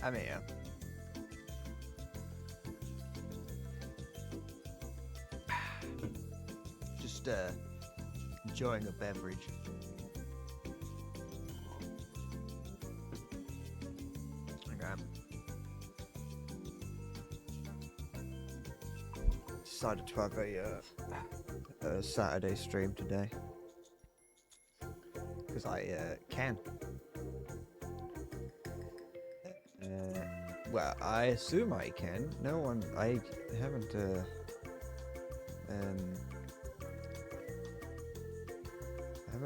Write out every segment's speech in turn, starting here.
I'm here. Just enjoying a beverage. Okay. Decided to have a Saturday stream today because I can. Well, I assume I can. No one. I haven't.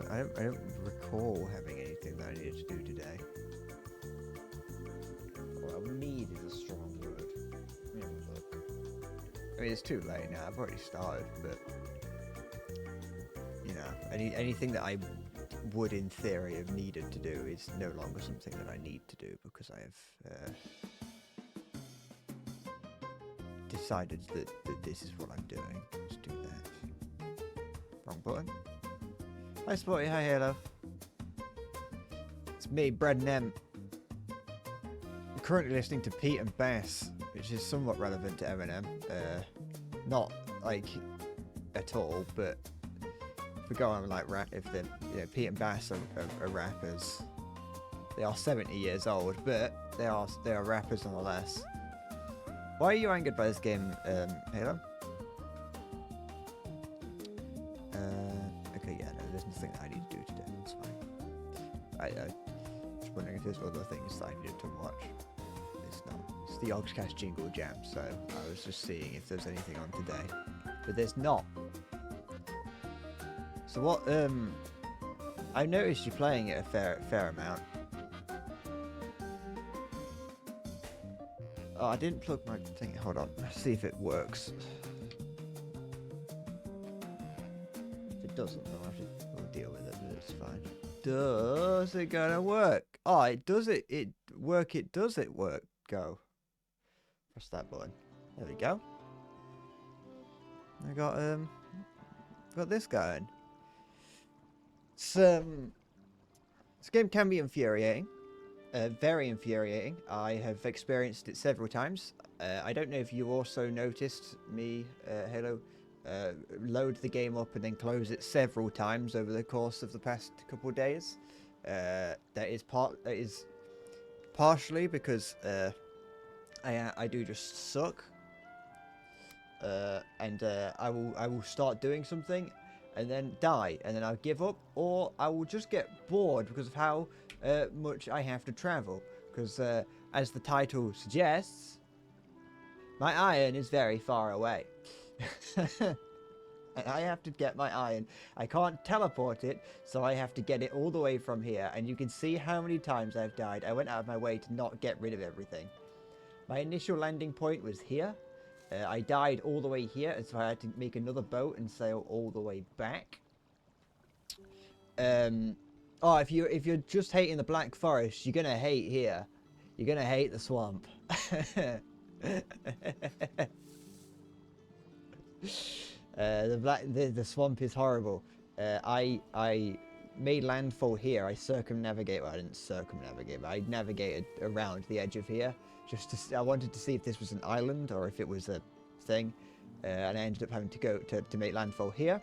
I don't recall having anything that I needed to do today. Well, need is a strong word. Let me have a look. I mean, it's too late now. I've already started, but you know, anything that I would, in theory, have needed to do is no longer something that I need to do because I have decided that this is what I'm doing. Let's do that. Wrong button. Hi Spotty, hi Halo. It's me, Bread and M. I'm currently listening to Pete and Bass, which is somewhat relevant to Eminem. Not like at all, but if we go on like rap, if the Pete and Bass are rappers, they are 70 years old, but they are rappers nonetheless. Why are you angered by this game, Halo? Okay, yeah, no, there's nothing that I need to do today. That's fine. I was wondering if there's other things that I needed to watch. It's not. It's the Oxcast Jingle Jam, so I was just seeing if there's anything on today, but there's not. So what? I noticed you playing it a fair amount. Oh, I didn't plug my thing. Hold on. Let's see if it works. If it doesn't, we'll deal with it, but it's fine. Does it gonna work? Oh, it does it. It does it work. Go. Press that button. There we go. I got this going. This game can be infuriating. Very infuriating. I have experienced it several times. I don't know if you also noticed me, Halo, load the game up and then close it several times over the course of the past couple of days. That is partially because I do just suck, and I will start doing something and then die, and then I'll give up, or I will just get bored because of how much I have to travel, because as the title suggests, my iron is very far away. And I have to get my iron. I can't teleport it, so I have to get it all the way from here, and you can see how many times I've died. I went out of my way to not get rid of everything. My initial landing point was here. I died all the way here, and so I had to make another boat and sail all the way back. Oh, if you're just hating the Black Forest, you're gonna hate here. You're gonna hate the swamp. The swamp is horrible. I made landfall here. I circumnavigate. Well, I didn't circumnavigate, but I navigated around the edge of here. I wanted to see if this was an island or if it was a thing, and I ended up having to go to make landfall here.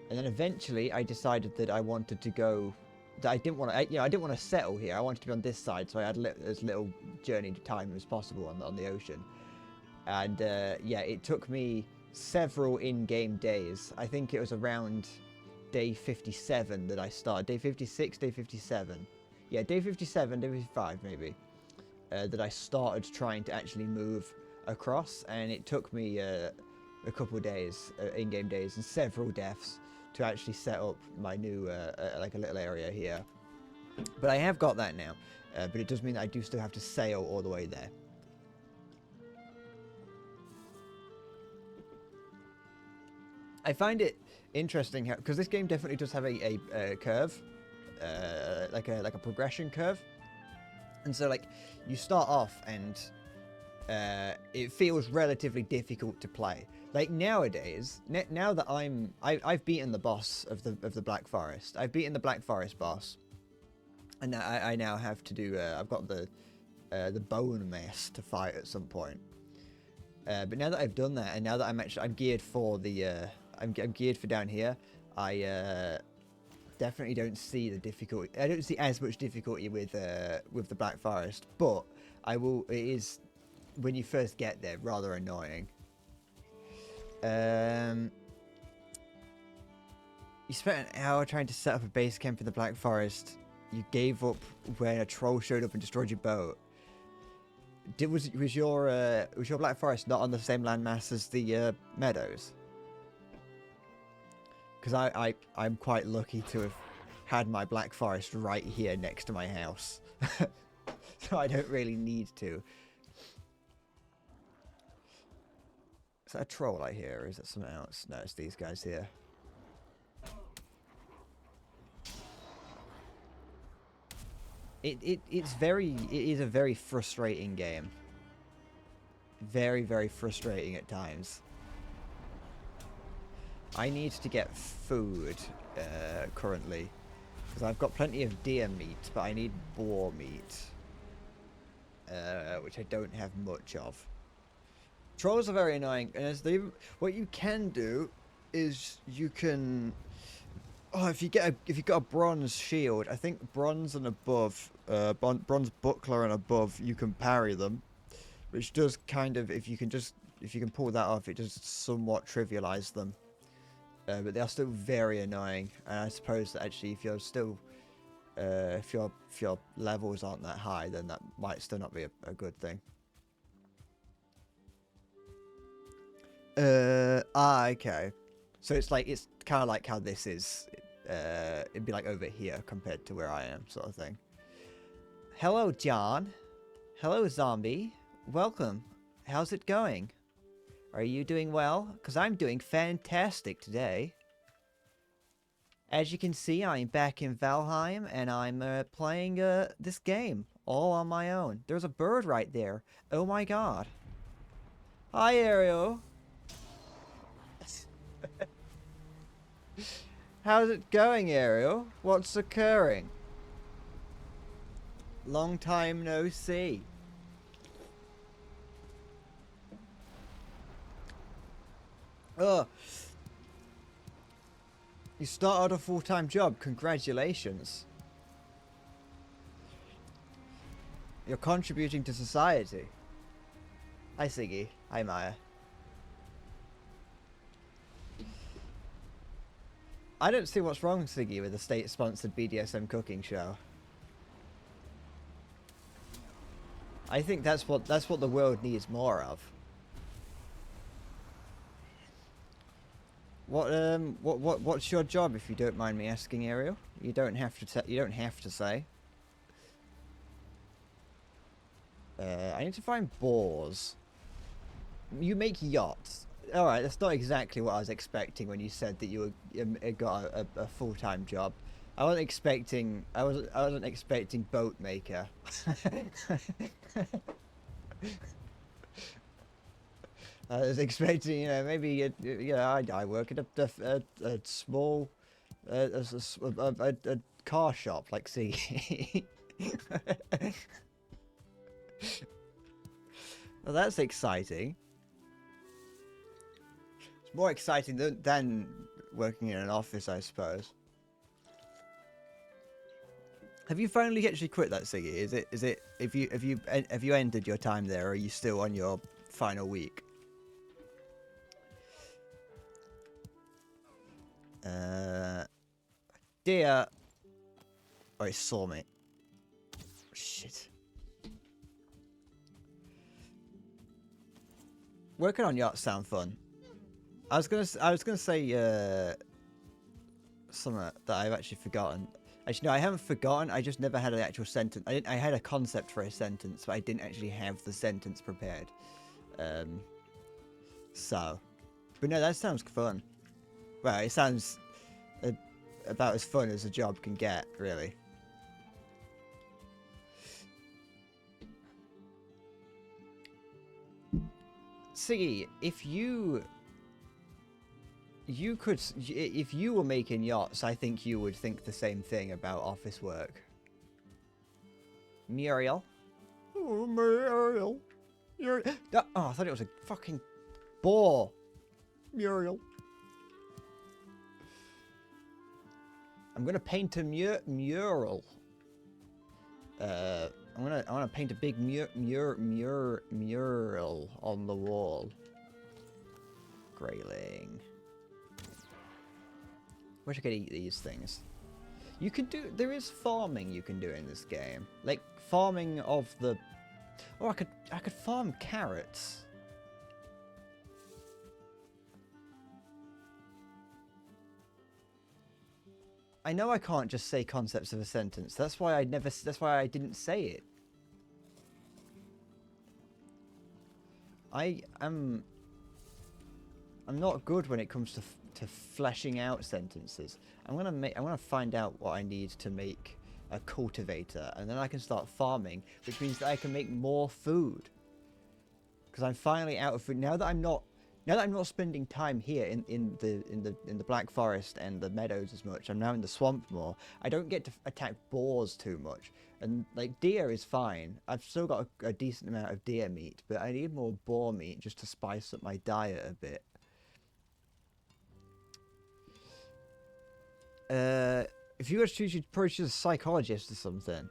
And then eventually, I decided that I wanted to go. That I didn't want to. I didn't want to settle here. I wanted to be on this side, so I had as little journey time as possible on the ocean. And yeah, it took me several in-game days. I think it was around day 57 that I started. Day 56, day 57. Yeah, day 57, day 55 maybe. That I started trying to actually move across, and it took me a couple of days, in-game days, and several deaths to actually set up my new like a little area here. But I have got that now, but it does mean that I do still have to sail all the way there. I find it interesting how, because this game definitely does have a curve, like a progression curve, and so like you start off and it feels relatively difficult to play. Like nowadays, now that I've beaten the boss of the Black Forest. I've beaten the Black Forest boss, and I now have to do. I've got the the bone mass to fight at some point. But now that I've done that, and now that I'm geared for the I'm geared for down here, I definitely don't see the difficulty. I don't see as much difficulty with the Black Forest, but I will. It is when you first get there rather annoying. You spent an hour trying to set up a base camp in the Black Forest. You gave up when a troll showed up and destroyed your boat. Was your Black Forest not on the same landmass as the meadows? Because I'm quite lucky to have had my Black Forest right here next to my house. So I don't really need to. Is that a troll I hear, or is it something else? No, it's these guys here. It is a very frustrating game. Very, very frustrating at times. I need to get food currently, because I've got plenty of deer meat, but I need boar meat, which I don't have much of. Trolls are very annoying, and what you can do is you can. Oh, if you've got a bronze shield, I think bronze and above, bronze buckler and above, you can parry them, which does kind of, if you can pull that off, it does somewhat trivialize them. But they are still very annoying, and I suppose that actually, if you're still, if your levels aren't that high, then that might still not be a good thing. Okay. So it's kind of like how this is. It'd be like over here compared to where I am, sort of thing. Hello, John. Hello, zombie. Welcome. How's it going? Are you doing well? Because I'm doing fantastic today. As you can see, I'm back in Valheim, and I'm playing this game all on my own. There's a bird right there. Oh my god. Hi, Ariel. How's it going, Ariel? What's occurring? Long time no see. Oh, you started a full-time job. Congratulations. You're contributing to society. Hi, Siggy. Hi, Maya. I don't see what's wrong, Siggy, with a state-sponsored BDSM cooking show. I think that's what the world needs more of. What's your job, if you don't mind me asking, Ariel? You don't have to say. I need to find boars. You make yachts. All right, that's not exactly what I was expecting when you said that you got a full-time job. I wasn't expecting boat maker. I was expecting, maybe I work at a small a car shop, like, see. Well, that's exciting. It's more exciting than working in an office, I suppose. Have you finally actually quit that, Siggy? Is it have you ended your time there, or are you still on your final week? Dear. Oh, it saw me. Shit. Working on yachts sound fun. I was gonna say something that I've actually forgotten. Actually, no, I haven't forgotten. I just never had an actual sentence. I had a concept for a sentence, but I didn't actually have the sentence prepared. But no, that sounds fun. Well, it sounds about as fun as a job can get, really. Siggy, if you were making yachts, I think you would think the same thing about office work. Muriel? Oh, Muriel. You're... Oh, I thought it was a fucking boar. Muriel. I'm gonna paint a mural. I wanna paint a big mural on the wall. Grayling. Wish I could eat these things. You can do. There is farming you can do in this game, like farming of the. Oh, I could farm carrots. I know I can't just say concepts of a sentence. That's why That's why I didn't say it. I'm not good when it comes to fleshing out sentences. I'm gonna find out what I need to make a cultivator, and then I can start farming, which means that I can make more food. Because I'm finally out of food now that I'm not spending time here in the Black Forest and the meadows as much. I'm now in the swamp more. I don't get to attack boars too much, and like deer is fine. I've still got a decent amount of deer meat, but I need more boar meat just to spice up my diet a bit. If you were to choose, you'd probably choose a psychologist or something.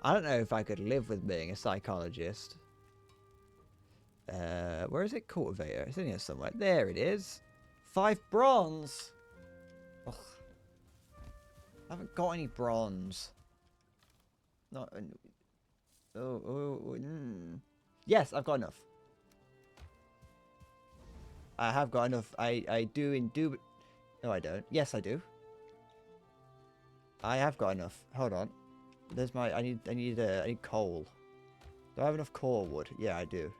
I don't know if I could live with being a psychologist. Where is it? Cultivator. It's in here somewhere. There it is. 5 bronze. Ugh. I haven't got any bronze. Not. Yes, I've got enough. I have got enough. I do. No, I don't. Yes, I do. I have got enough. Hold on. There's my. I need coal. Do I have enough core wood? Yeah, I do.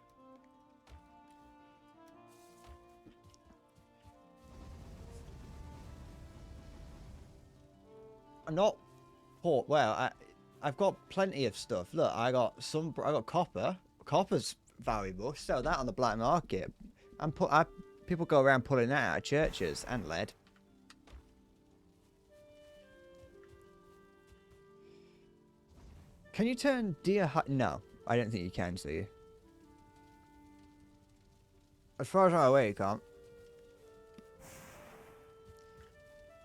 I'm not poor. Well, I've got plenty of stuff. Look, I got copper. Copper's valuable. Sell that on the black market. People go around pulling that out of churches, and lead. Can you turn deer? No, I don't think you can. See, as far as I'm aware, you can't.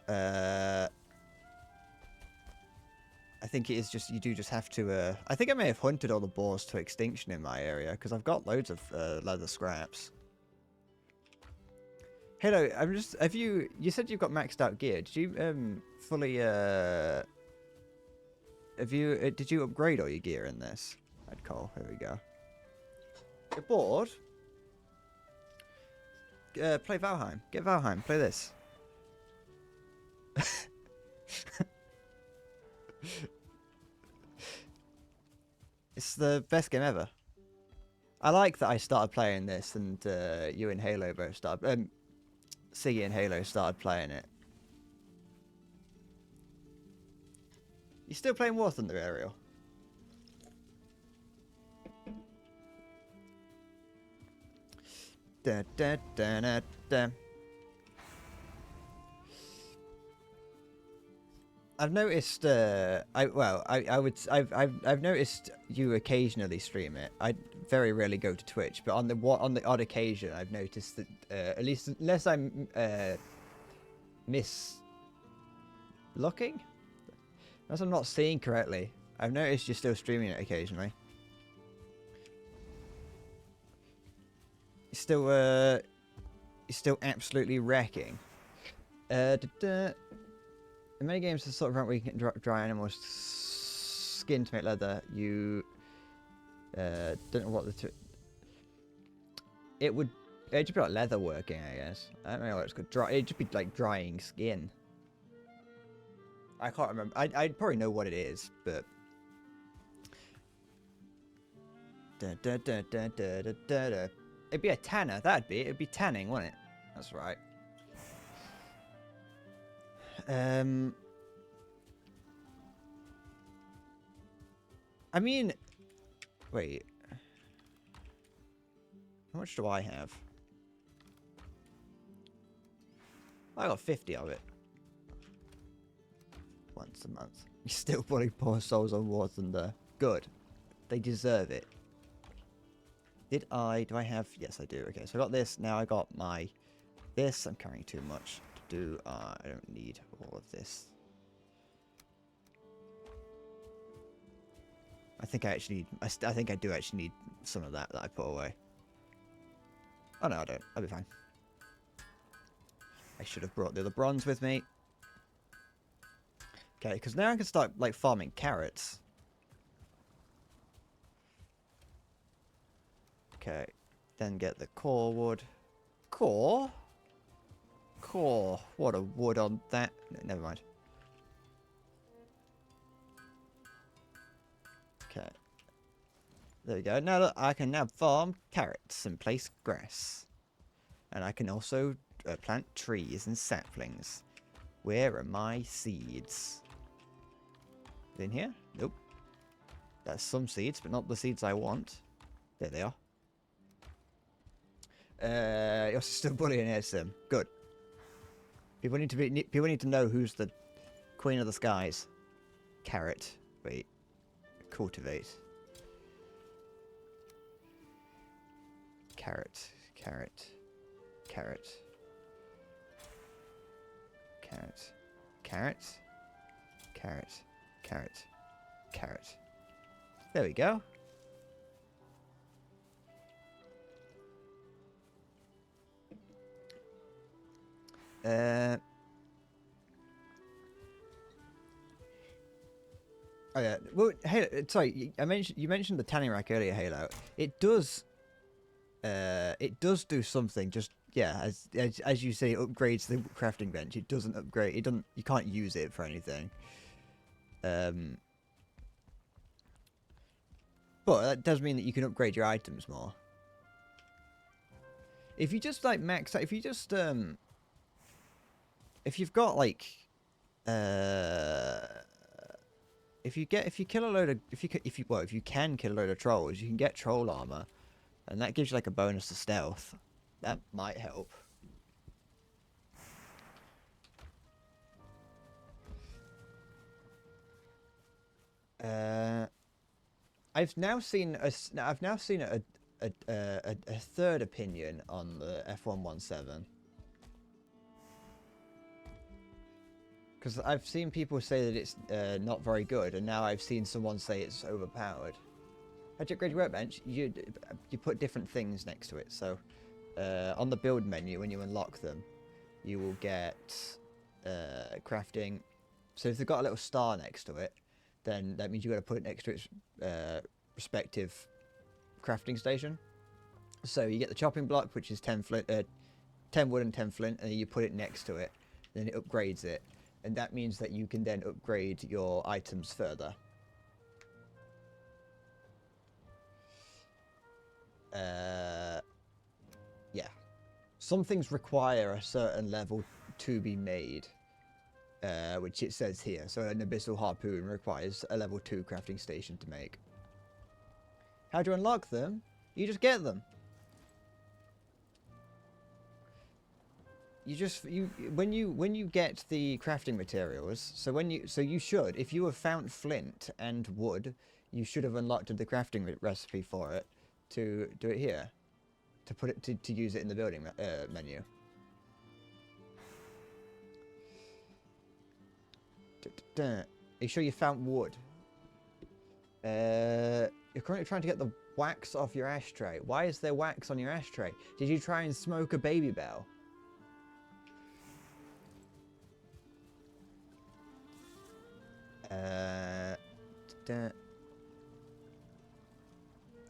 I think it is just, you do just have to, I think I may have hunted all the boars to extinction in my area, because I've got loads of leather scraps. Hello, you said you've got maxed out gear. Did you, fully, did you upgrade all your gear in this? I'd call, here we go. You're bored? Play Valheim. Get Valheim, play this. It's the best game ever. I like that I started playing this and you and Halo both started... Siggy and Halo started playing it. You still playing War Thunder, Ariel? Da, da, da, da, da. I've noticed. I've noticed you occasionally stream it. I very rarely go to Twitch, but on the odd occasion, I've noticed that at least unless I'm looking, unless I'm not seeing correctly, I've noticed you're still streaming it occasionally. You're still absolutely wrecking. In many games, the sort of route where you can dry animals' skin to make leather, you don't know what it'd just be like leather working, I guess. I don't know what it's called. It'd just be like drying skin. I can't remember. I'd probably know what it is, but it'd be a tanner. It'd be tanning, wouldn't it? That's right. I mean, wait. How much do I have? I got 50 of it. Once a month. You're still putting poor souls on War Thunder. Good. They deserve it. Do I have, yes I do. Okay, so I got this, now I got my, this, I'm carrying too much to do, I don't need all of this. I think I actually, I think I do actually need some of that I put away. Oh no, I don't, I'll be fine. I should have brought the other bronze with me. Okay, because now I can start, like, farming carrots. Okay, then get the core wood. Core? Core. What a wood on that. No, never mind. Okay. There we go. Now look, I can now farm carrots and place grass. And I can also plant trees and saplings. Where are my seeds? In here? Nope. That's some seeds, but not the seeds I want. There they are. You're still bullying Sim. Good. People need to know who's the queen of the skies. Carrot. Wait. Cultivate. Carrot. Carrot. Carrot. Carrot. Carrot. Carrot. Carrot. Carrot. There we go. Oh yeah. Well, Halo. Sorry, you mentioned the tanning rack earlier, Halo. It does do something. Just yeah, as you say, it upgrades the crafting bench. It doesn't upgrade. It doesn't. You can't use it for anything. But that does mean that you can upgrade your items more. If you just like max out, if you just if you've got like if you kill a load of if you can kill a load of trolls, you can get troll armor, and that gives you like a bonus to stealth. That might help. I've now seen a third opinion on the F117. Because I've seen people say that it's not very good, and now I've seen someone say it's overpowered. How do you upgrade your workbench? You put different things next to it. So on the build menu, when you unlock them, you will get crafting. So if they've got a little star next to it, then that means you've got to put it next to its respective crafting station. So you get the chopping block, which is 10 wood and 10 flint, and you put it next to it. Then it upgrades it. And that means that you can then upgrade your items further. Yeah. Some things require a certain level to be made, which it says here. So an abyssal harpoon requires a level 2 crafting station to make. How do you unlock them? You just get them. When you get the crafting materials, so you should, if you have found flint and wood, you should have unlocked the crafting recipe for it to do it here, to put it to use it in the building menu. Are you sure you found wood? You're currently trying to get the wax off your ashtray. Why is there wax on your ashtray? Did you try and smoke a baby bell?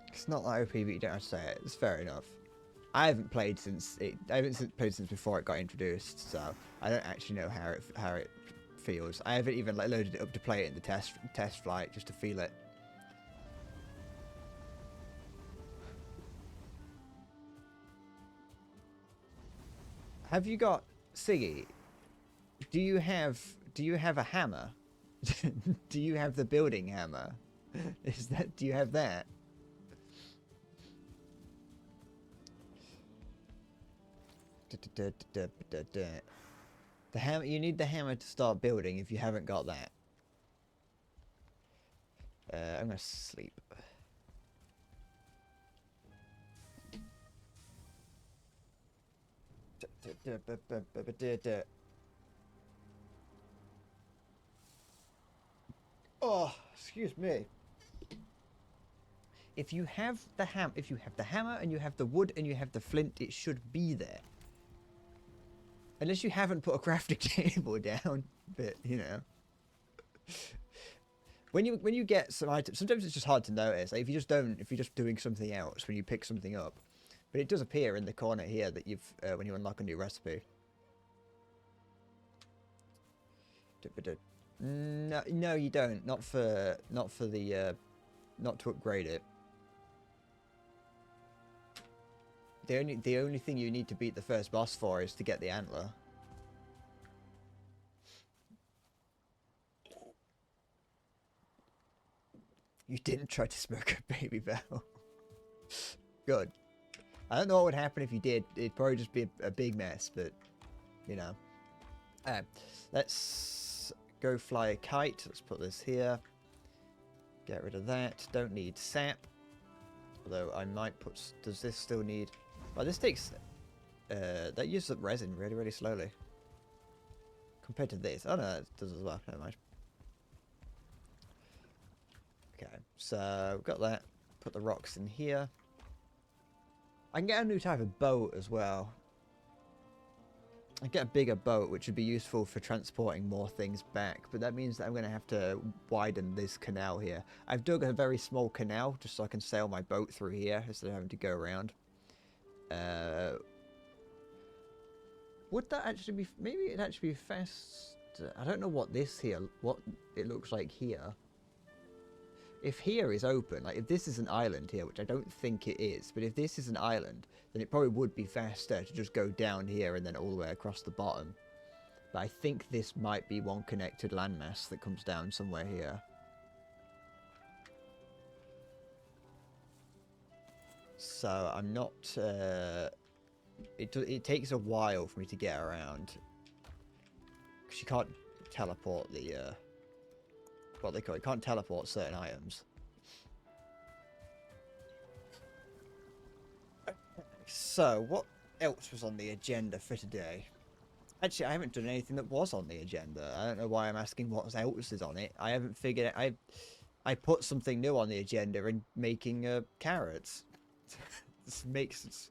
It's not like OP, but you don't have to say it. It's fair enough. I haven't played since before it got introduced, so I don't actually know how it feels. I haven't even like loaded it up to play it in the test flight just to feel it. Have you got Siggy? Do you have a hammer? Do you have the building hammer? Do you have that? The hammer. You need the hammer to start building if you haven't got that. I'm gonna sleep. Oh, excuse me. If you have the hammer and you have the wood and you have the flint, it should be there. Unless you haven't put a crafting table down, but you know. When you get some items, sometimes it's just hard to notice. Like if you're just doing something else when you pick something up, but it does appear in the corner here that you've when you unlock a new recipe. No, no, you don't. Not for the not to upgrade it. The only thing you need to beat the first boss for is to get the antler. You didn't try to smoke a baby bell. Good. I don't know what would happen if you did. It'd probably just be a big mess, but you know. Let's go fly a kite. Let's put this here. Get rid of that. Don't need sap. Although I might put... Does this still need... Oh, this takes... that uses up resin really, really slowly. Compared to this. Oh, no, it does as well. Never mind. Okay, so we've got that. Put the rocks in here. I can get a new type of boat as well. I get a bigger boat, which would be useful for transporting more things back. But that means that I'm going to have to widen this canal here. I've dug a very small canal just so I can sail my boat through here instead of having to go around. Would that actually be... Maybe it'd actually be fast... I don't know what it looks like here. If here is open, like if this is an island here, which I don't think it is, but if this is an island, then it probably would be faster to just go down here and then all the way across the bottom. But I think this might be one connected landmass that comes down somewhere here. So I'm not... It takes a while for me to get around. Because you can't teleport the... what they call it. You can't teleport certain items. So, what else was on the agenda for today? Actually, I haven't done anything that was on the agenda. I don't know why I'm asking what else is on it. I haven't figured it. I put something new on the agenda in making carrots. This makes it's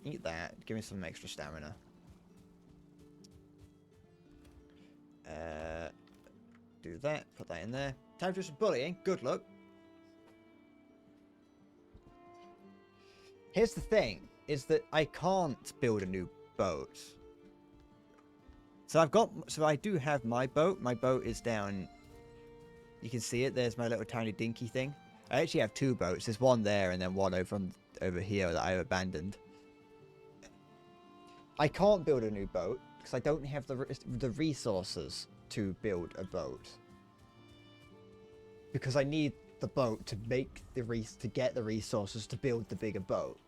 eat that. Give me some extra stamina. Do that. Put that in there. Time for some bullying. Good luck. Here's the thing, is that I can't build a new boat. So I do have my boat. My boat is down. You can see it. There's my little tiny dinky thing. I actually have two boats. There's one there and then one over here that I've abandoned. I can't build a new boat because I don't have the resources to build a boat. Because I need the boat to make to get the resources to build the bigger boat.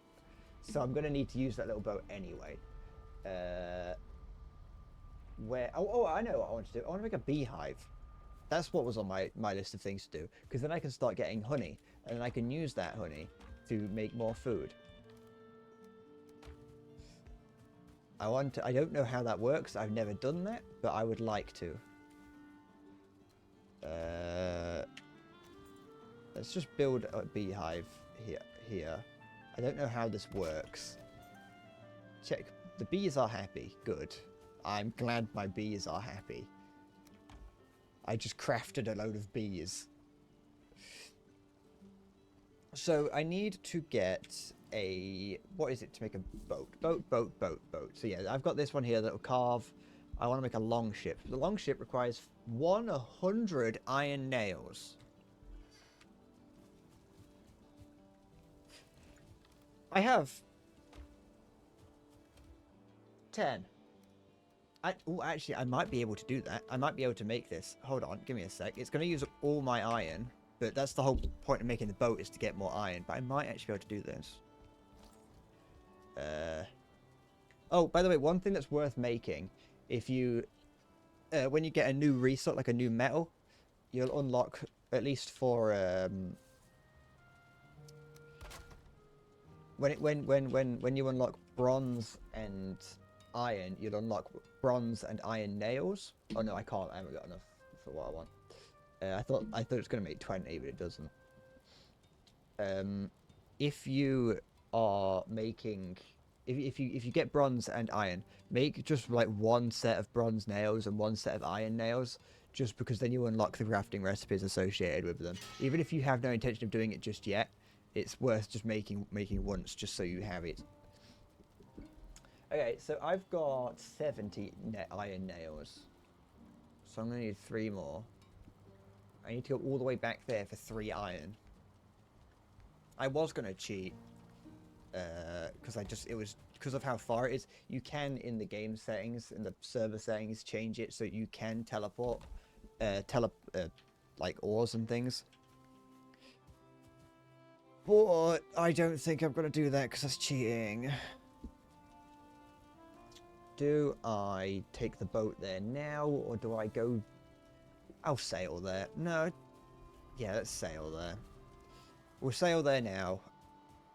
So I'm gonna need to use that little boat anyway. Oh, I know what I want to do. I want to make a beehive. That's what was on my list of things to do. Because then I can start getting honey, and then I can use that honey to make more food. I don't know how that works. I've never done that, but I would like to. Let's just build a beehive here. I don't know how this works. Check. The bees are happy. Good. I'm glad my bees are happy. I just crafted a load of bees. So I need to get a... What is it to make a boat? Boat. So yeah, I've got this one here that'll carve. I want to make a long ship. The long ship requires 100 iron nails. I have 10. Actually, I might be able to do that. I might be able to make this. Hold on, give me a sec. It's going to use up all my iron, but that's the whole point of making the boat is to get more iron. But I might actually be able to do this. Oh, by the way, one thing that's worth making, if you, when you get a new resource, like a new metal, you'll unlock, at least for, When you unlock bronze and iron, you'll unlock bronze and iron nails. Oh no, I can't. I haven't got enough for what I want. I thought it was gonna make 20, but it doesn't. If you are making, if you get bronze and iron, make just like one set of bronze nails and one set of iron nails, just because then you unlock the crafting recipes associated with them. Even if you have no intention of doing it just yet, it's worth just making once, just so you have it. Okay, so I've got 70 iron nails, so I'm gonna need 3 more. I need to go all the way back there for 3 iron. I was gonna cheat, because it was because of how far it is. You can, in the game settings, in the server settings, change it so you can teleport, like ores and things. But I don't think I'm gonna do that because that's cheating. Do I take the boat there now, or do I go... I'll sail there. No. Yeah, let's sail there. We'll sail there now,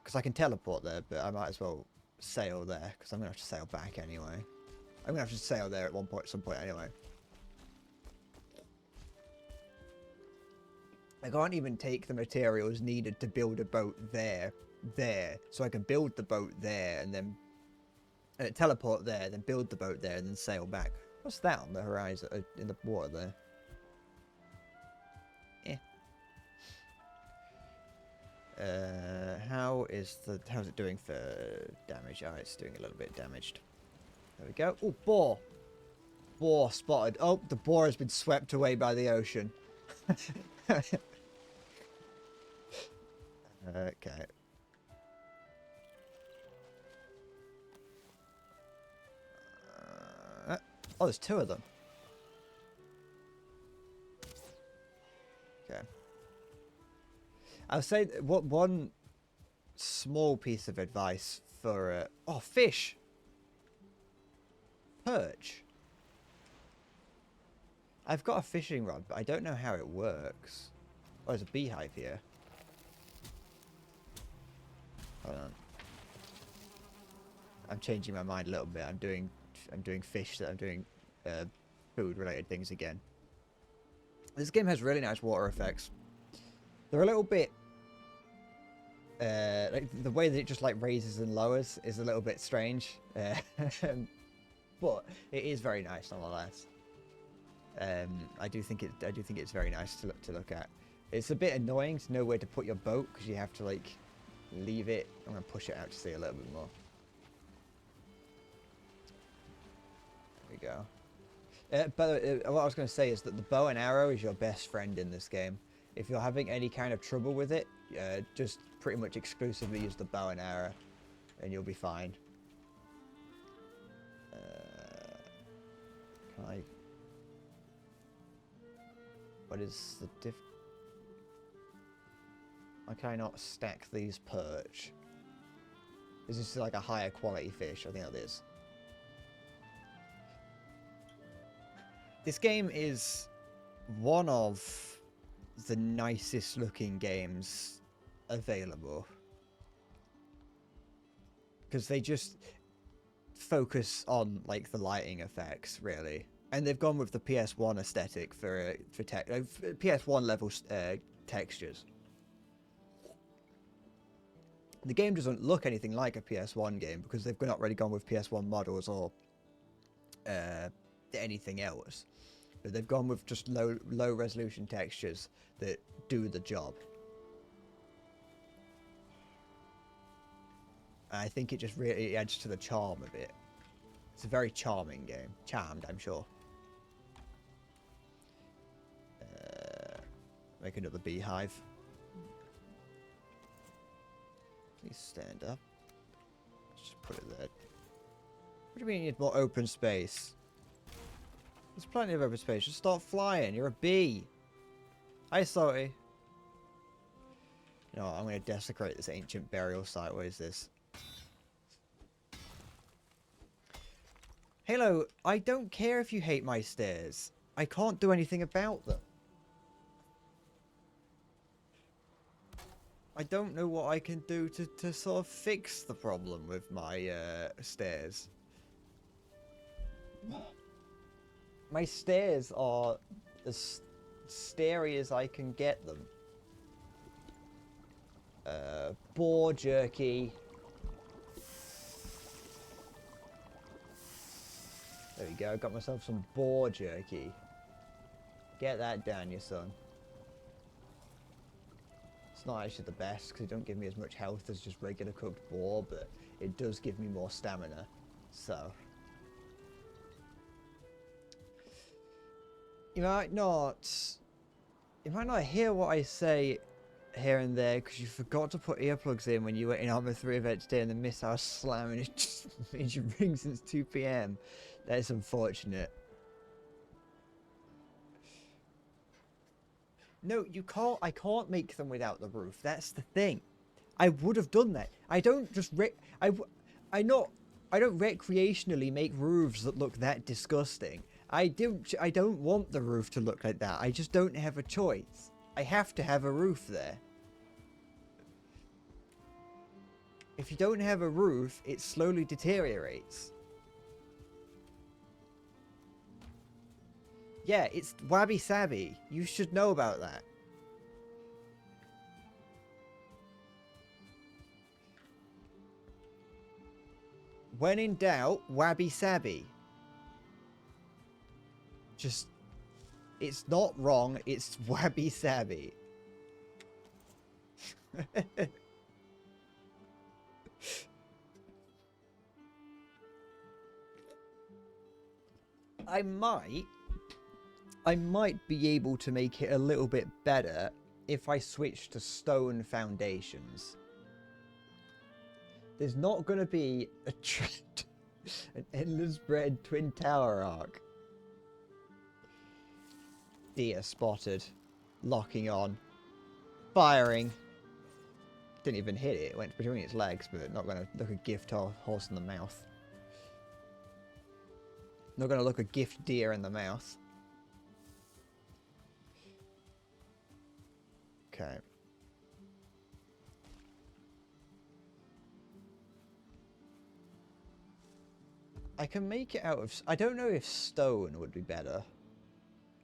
because I can teleport there, but I might as well sail there, because I'm going to have to sail back anyway. I'm going to have to sail there at some point anyway. I can't even take the materials needed to build a boat there, so I can build the boat there, and then teleport there, then build the boat there, and then sail back. What's that on the horizon, in the water there? How's it doing for damage? Oh, it's doing a little bit damaged. There we go. Oh, boar! Boar spotted. Oh, the boar has been swept away by the ocean. Okay. Oh, there's 2 of them. Okay. I'll say one small piece of advice for oh, fish, perch. I've got a fishing rod, but I don't know how it works. Oh, there's a beehive here. Hold on. I'm changing my mind a little bit. I'm doing fish. I'm doing food related things again. This game has really nice water effects. They're a little bit like the way that it just like raises and lowers is a little bit strange, but it is very nice nonetheless. I do think it's very nice to look at. It's a bit annoying to know where to put your boat because you have to like leave it. I'm gonna push it out to see a little bit more. There we go. But what I was going to say is that the bow and arrow is your best friend in this game. If you're having any kind of trouble with it, just pretty much exclusively use the bow and arrow, and you'll be fine. Can I... What is the diff... Why can I not stack these perch? Is this like a higher quality fish? I think that is. This game is one of the nicest looking games available. Because they just focus on like the lighting effects, really. And they've gone with the PS1 aesthetic for PS1 level textures. The game doesn't look anything like a PS1 game because they've not really gone with PS1 models or anything else. But they've gone with just low resolution textures that do the job. And I think it just really adds to the charm of it. It's a very charming game. Charmed, I'm sure. Make another beehive. Please stand up. Let's just put it there. What do you mean you need more open space? There's plenty of open space. Just start flying. You're a bee. Hi, sorry. You know what? I'm going to desecrate this ancient burial site. What is this? Halo, I don't care if you hate my stairs. I can't do anything about them. I don't know what I can do to sort of fix the problem with my stairs. My stairs are as stairy as I can get them. Boar jerky. There we go, got myself some boar jerky. Get that down, your son. It's not actually the best because it don't give me as much health as just regular cooked boar, but it does give me more stamina. So you might not hear what I say here and there because you forgot to put earplugs in when you were in Arma 3 event today and the missile slam and it just made you ring since 2 PM. That is unfortunate. No, you can't. I can't make them without the roof. That's the thing. I would have done that. I don't just I don't recreationally make roofs that look that disgusting. I don't want the roof to look like that. I just don't have a choice. I have to have a roof there. If you don't have a roof, it slowly deteriorates. Yeah, it's wabi-sabi. You should know about that. When in doubt, wabi-sabi. Just, it's not wrong, it's wabi-sabi. I might be able to make it a little bit better if I switch to stone foundations. There's not going to be an endless bread twin tower arc. Deer spotted. Locking on. Firing. Didn't even hit it. It went between its legs, but not going to look a gift horse in the mouth. Not going to look a gift deer in the mouth. Okay. I can make it out of... I don't know if stone would be better.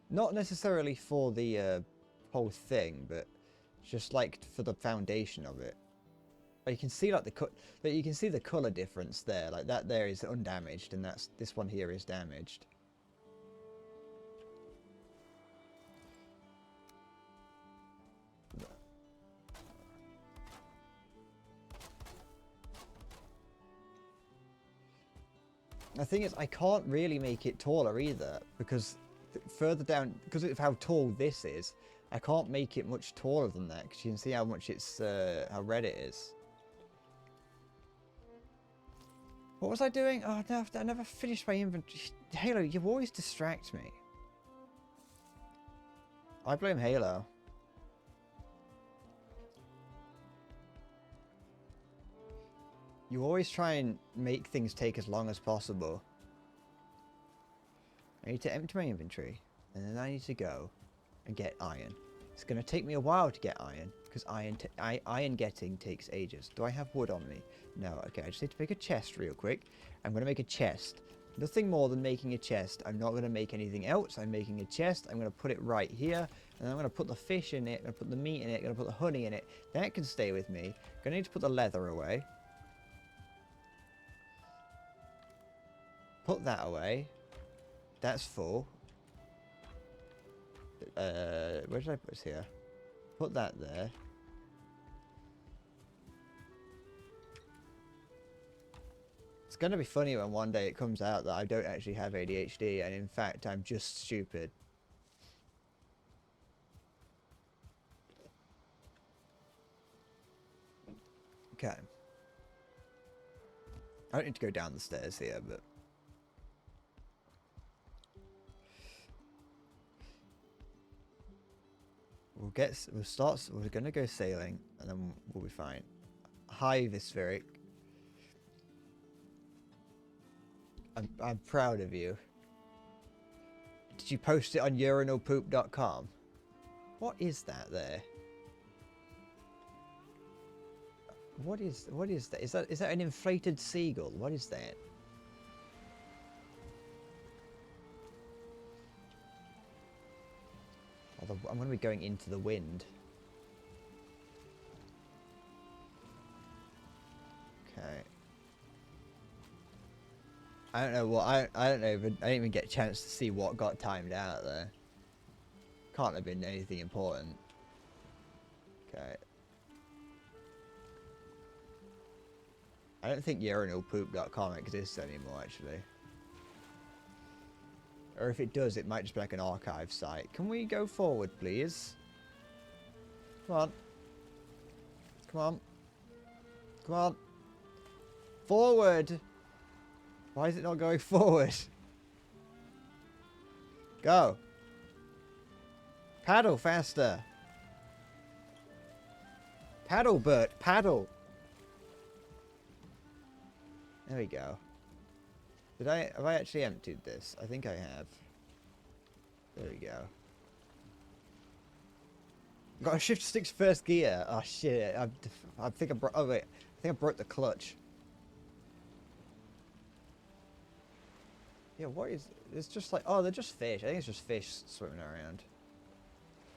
Not necessarily for the whole thing, but just like for the foundation of it. But you can see like you can see the color difference there. Like that there is undamaged, and this one here is damaged. The thing is, I can't really make it taller either, because further down, because of how tall this is, I can't make it much taller than that, because you can see how much it's, how red it is. What was I doing? Oh, no, I never finished my inventory. Halo, you always distract me. I blame Halo. You always try and make things take as long as possible. I need to empty my inventory, and then I need to go and get iron. It's going to take me a while to get iron, because iron getting takes ages. Do I have wood on me? No. Okay, I just need to make a chest real quick. I'm going to make a chest. Nothing more than making a chest. I'm not going to make anything else. I'm making a chest. I'm going to put it right here, and I'm going to put the fish in it. I'm going to put the meat in it. I'm going to put the honey in it. That can stay with me. I'm going to need to put the leather away. Put that away. That's full. Where did I put this here? Put that there. It's going to be funny when one day it comes out that I don't actually have ADHD, and in fact I'm just stupid. Okay. I don't need to go down the stairs here, but... we're gonna go sailing, and then we'll be fine. Hi, Vispheric. I'm proud of you. Did you post it on urinalpoop.com? What is that there? What is that? Is that an inflated seagull? What is that? I'm going to be going into the wind. Okay. I don't know what I don't know. I didn't even get a chance to see what got timed out there. Can't have been anything important. Okay. I don't think urinalpoop.com exists anymore, actually. Or if it does, it might just be like an archive site. Can we go forward, please? Come on. Come on. Come on. Forward! Why is it not going forward? Go. Paddle faster. Paddle, Bert. Paddle. There we go. Have I actually emptied this? I think I have. There we go. Got to shift sticks first gear. Oh shit! I think I broke. Oh wait, I think I broke the clutch. Yeah, what is? It's just like, oh, they're just fish. I think it's just fish swimming around.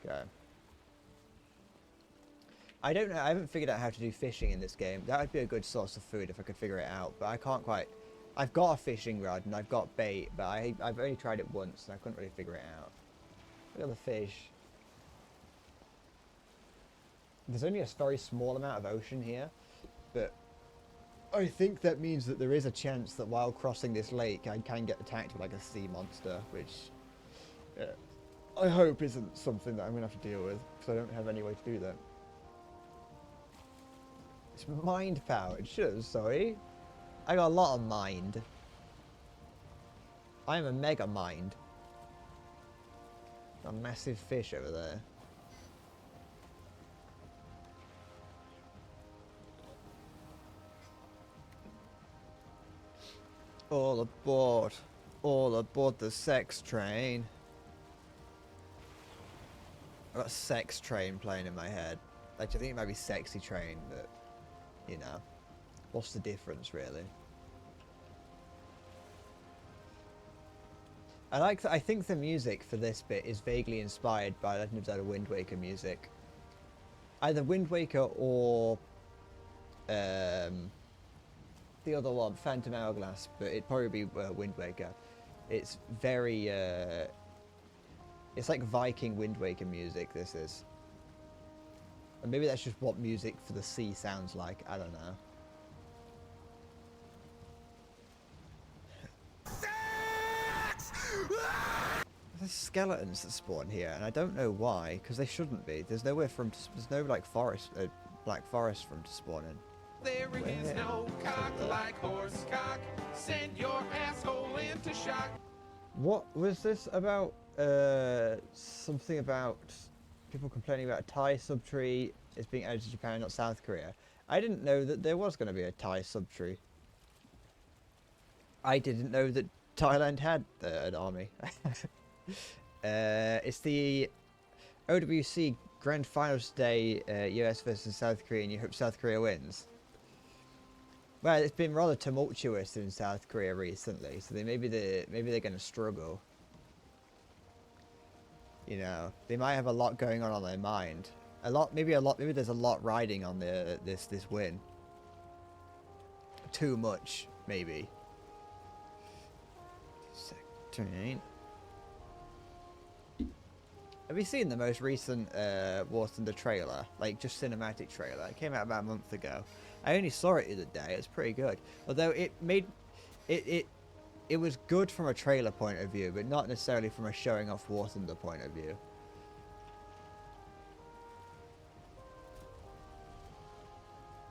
Okay. I don't know. I haven't figured out how to do fishing in this game. That would be a good source of food if I could figure it out, but I can't quite. I've got a fishing rod and I've got bait, but I've only tried it once and I couldn't really figure it out. Look at the fish. There's only a very small amount of ocean here, but I think that means that there is a chance that while crossing this lake I can get attacked by like a sea monster, which I hope isn't something that I'm going to have to deal with, because I don't have any way to do that. It's mind powered, sure, sorry. I got a lot of mind. I am a mega mind. Got a massive fish over there. All aboard. All aboard the sex train. I've got sex train playing in my head. Actually, I think it might be sexy train, but, you know. What's the difference, really? I think the music for this bit is vaguely inspired by Legend of Zelda Wind Waker music. Either Wind Waker or the other one, Phantom Hourglass, but it'd probably be Wind Waker. It's very it's like Viking Wind Waker music, this is. And maybe that's just what music for the sea sounds like, I don't know. There's skeletons that spawn here, and I don't know why, because they shouldn't be. There's nowhere for them to, there's no like forest, black forest for them to spawn in. There is no cock like horse cock. Send your asshole into shock. What was this about? Something about people complaining about a Thai subtree is being added to Japan, not South Korea. I didn't know that there was going to be a Thai subtree. I didn't know that Thailand had an army. It's the OWC Grand Finals today, US versus South Korea, and you hope South Korea wins. Well, it's been rather tumultuous in South Korea recently, so maybe they're going to struggle. You know, they might have a lot going on their mind. Maybe there's a lot riding on this win. Too much, maybe. Sector. Have you seen the most recent War Thunder trailer? Like, just cinematic trailer. It came out about a month ago. I only saw it the other day. It's pretty good. Although it made... It was good from a trailer point of view, but not necessarily from a showing off War Thunder point of view.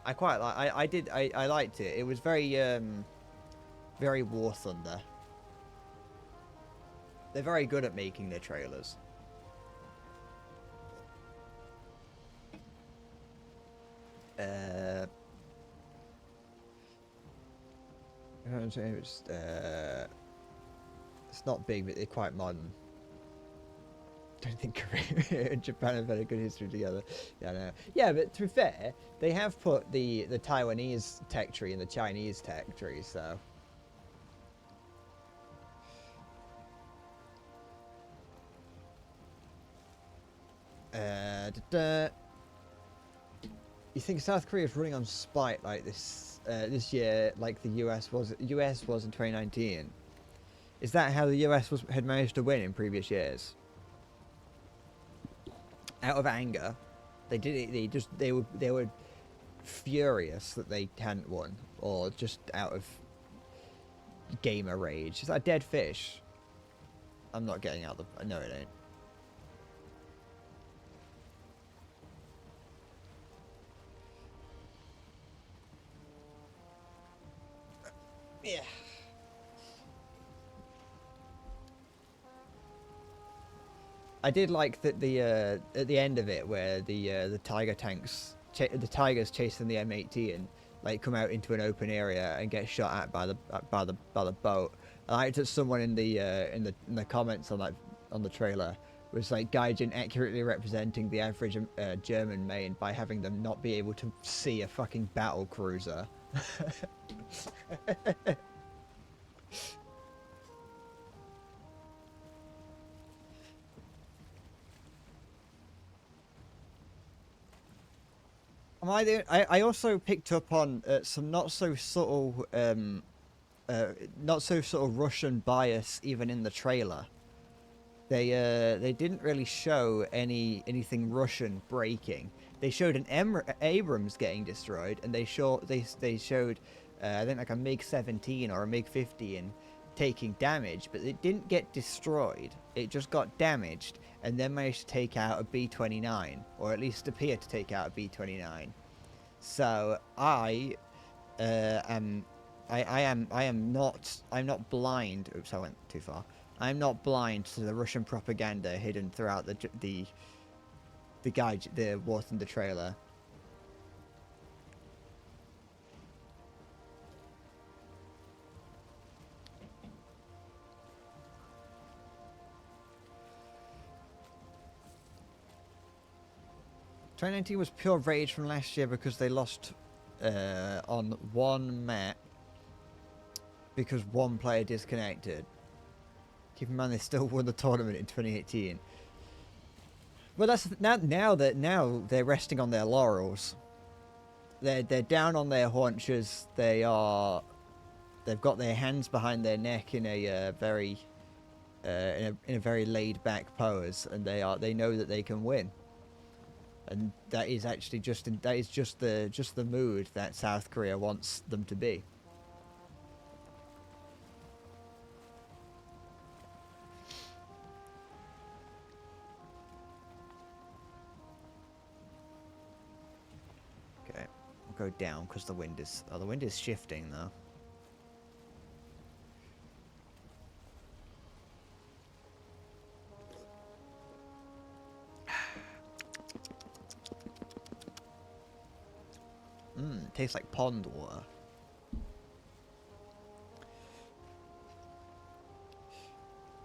I quite like... I liked it. It was very... very War Thunder. They're very good at making their trailers. It's not big, but they're quite modern. don't think Korea and Japan have had a good history together. Yeah, I know. Yeah, but to be fair, they have put the Taiwanese tech tree and the Chinese tech tree, so. You think South Korea is running on spite like this this year, like the US was in 2019? Is that how the US had managed to win in previous years? Out of anger, they did it. They were furious that they hadn't won, or just out of gamer rage. Is that a dead fish? I'm not getting out the. No, it ain't. Yeah. I did like that the at the end of it where the tiger tanks, the tigers chasing the M18, like come out into an open area and get shot at by the boat. I liked that someone in the comments on the trailer was like Gaijin accurately representing the average German main by having them not be able to see a fucking battle cruiser. I also picked up on some not so subtle Russian bias even in the trailer. They didn't really show anything Russian breaking. They showed an Abrams getting destroyed, and they showed I think like a MiG-17 or a MiG-15 taking damage, but it didn't get destroyed. It just got damaged, and then managed to take out a B-29, or at least appear to take out a B-29. So I'm not blind. Oops, I went too far. I'm not blind to the Russian propaganda hidden throughout the War Thunder trailer. "2019 was pure rage from last year because they lost on one map because one player disconnected. Keep in mind they still won the tournament in 2018. Well, that's now they're resting on their laurels. They're down on their haunches. They've got their hands behind their neck in a very laid back pose, and they know that they can win. And that is actually just the mood that South Korea wants them to be. Okay, we'll go down because the wind is shifting though. Tastes like pond water.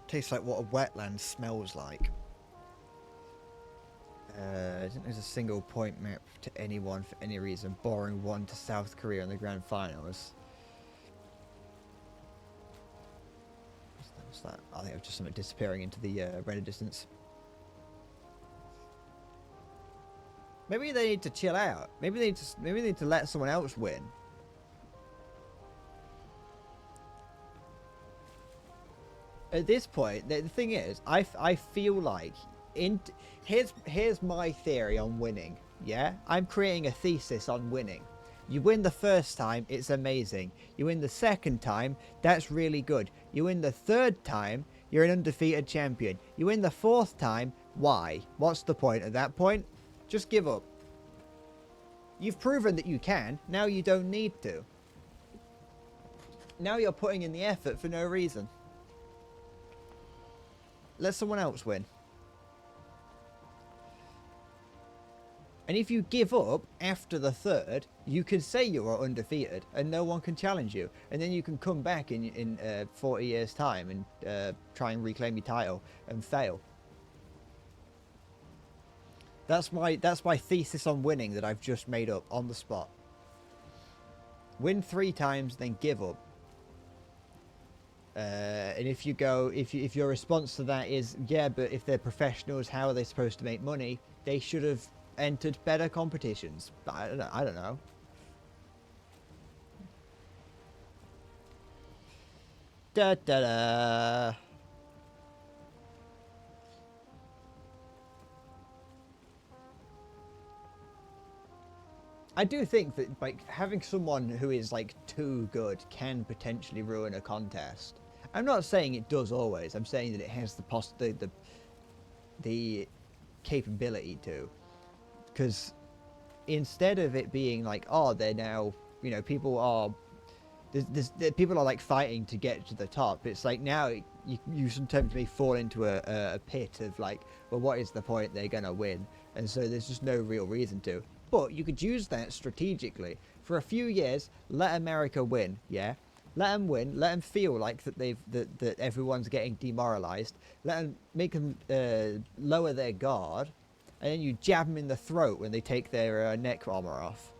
Tastes like what a wetland smells like. I think there's a single point map to anyone for any reason, barring one to South Korea in the grand finals. What's that? I think it was just something disappearing into the red distance. Maybe they need to chill out. Maybe they need to let someone else win. At this point, the thing is, I feel like here's my theory on winning. Yeah, I'm creating a thesis on winning. You win the first time, it's amazing. You win the second time, that's really good. You win the third time, you're an undefeated champion. You win the fourth time, why? What's the point at that point? Just give up. You've proven that you can, now you don't need to. Now you're putting in the effort for no reason. Let someone else win. And if you give up after the third, you can say you are undefeated and no one can challenge you. And then you can come back in 40 years' time and try and reclaim your title and fail. That's my thesis on winning that I've just made up on the spot. Win 3 times, then give up. And if your response to that is, yeah, but if they're professionals, how are they supposed to make money? They should have entered better competitions. But I don't know. Da da da. I do think that like having someone who is like too good can potentially ruin a contest. I'm not saying it does always. I'm saying that it has the capability to, because instead of it being like, oh, they're now, people are people are like fighting to get to the top. It's like now you sometimes may fall into a pit of like, well, what is the point? They're gonna win, and so there's just no real reason to. But you could use that strategically for a few years. Let America win, yeah. Let them win. Let them feel like that everyone's getting demoralized. Let them make them lower their guard, and then you jab them in the throat when they take their neck armor off.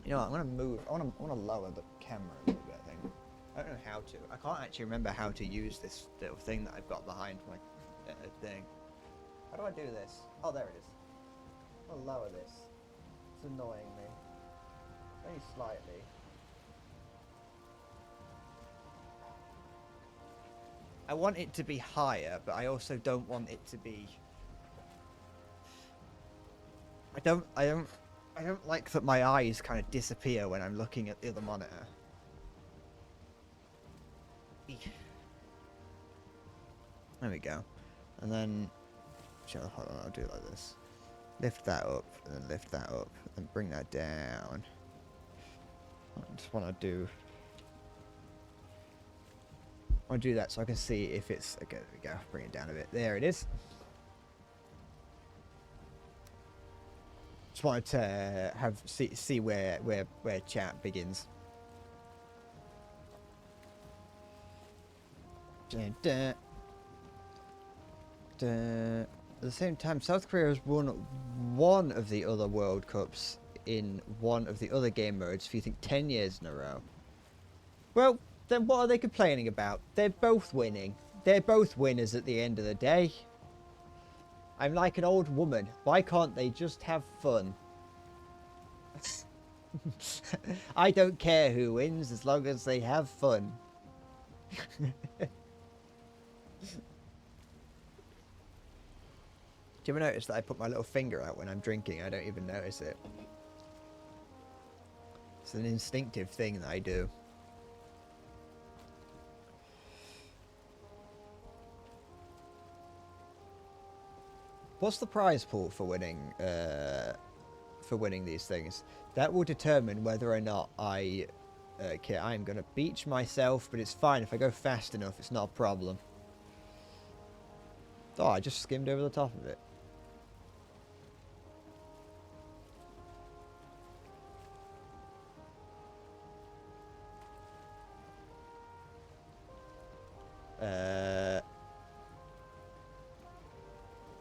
You know what, I'm going to move. I want to lower the camera a little bit, I think. I don't know how to. I can't actually remember how to use this little thing that I've got behind my thing. How do I do this? Oh, there it is. I'm going to lower this. It's annoying me. Only slightly. I want it to be higher, but I also don't want it to be... I don't like that my eyes kind of disappear when I'm looking at the other monitor. There we go. And then... hold on, I'll do it like this. Lift that up, and then lift that up, and bring that down. I just want to do... I want to do that so I can see if it's... Okay, there we go. Bring it down a bit. There it is. Just wanted to see where chat begins. Dun, dun. Dun. At the same time, South Korea has won one of the other World Cups in one of the other game modes for, you think, 10 years in a row. Well, then what are they complaining about? They're both winning. They're both winners at the end of the day. I'm like an old woman. Why can't they just have fun? I don't care who wins as long as they have fun. Do you ever notice that I put my little finger out when I'm drinking? I don't even notice it. It's an instinctive thing that I do. What's the prize pool for winning these things? That will determine whether or not I'm gonna beach myself, but it's fine if I go fast enough. It's not a problem. Oh, I just skimmed over the top of it.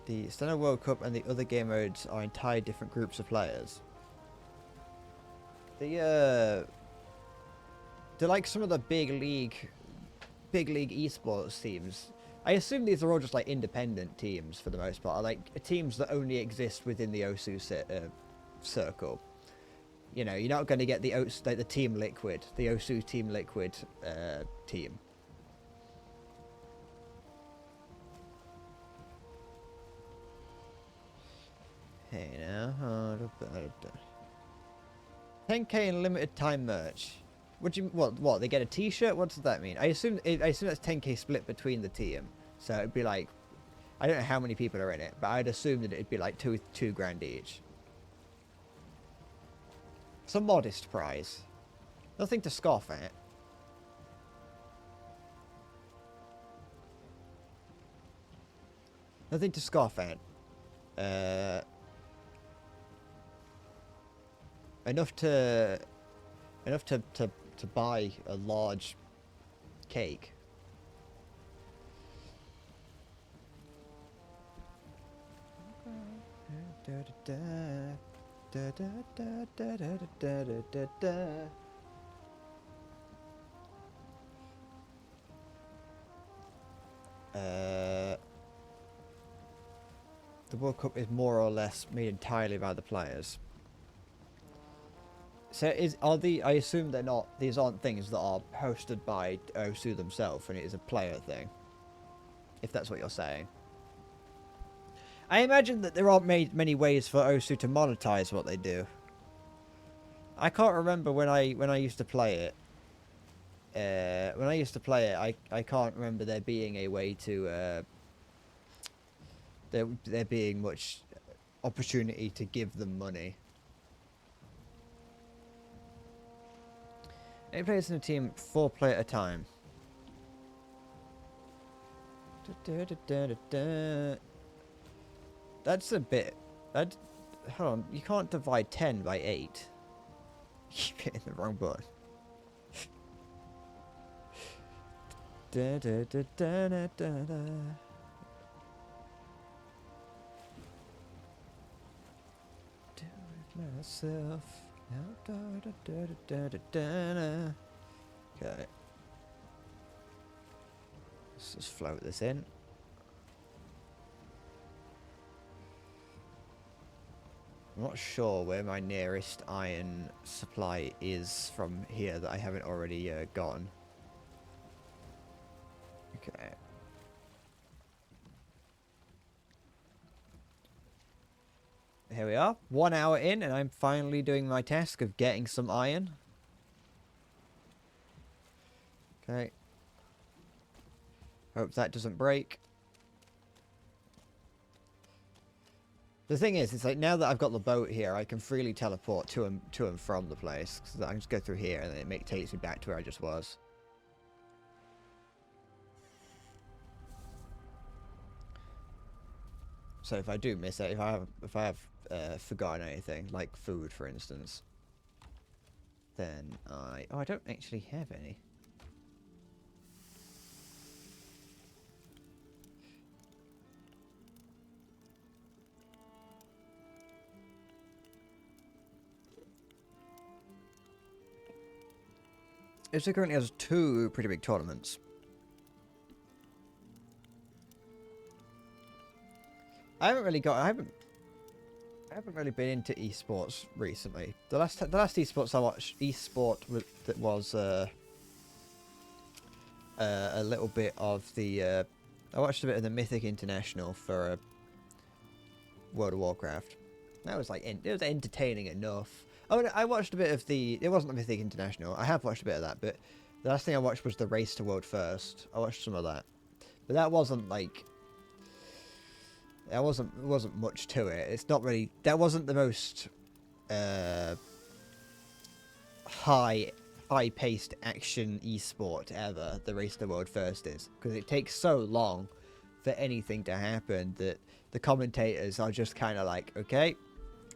The Standard World Cup and the other game modes are entirely different groups of players. They're like some of the big league esports teams. I assume these are all just like independent teams for the most part, like teams that only exist within the OSU circle. You know, you're not going to get the Team Liquid, the OSU Team Liquid team. Hey now, 10k in limited time merch. What? They get a T-shirt? What does that mean? I assume that's 10k split between the team. So it'd be like, I don't know how many people are in it, but I'd assume that it'd be like two grand each. It's a modest prize. Nothing to scoff at. Nothing to scoff at. Enough to buy a large cake. Da, da, da, da, da, da, da, da, da, da, da. The World Cup is more or less made entirely by the players. So I assume they're not, these aren't things that are hosted by OSU themselves, and it is a player thing. If that's what you're saying. I imagine that there aren't many ways for OSU to monetize what they do. I can't remember when I used to play it. When I used to play it, I can't remember there being a way to there being much opportunity to give them money. Eight players in a team, 4 play at a time. That's a bit. Hold on, you can't divide 10 by 8. Keep hitting the wrong button. Da, da, da, da, da, da, da. Do it myself. Da, da, da, da, da, da, da. Okay. Let's just float this in. I'm not sure where my nearest iron supply is from here that I haven't already gotten. Okay. Here we are. 1 hour in, and I'm finally doing my task of getting some iron. Okay. Hope that doesn't break. The thing is, it's like now that I've got the boat here, I can freely teleport to and from the place. So I can just go through here, and then it takes me back to where I just was. So if I do miss it, if I have forgotten anything, like food, for instance, then I don't actually have any. It currently has 2 pretty big tournaments. I haven't really been into esports recently. The last esports I watched was a little bit of the I watched a bit of the Mythic International for World of Warcraft. That was it was entertaining enough. Oh, no, I watched a bit of it wasn't the Mythic International. I have watched a bit of that, but the last thing I watched was the Race to World First. I watched some of that, but that wasn't there wasn't much to it. It's not really. That wasn't the most high-paced action esport ever. The Race to the World First is, because it takes so long for anything to happen that the commentators are just kind of like, okay,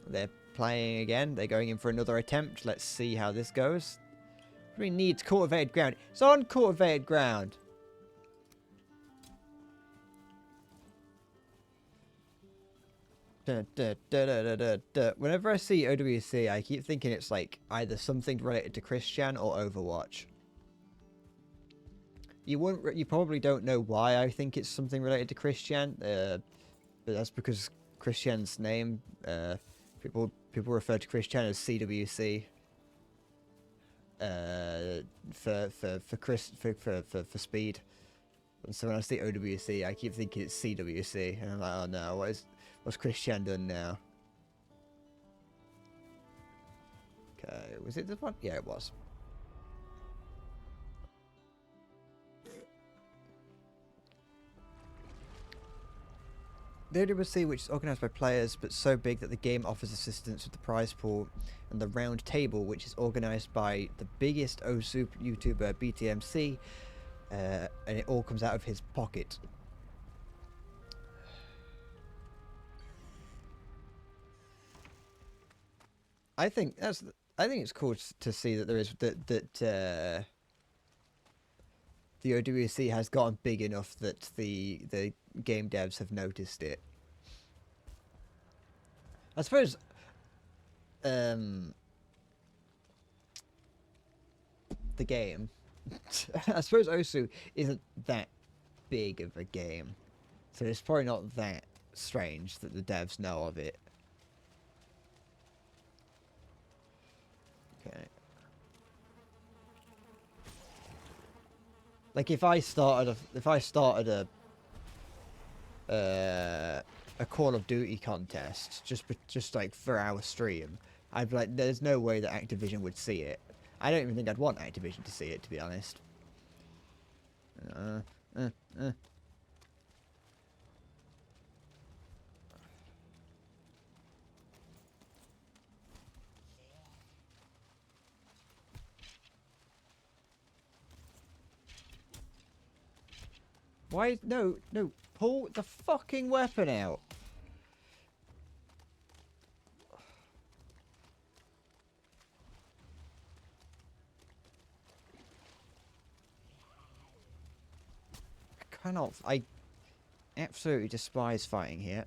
they're playing again. They're going in for another attempt. Let's see how this goes. We need cultivated ground. It's on cultivated ground. Whenever I see OWC, I keep thinking it's either something related to Christian or Overwatch. You probably don't know why I think it's something related to Christian, but that's because Christian's name, people refer to Christian as CWC. For speed. And so when I see OWC, I keep thinking it's CWC, and I'm like, oh no, what's Christian done now? Okay, was it this one? Yeah, it was. The OWC, which is organised by players, but so big that the game offers assistance with the prize pool, and the round table, which is organised by the biggest OSU YouTuber, BTMC, and it all comes out of his pocket. I think it's cool to see that there is that the OWC has gotten big enough that the game devs have noticed it. I suppose the game. I suppose Osu isn't that big of a game, so it's probably not that strange that the devs know of it. Okay. Like if I started a Call of Duty contest just like for our stream, I'd be like, there's no way that Activision would see it. I don't even think I'd want Activision to see it, to be honest. Uh, uh, uh. Why? No, no. Pull the fucking weapon out. I cannot. I absolutely despise fighting here.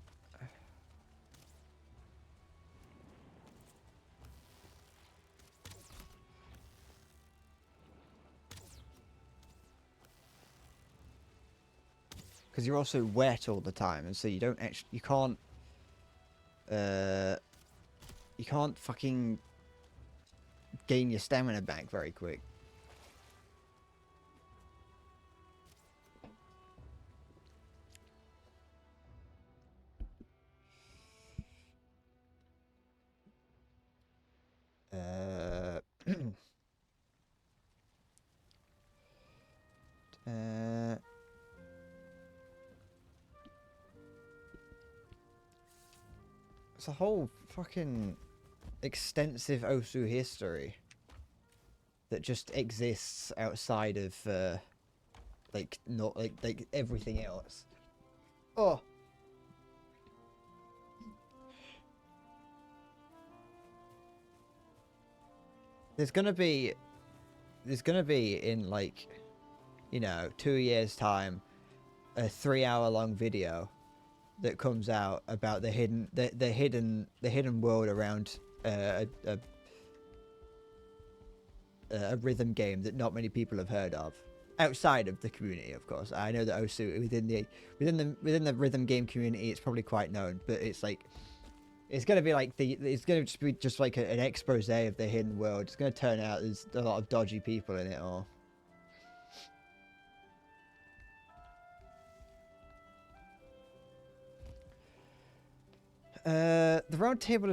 Because you're also wet all the time, and so you don't actually, you can't fucking gain your stamina back very quick. Uh, uh, it's a whole fucking extensive Osu history that just exists outside of like not like everything else. Oh, there's gonna be in like, you know, 2 years time, a 3 hour long video that comes out about the hidden world around a rhythm game that not many people have heard of outside of the community. Of course, I know that Osu within the rhythm game community, it's probably quite known, but it's like it's gonna be like it's gonna just be just like an expose of the hidden world. It's gonna turn out there's a lot of dodgy people in it all. The roundtable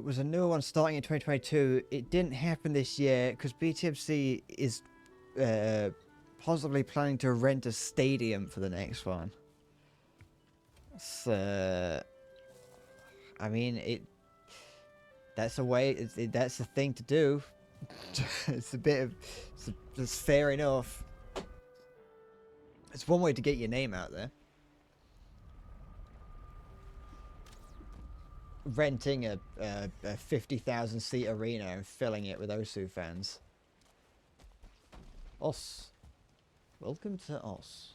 was a new one starting in 2022. It didn't happen this year because BTMC is possibly planning to rent a stadium for the next one. So, I mean, that's a way. That's a thing to do. It's a bit of. It's fair enough. It's one way to get your name out there. Renting a 50,000 seat arena and filling it with Osu fans. Os. Welcome to Os.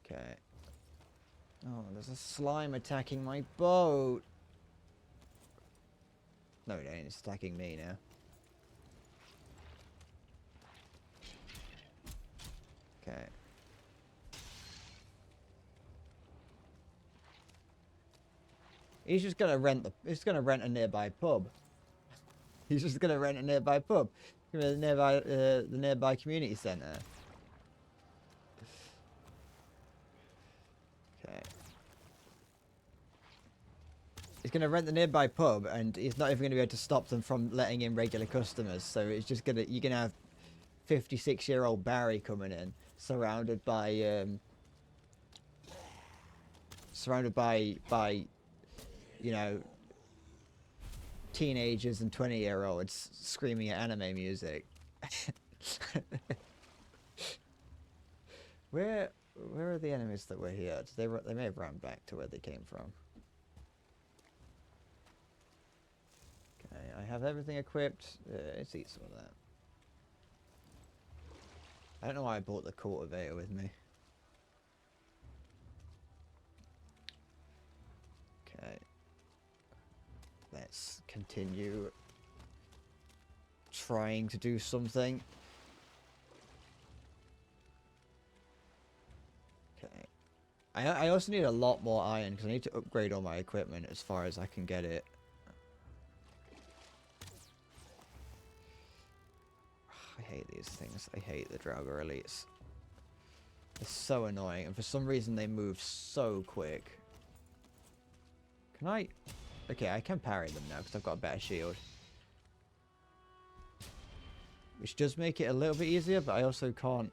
Okay. Oh, there's a slime attacking my boat. No, it ain't. It's attacking me now. Okay. He's just gonna rent a nearby pub. He's just gonna rent a nearby pub. The nearby community centre. Okay. He's gonna rent the nearby pub, and he's not even gonna be able to stop them from letting in regular customers. So it's just you're gonna have 56-year-old Barry coming in, surrounded by you know, teenagers and 20-year-olds screaming at anime music. Where are the enemies that were here? They may have run back to where they came from. Okay, I have everything equipped. Let's eat some of that. I don't know why I bought the cultivator with me. let's continue trying to do something. Okay. I also need a lot more iron because I need to upgrade all my equipment as far as I can get it. I hate these things. I hate the Draugr elites. They're so annoying, and for some reason they move so quick. Can I... Okay, I can parry them now because I've got a better shield. Which does make it a little bit easier, but I also can't...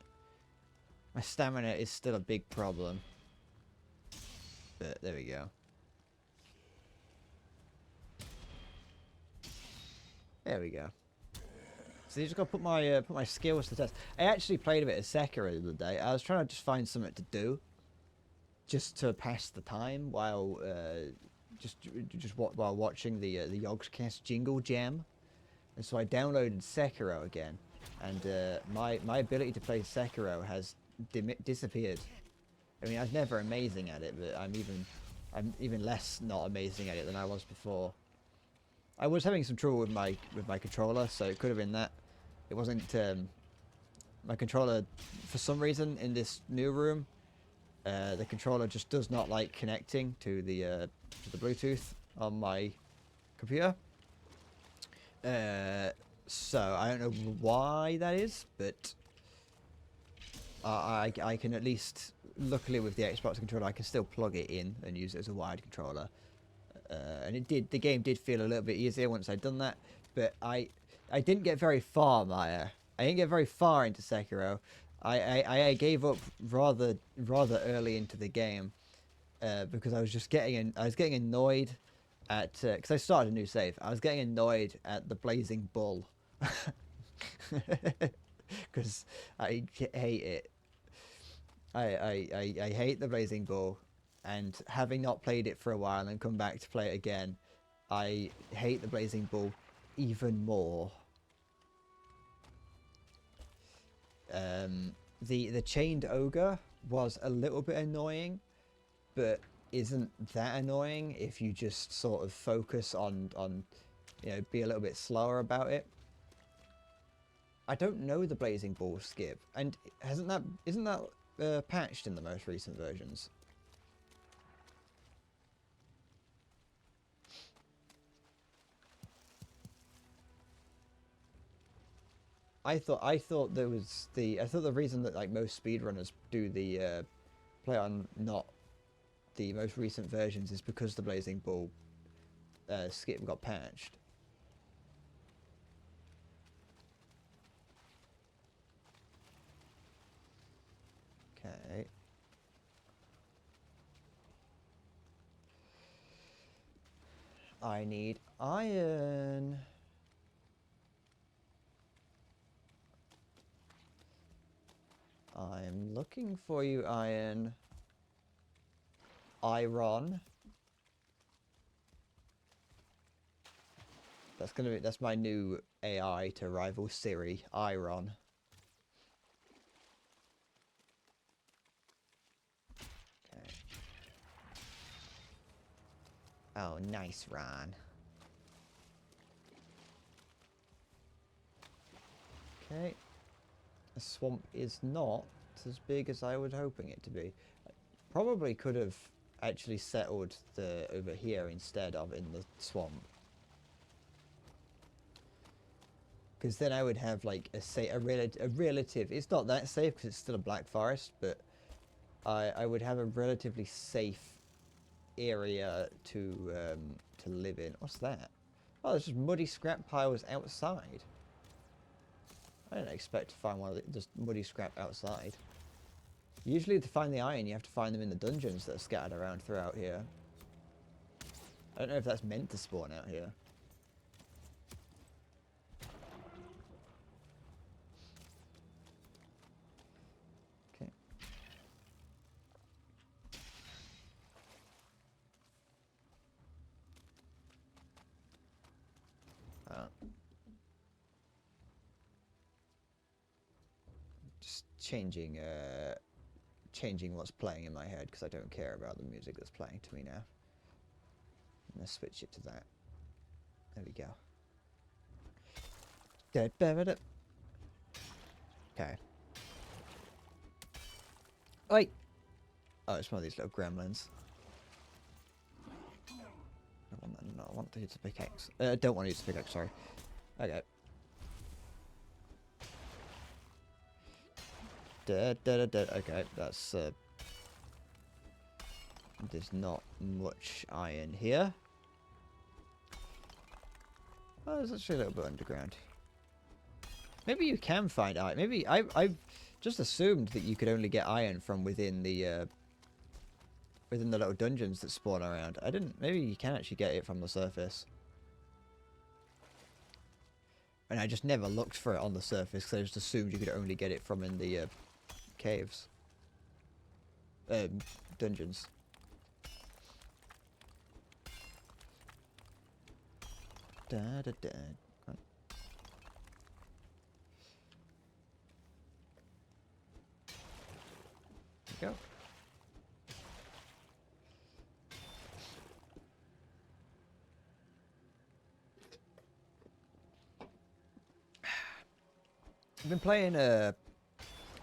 My stamina is still a big problem. But there we go. There we go. So you just got to put my skills to the test. I actually played a bit of Sekiro the other day. I was trying to just find something to do, just to pass the time while while watching the Yogscast Jingle Jam. And so I downloaded Sekiro again, and my ability to play Sekiro has disappeared. I mean, I was never amazing at it, but I'm even less not amazing at it than I was before. I was having some trouble with my controller, so it could have been that. It wasn't my controller for some reason in this new room. The controller just does not like connecting to the Bluetooth on my computer. So I don't know why that is, but I can at least, luckily with the Xbox controller, I can still plug it in and use it as a wired controller. And the game did feel a little bit easier once I'd done that, but I didn't get very far, Maya. I didn't get very far into Sekiro. I gave up rather early into the game because I was just getting annoyed at because I started a new save. I was getting annoyed at the blazing bull because I hate it. I hate the blazing bull. And having not played it for a while and come back to play it again, I hate the Blazing Bull even more. The Chained Ogre was a little bit annoying, but isn't that annoying if you just sort of focus on be a little bit slower about it. I don't know the Blazing Bull skip, and isn't that patched in the most recent versions? I thought there was I thought the reason that like most speedrunners do the play on not the most recent versions is because the Blazing Bull skip got patched. Okay. I need iron. I'm looking for you, iron. Iron. That's my new AI to rival Siri. Iron. Okay. Oh, nice, Ron. Okay. The swamp is not as big as I was hoping it to be. I probably could have actually settled over here instead of in the swamp. Because then I would have like a relative. It's not that safe because it's still a black forest, but I would have a relatively safe area to live in. What's that? Oh, there's just muddy scrap piles outside. I didn't expect to find one of just muddy scrap outside. Usually to find the iron, you have to find them in the dungeons that are scattered around throughout here. I don't know if that's meant to spawn out here. Okay. Just changing what's playing in my head because I don't care about the music that's playing to me now. I'm gonna switch it to that. There we go. Okay. Oi! Oh, it's one of these little gremlins. I want to use the pickaxe. Don't want to use the pickaxe, sorry. Okay. Okay, that's there's not much iron here. Oh, there's actually a little bit underground. Maybe you can find iron. Maybe I've just assumed that you could only get iron from within the little dungeons that spawn around. I didn't. Maybe you can actually get it from the surface. And I just never looked for it on the surface because I just assumed you could only get it from in the caves. Dungeons. Da da da. Come on. There we go. I've been playing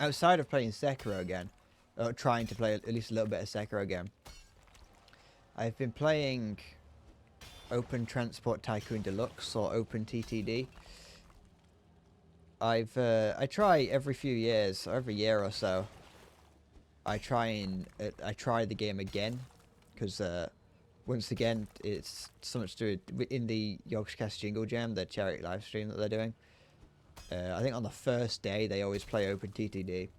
outside of playing Sekiro again, or trying to play at least a little bit of Sekiro again. I've been playing Open Transport Tycoon Deluxe or Open TTD. I try every few years, or every year or so. I try the game again, because once again it's so much to do in the Yogscast Jingle Jam, the charity live stream that they're doing. I think on the first day they always play Open TTD,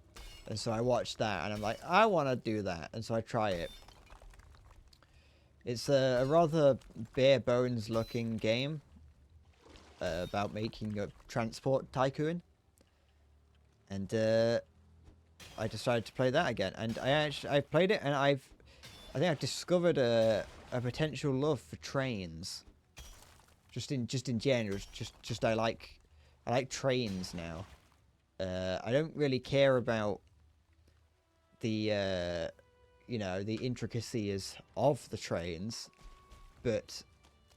and so I watched that and I'm like, I want to do that, and so I try it. It's a rather bare bones looking game about making a transport tycoon, and I decided to play that again, and I played it, and I think I've discovered a potential love for trains. Just in general, just I like trains now. I don't really care about the you know, the intricacies of the trains, but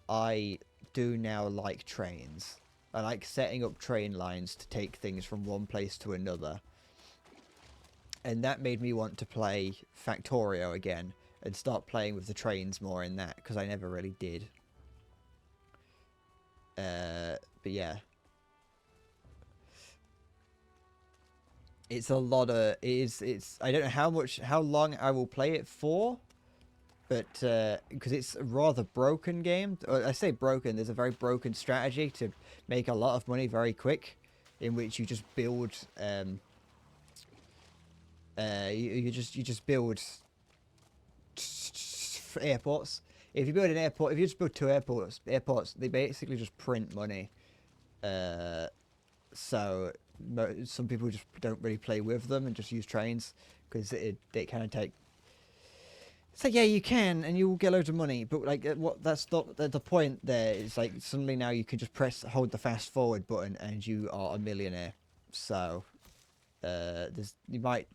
I do now like trains. I like setting up train lines to take things from one place to another. And that made me want to play Factorio again and start playing with the trains more in that, because I never really did. But yeah. It's a lot of... It's I don't know how long I will play it for, but because it's a rather broken game. I say broken, there's a very broken strategy to make a lot of money very quick, in which you just build... you just build airports. If you build an airport, if you just build two airports, they basically just print money. So some people just don't really play with them and just use trains, because they kind of take... It's like, yeah, you can, and you will get loads of money, but like, that's not the point there. It's like, suddenly now you can just hold the fast forward button and you are a millionaire. So you might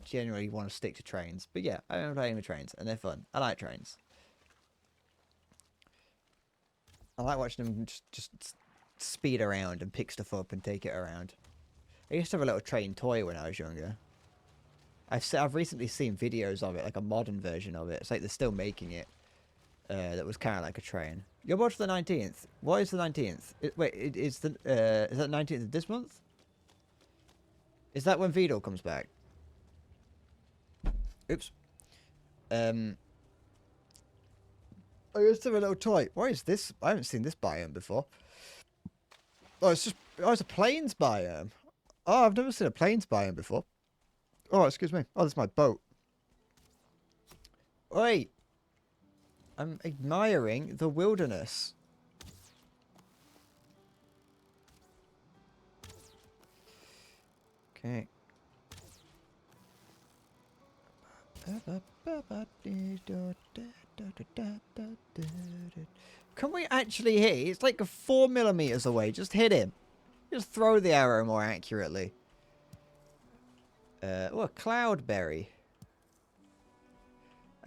generally want to stick to trains, but yeah, I'm playing with trains and they're fun. I like trains. I like watching them just speed around and pick stuff up and take it around. I used to have a little train toy when I was younger. I've recently seen videos of it, like a modern version of it. It's like they're still making it. That was kind of like a train. You're watching the 19th. What is the 19th? Is that 19th of this month? Is that when Vidal comes back? Oops. I used to have a little toy. What is this? I haven't seen this biome before. Oh, it's a plains biome. Oh, I've never seen a plains biome before. Oh, excuse me. Oh, this is my boat. Wait. I'm admiring the wilderness. Okay. Can we actually hit? It's like 4 millimeters away. Just hit him. Just throw the arrow more accurately. Oh, a cloudberry.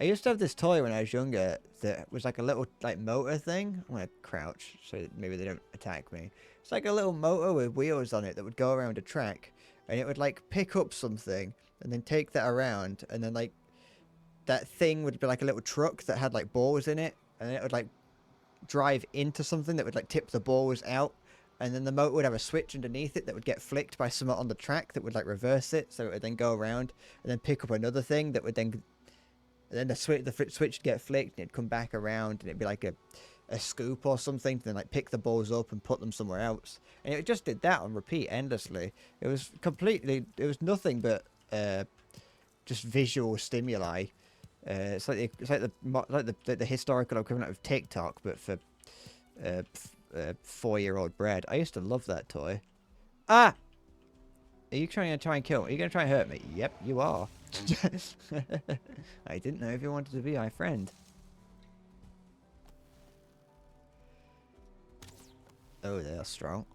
I used to have this toy when I was younger that was like a little like motor thing. I'm gonna crouch so maybe they don't attack me. It's like a little motor with wheels on it that would go around a track, and it would like pick up something and then take that around, and then like that thing would be like a little truck that had like balls in it, and then it would like drive into something that would like tip the balls out, and then the motor would have a switch underneath it that would get flicked by someone on the track that would like reverse it, so it would then go around and then pick up another thing that would then, and then the switch would get flicked and it'd come back around and it'd be like a scoop or something to then like pick the balls up and put them somewhere else, and it just did that on repeat endlessly. It was nothing but just visual stimuli. It's like the historical equivalent of TikTok, but for 4-year-old bread. I used to love that toy. Ah! Are you trying and kill me? Are you going to try and hurt me? Yep, you are. I didn't know if you wanted to be my friend. Oh, they're strong.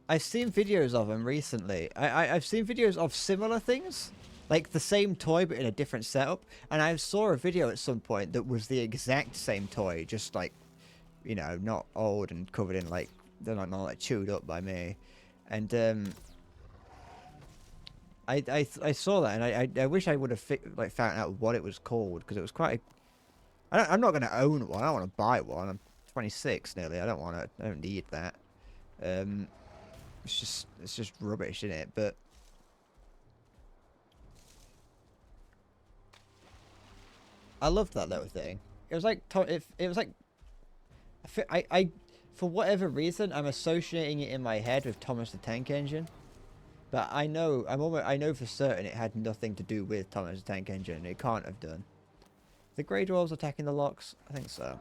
I've seen videos of them recently. I've seen videos of similar things. Like the same toy but in a different setup. And I saw a video at some point that was the exact same toy. Just like, you know, not old and covered in like, they're not like chewed up by me. And I saw that and I wish I would have found out what it was called. Because it was quite I'm not going to own one. I don't want to buy one. I'm 26 nearly. I don't need that. It's just rubbish, isn't it? But I loved that little thing. It was like it was like I for whatever reason I'm associating it in my head with Thomas the Tank Engine, but I know I know for certain it had nothing to do with Thomas the Tank Engine. It can't have done. The Grey Dwarves attacking the locks? I think so.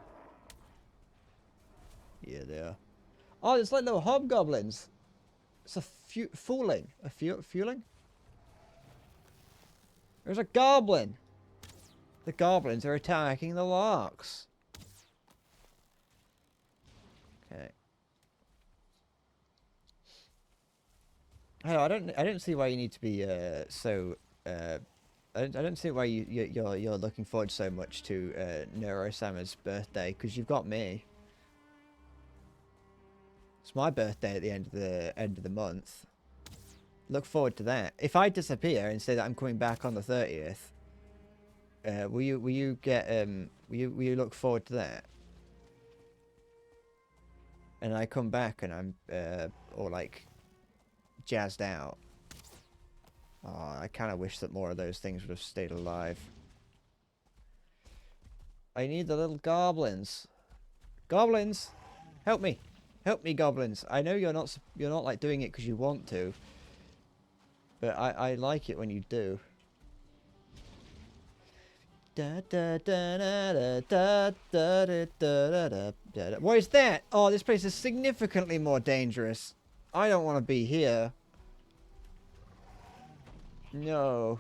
Yeah, they are. Oh, it's like little hobgoblins. It's a fueling. Fueling? There's a goblin. The goblins are attacking the locks. Okay. I don't see why you need to be so I don't see why you're looking forward so much to Neurosama's birthday, because you've got me. It's my birthday at the end of the month. Look forward to that. If I disappear and say that I'm coming back on the 30th, will you look forward to that? And I come back and I'm all like jazzed out. Oh, I kind of wish that more of those things would have stayed alive. I need the little goblins. Goblins, help me. Help me, goblins. I know you're not like doing it because you want to, but I like it when you do. What is that? Oh, this place is significantly more dangerous. I don't want to be here. No.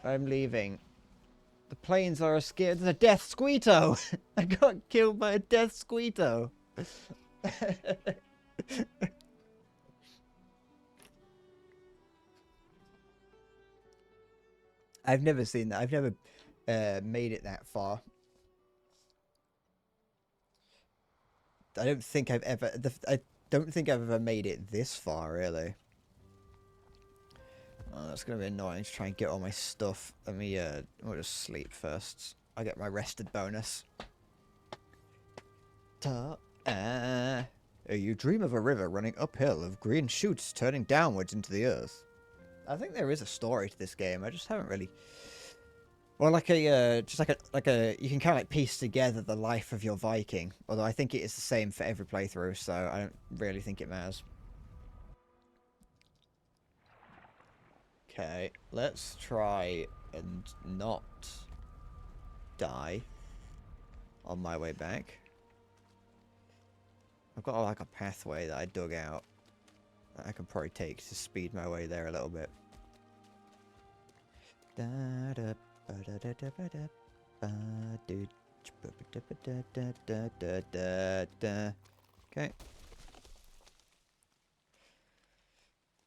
I'm leaving. The planes are scared. There's a death squeeto. I got killed by a death squeeto. I've never seen that. I've never made it that far. I don't think I've ever made it this far, really. Oh, that's gonna be annoying to try and get all my stuff. I'll just sleep first. I'll get my rested bonus. You dream of a river running uphill of green shoots turning downwards into the earth. I think there is a story to this game. I just haven't really. Or like just like a, you can kind of like piece together the life of your Viking. Although I think it is the same for every playthrough, so I don't really think it matters. Okay, let's try and not die on my way back. I've got like a pathway that I dug out that I can probably take to speed my way there a little bit. Okay.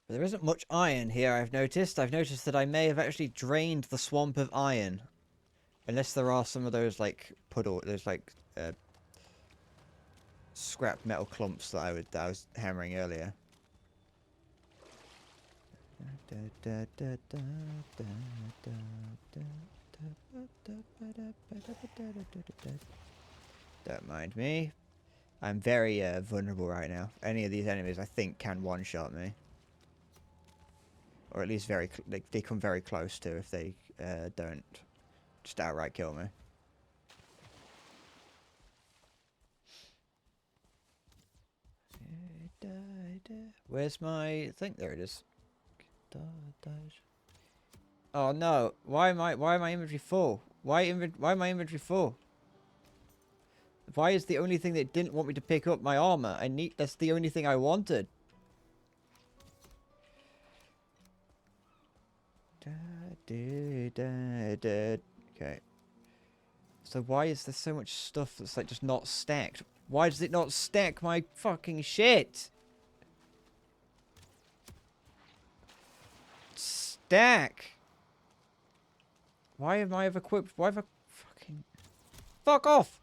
But there isn't much iron here, I've noticed. I've noticed that I may have actually drained the swamp of iron. Unless there are some of those, like, those, like, scrap metal clumps that I was hammering earlier. Don't mind me. I'm very vulnerable right now. Any of these enemies, I think, can one-shot me. Or at least they come very close to if they don't just outright kill me. Where's my thing? There it is. Oh no! Why am my inventory full? Why my inventory full? Why is the only thing that didn't want me to pick up my armor? That's the only thing I wanted. Okay. So why is there so much stuff that's like just not stacked? Why does it not stack my fucking shit? Stack. Why am I equipped? Why have I fucking... Fuck off!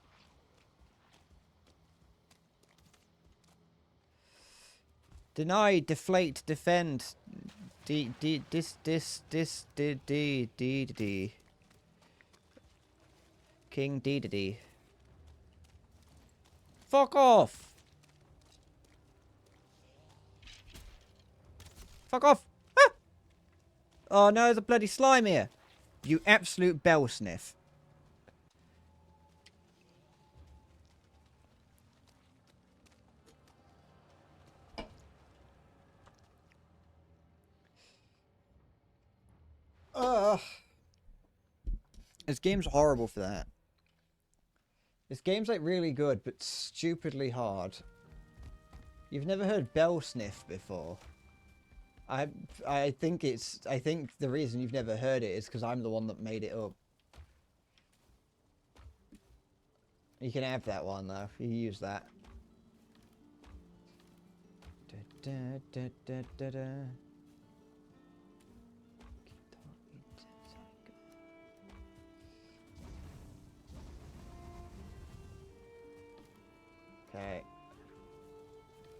Deny, deflate, defend. D. King D. Fuck off! Fuck off! Ah! Oh no, there's a bloody slime here. You absolute bell sniff. Ugh. This game's horrible for that. This game's like really good, but stupidly hard. You've never heard bell sniff before. I think the reason you've never heard it is because I'm the one that made it up. You can have that one though. You use that. Okay.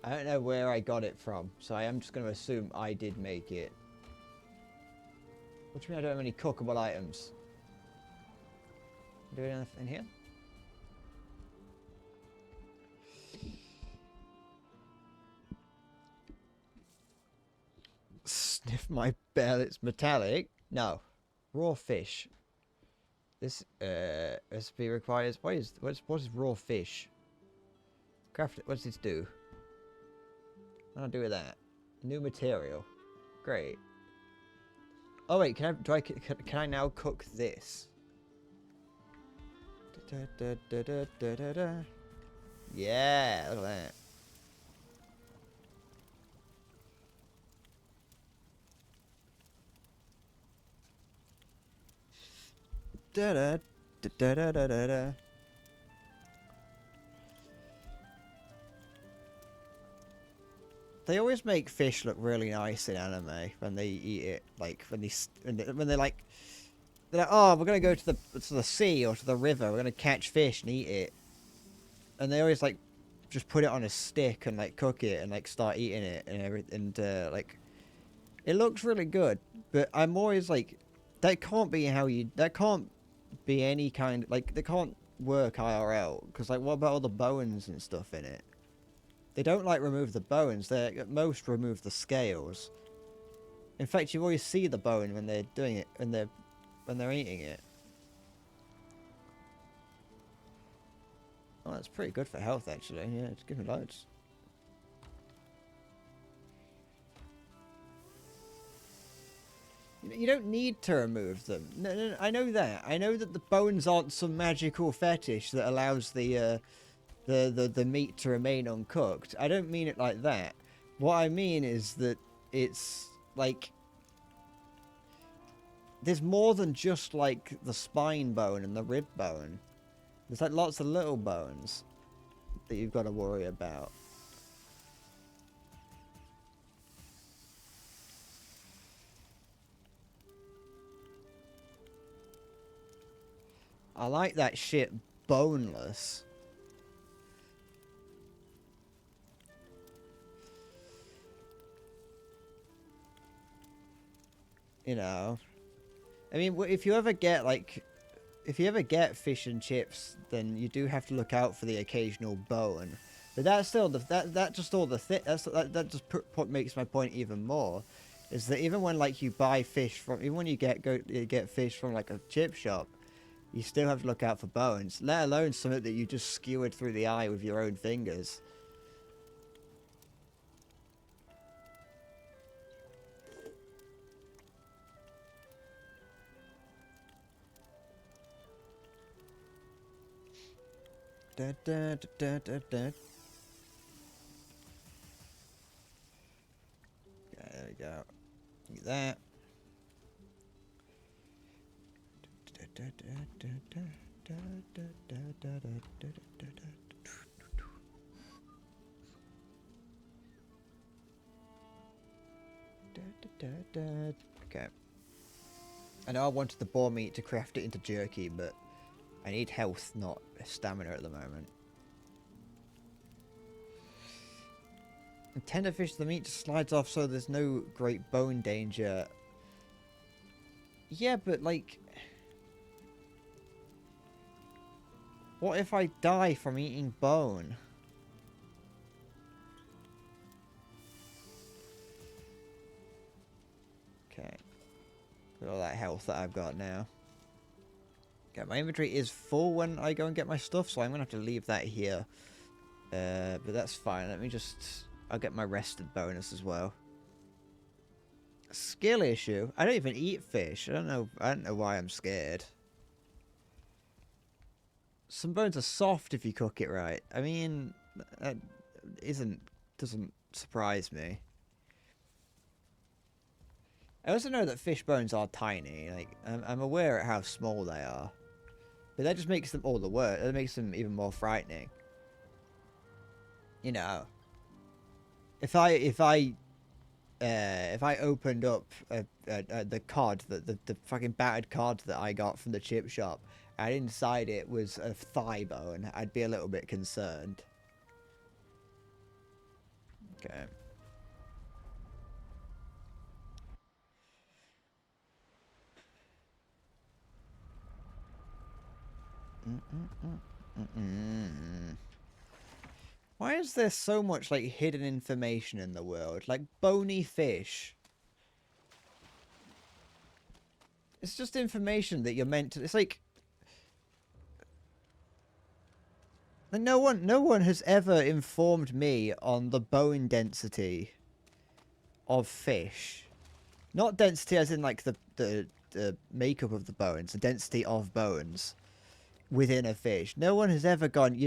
I don't know where I got it from, so I am just going to assume I did make it. What do you mean I don't have any cookable items? Do anything in here? Sniff my bell, it's metallic. No. Raw fish. This recipe requires... What is raw fish? Craft it. What does this do? What do I do with that? New material. Great. Oh wait, can I now cook this? Yeah, look at that. Da da da da da da da. They always make fish look really nice in anime when they eat it. Like when they're like, oh, we're gonna go to the sea or to the river. We're gonna catch fish and eat it. And they always like just put it on a stick and like cook it and like start eating it and everything. And like, it looks really good. But I'm always like, that can't be any kind, like, that can't work IRL. Because like, what about all the bones and stuff in it? They don't like remove the bones. They at most remove the scales. In fact, you always see the bone when they're doing it, when they're eating it. Oh, that's pretty good for health, actually. Yeah, it's giving loads. You don't need to remove them. No, I know that. I know that the bones aren't some magical fetish that allows the meat to remain uncooked. I don't mean it like that. What I mean is that it's like, there's more than just like the spine bone and the rib bone. There's like lots of little bones that you've got to worry about. I like that shit boneless. You know. I mean, if you ever get, like... If you ever get fish and chips, then you do have to look out for the occasional bone. But that's still the that just all the that just what makes my point even more, is that even when like you buy fish from even when you get fish from like a chip shop, you still have to look out for bones. Let alone something that you just skewered through the eye with your own fingers. Da, da, da, da, da. Okay, there we go. Look at that. Okay. I know I wanted the boar meat to craft it into jerky, but I need health, not stamina at the moment. And tender fish, the meat just slides off, so there's no great bone danger. Yeah, but like... What if I die from eating bone? Okay. Look at all that health that I've got now. Okay, my inventory is full when I go and get my stuff, so I'm going to have to leave that here. But that's fine. Let me just... I'll get my rested bonus as well. Skill issue? I don't even eat fish. I don't know why I'm scared. Some bones are soft if you cook it right. I mean, that doesn't surprise me. I also know that fish bones are tiny. Like, I'm aware of how small they are. But that just makes them all the worse. That makes them even more frightening. You know, if I opened up the cod, the fucking battered cod that I got from the chip shop, and inside it was a thigh bone, I'd be a little bit concerned. Okay. Why is there so much like hidden information in the world? Like bony fish. It's just information that you're meant to... It's like... No one has ever informed me on the bone density of fish. Not density as in like the makeup of the bones, the density of bones within a fish. No one has ever gone,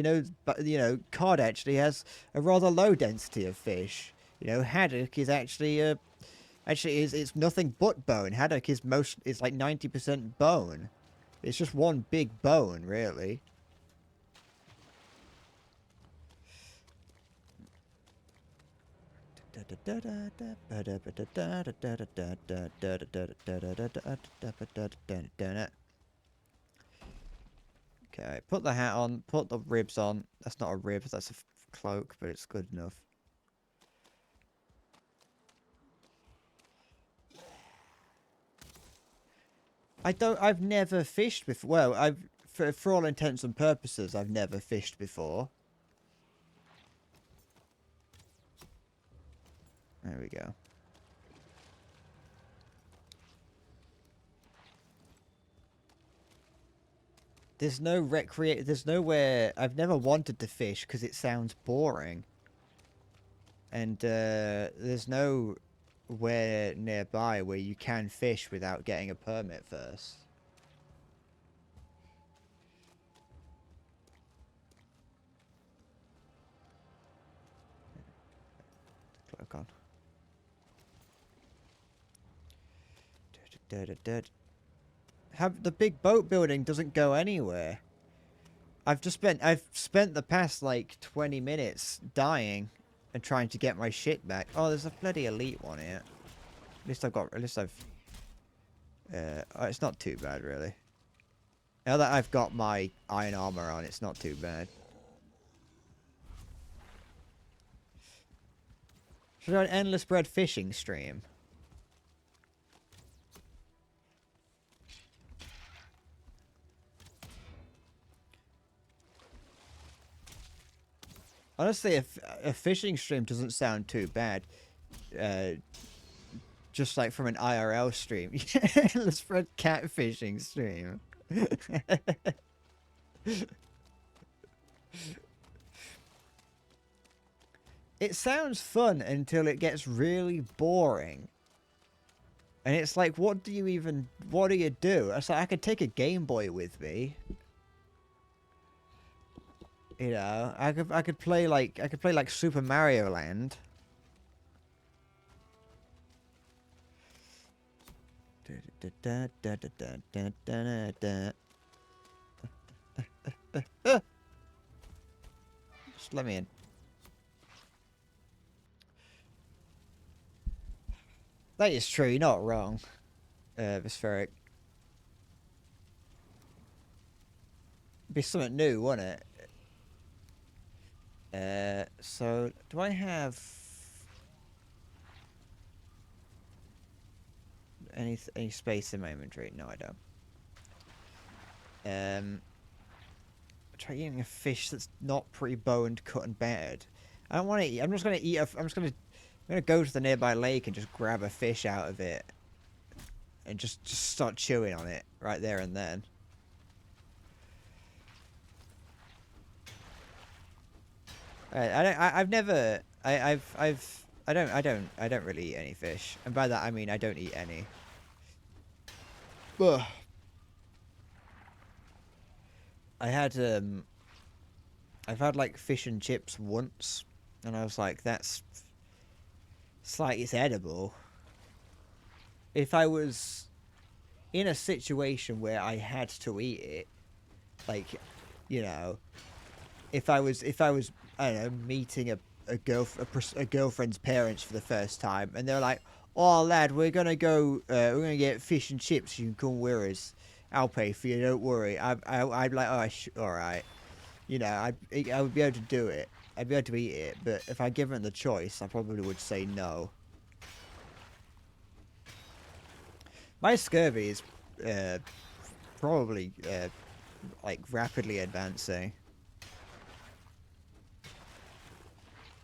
cod actually has a rather low density of fish. You know, haddock is actually it's nothing but bone. Haddock is like 90% bone. It's just one big bone, really. Okay, put the hat on, put the ribs on. That's not a rib, that's a cloak, but it's good enough. I've never fished before. Well, for all intents and purposes, I've never fished before. There we go. There's nowhere... I've never wanted to fish because it sounds boring. And there's nowhere nearby where you can fish without getting a permit first. Cloak on. The big boat building doesn't go anywhere. I've spent the past like 20 minutes dying and trying to get my shit back. Oh, there's a bloody elite one here. At least I've it's not too bad really. Now that I've got my iron armor on, it's not too bad. Should I do an endless bread fishing stream? Honestly, a fishing stream doesn't sound too bad. Just like from an IRL stream. Endless bread catfishing stream. It sounds fun until it gets really boring. And it's like, what do you do? It's like, I could take a Game Boy with me. You know, I could play like Super Mario Land. Just let me in. That is true, you're not wrong. Vispheric. Be something new, wouldn't it? So do I have any space in my inventory? No, I don't. Try eating a fish that's not pre-boned, cut and battered. I don't want to eat. I'm just gonna eat. I'm gonna go to the nearby lake and just grab a fish out of it, and just start chewing on it right there and then. I don't really eat any fish, and by that I mean I don't eat any. Ugh. I've had like fish and chips once, and I was like, it's like it's edible. If I was in a situation where I had to eat it, like, you know, if I was I don't know, meeting a girlfriend's parents for the first time, and they're like, "Oh lad, we're gonna get fish and chips. You can come with us. I'll pay for you. Don't worry." I'd be like, "Oh, all right." You know, I would be able to do it. I'd be able to eat it. But if I given the choice, I probably would say no. My scurvy is probably like rapidly advancing.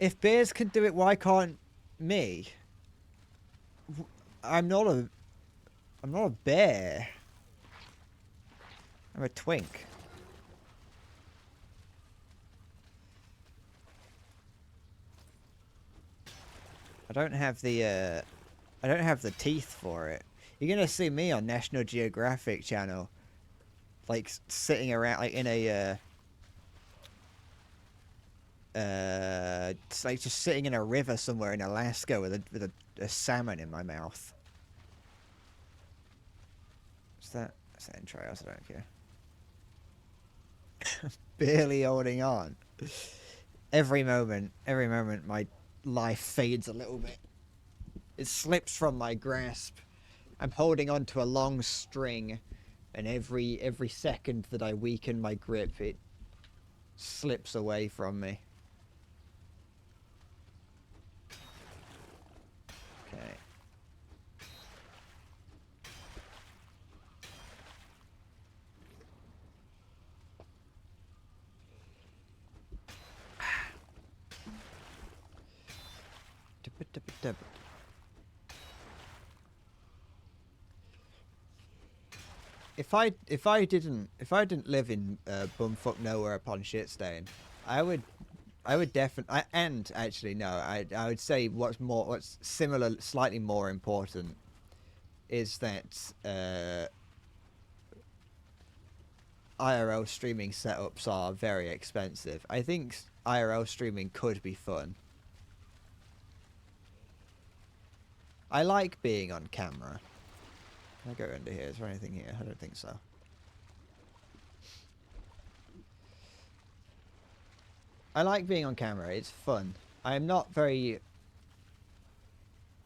If bears can do it, why can't me? I'm not a bear. I'm a twink. I don't have the teeth for it. You're gonna see me on National Geographic Channel, like sitting around like in a it's like just sitting in a river somewhere in Alaska with a salmon in my mouth. That's that entrails, I don't care. Barely holding on. Every moment my life fades a little bit. It slips from my grasp. I'm holding on to a long string, and every second that I weaken my grip, it slips away from me. Okay. If I didn't live in bumfuck nowhere upon Shitstain, I would definitely, and actually no, I would say what's similar, slightly more important, is that IRL streaming setups are very expensive. I think IRL streaming could be fun. I like being on camera. Can I go under here? Is there anything here? I don't think so. I like being on camera. It's fun. I know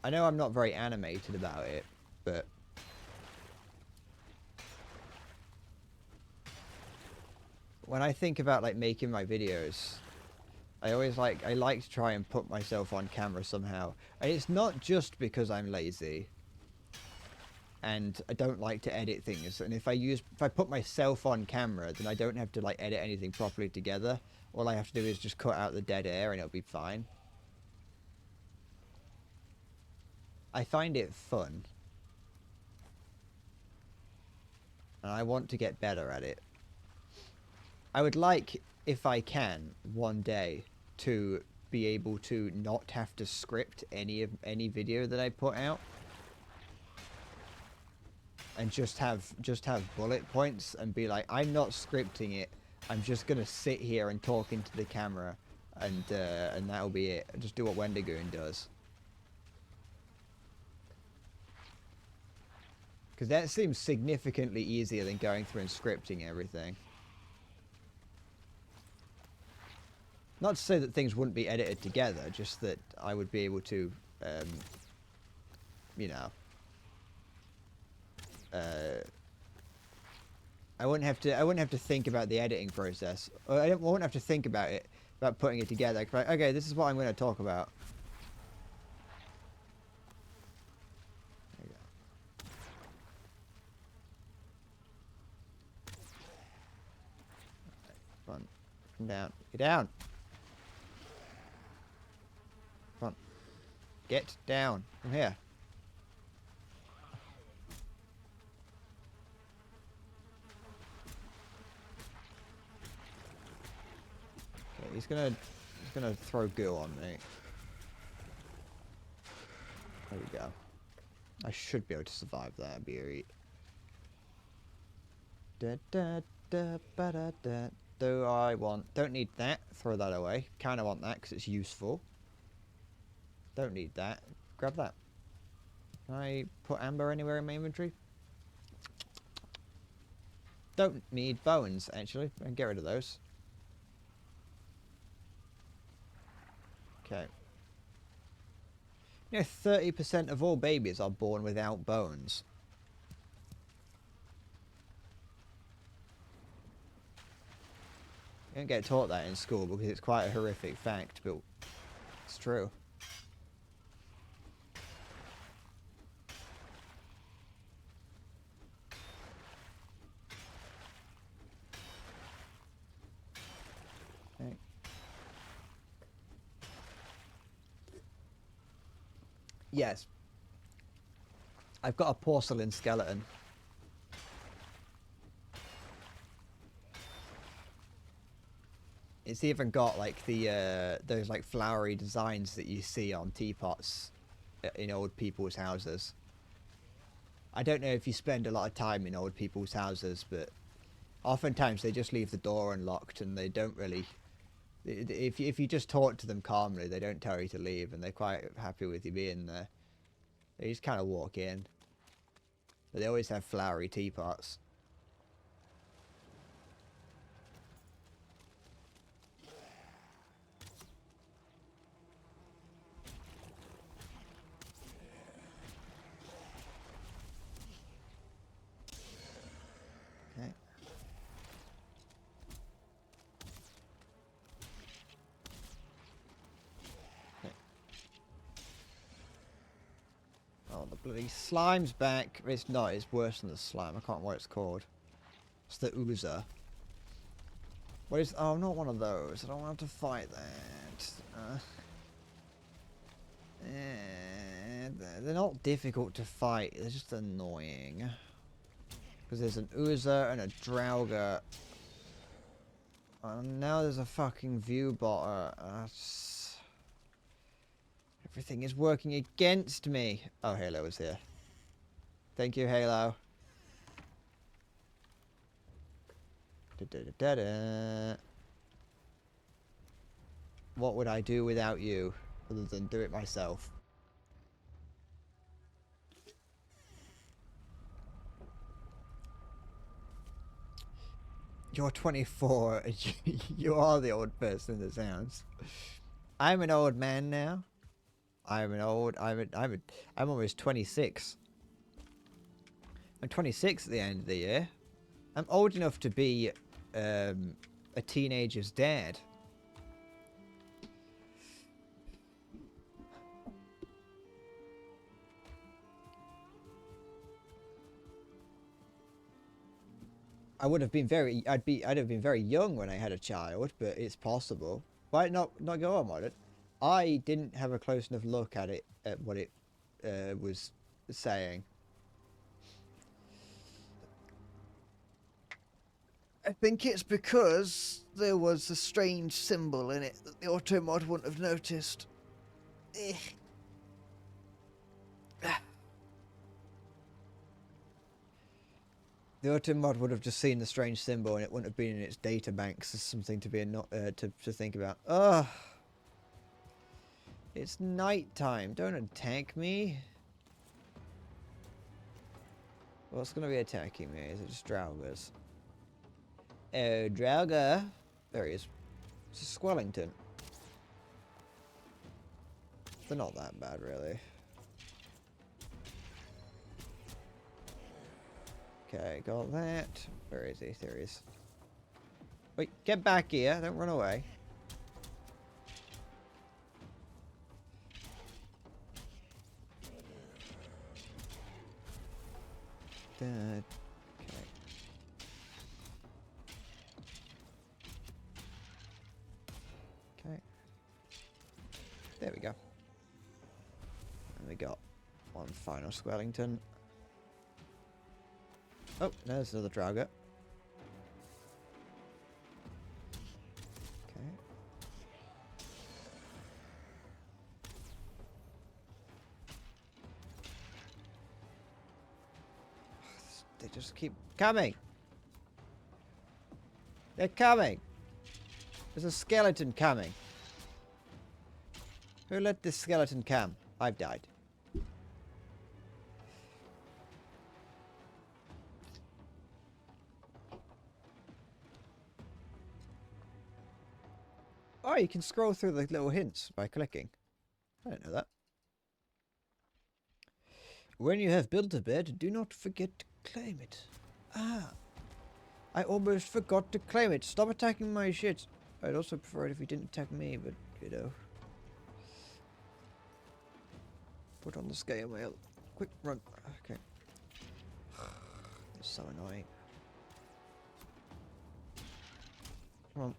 I'm not very animated about it, but when I think about like making my videos, I like to try and put myself on camera somehow. And it's not just because I'm lazy and I don't like to edit things. And if I put myself on camera, then I don't have to like edit anything properly together. All I have to do is just cut out the dead air and it'll be fine. I find it fun. And I want to get better at it. I would like, if I can, one day to be able to not have to script any video that I put out. And just have bullet points and be like, I'm not scripting it. I'm just gonna sit here and talk into the camera, and that'll be it. Just do what Wendigoon does. Because that seems significantly easier than going through and scripting everything. Not to say that things wouldn't be edited together, just that I would be able to, you know, I wouldn't have to think about the editing process. Or I wouldn't have to think about it, about putting it together. Like, okay, this is what I'm going to talk about. There you go. Come on, come down, get down. Come on, get down. Come here. He's gonna throw goo on me. There we go. I should be able to survive that. Be alright. Da da da ba da da. Do I want? Don't need that. Throw that away. Kind of want that because it's useful. Don't need that. Grab that. Can I put amber anywhere in my inventory? Don't need bones actually. I can get rid of those. Okay. You know, 30% of all babies are born without bones. You don't get taught that in school because it's quite a horrific fact, but it's true. Okay. Yes. I've got a porcelain skeleton. It's even got like the those like flowery designs that you see on teapots in old people's houses. I don't know if you spend a lot of time in old people's houses, but oftentimes they just leave the door unlocked and they don't really. If you just talk to them calmly, they don't tell you to leave, and they're quite happy with you being there. They just kind of walk in. But they always have flowery teapots. Okay. Okay. Oh, the bloody slime's back. It's not. It's worse than the slime. I can't remember what it's called. It's the oozer. What is? Oh, not one of those. I don't want to fight that. They're not difficult to fight. They're just annoying. Because there's an oozer and a drauga. And now there's a fucking view botter. Everything is working against me. Oh, Halo is here. Thank you, Halo. What would I do without you, other than do it myself? You're 24. You are the old person in this house. I'm an old man now. I'm almost 26. I'm 26 at the end of the year. I'm old enough to be a teenager's dad. I'd have been very young when I had a child, but it's possible. Why not go on with it? I didn't have a close enough look at it, at what it was saying. I think it's because there was a strange symbol in it that the auto mod wouldn't have noticed. The auto mod would have just seen the strange symbol and it wouldn't have been in its data banks as something to be to think about. Ugh. It's night time. Don't attack me. What's going to be attacking me? Is it just Draugrs? Oh, Draugr. There he is. It's a Squellington. They're not that bad, really. Okay, got that. Where is he? There he is. Wait, get back here. Don't run away. Okay. Okay. There we go. And we got one final Squellington. Oh, there's another Draugr. Okay. They just keep coming. They're coming. There's a skeleton coming. Who let this skeleton come? I've died. Oh, you can scroll through the little hints by clicking. I didn't know that. When you have built a bed, do not forget to claim it. Ah. I almost forgot to claim it. Stop attacking my shit. I'd also prefer it if you didn't attack me, but, you know. Put on the scale mail. Quick, run. Okay. It's so annoying. Come on.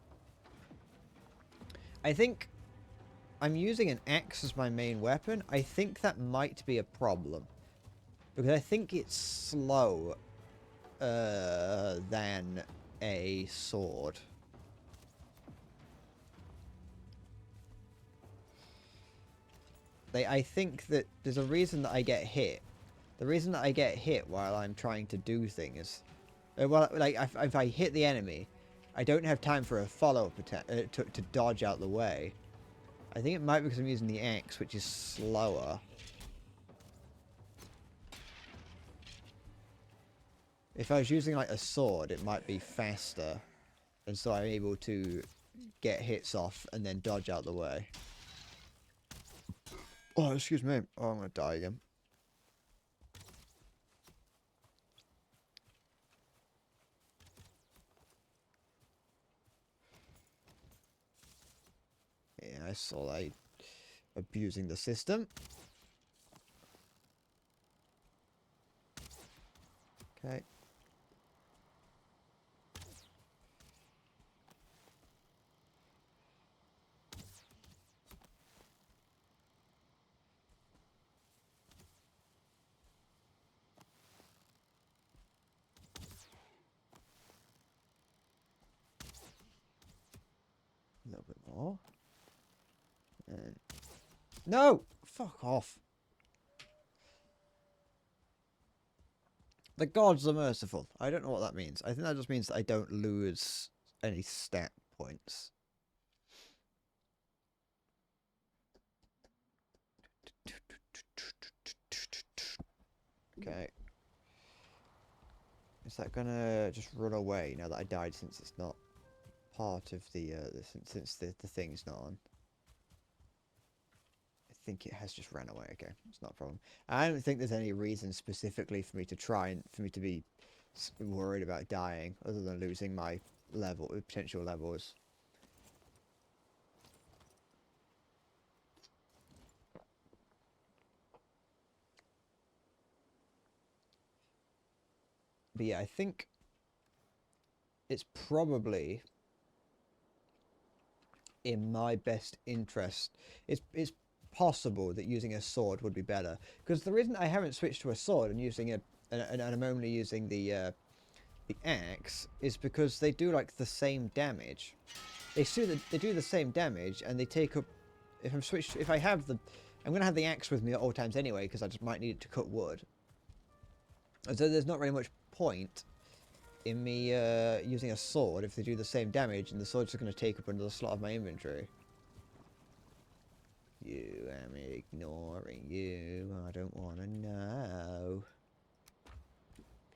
I think I'm using an axe as my main weapon. I think that might be a problem. Because I think it's slow than a sword. I think that there's a reason that I get hit. The reason that I get hit while I'm trying to do things, well, like if I hit the enemy, I don't have time for a follow-up attack to dodge out the way. I think it might be because I'm using the axe, which is slower. If I was using like a sword, it might be faster, and so I'm able to get hits off and then dodge out the way. Oh, excuse me. Oh, I'm gonna die again. Yeah, I saw that. Abusing the system. Okay. A little bit more. And... No! Fuck off. The gods are merciful. I don't know what that means. I think that just means that I don't lose any stat points. Okay. Is that gonna just run away now that I died, since it's not part of the since the thing's not on? I think it has just ran away. Okay, it's not a problem. I don't think there's any reason specifically for me to be worried about dying, other than losing my potential levels. But yeah, I think it's probably in my best interest. It's possible that using a sword would be better, because the reason I haven't switched to a sword and using and I'm only using the axe is because they do like the same damage. They do the same damage, and they take up. If I have the, I'm gonna have the axe with me at all times anyway, because I just might need it to cut wood. So there's not very much point in me using a sword if they do the same damage, and the sword's just gonna take up another slot of my inventory. You am ignoring you. I don't want to know.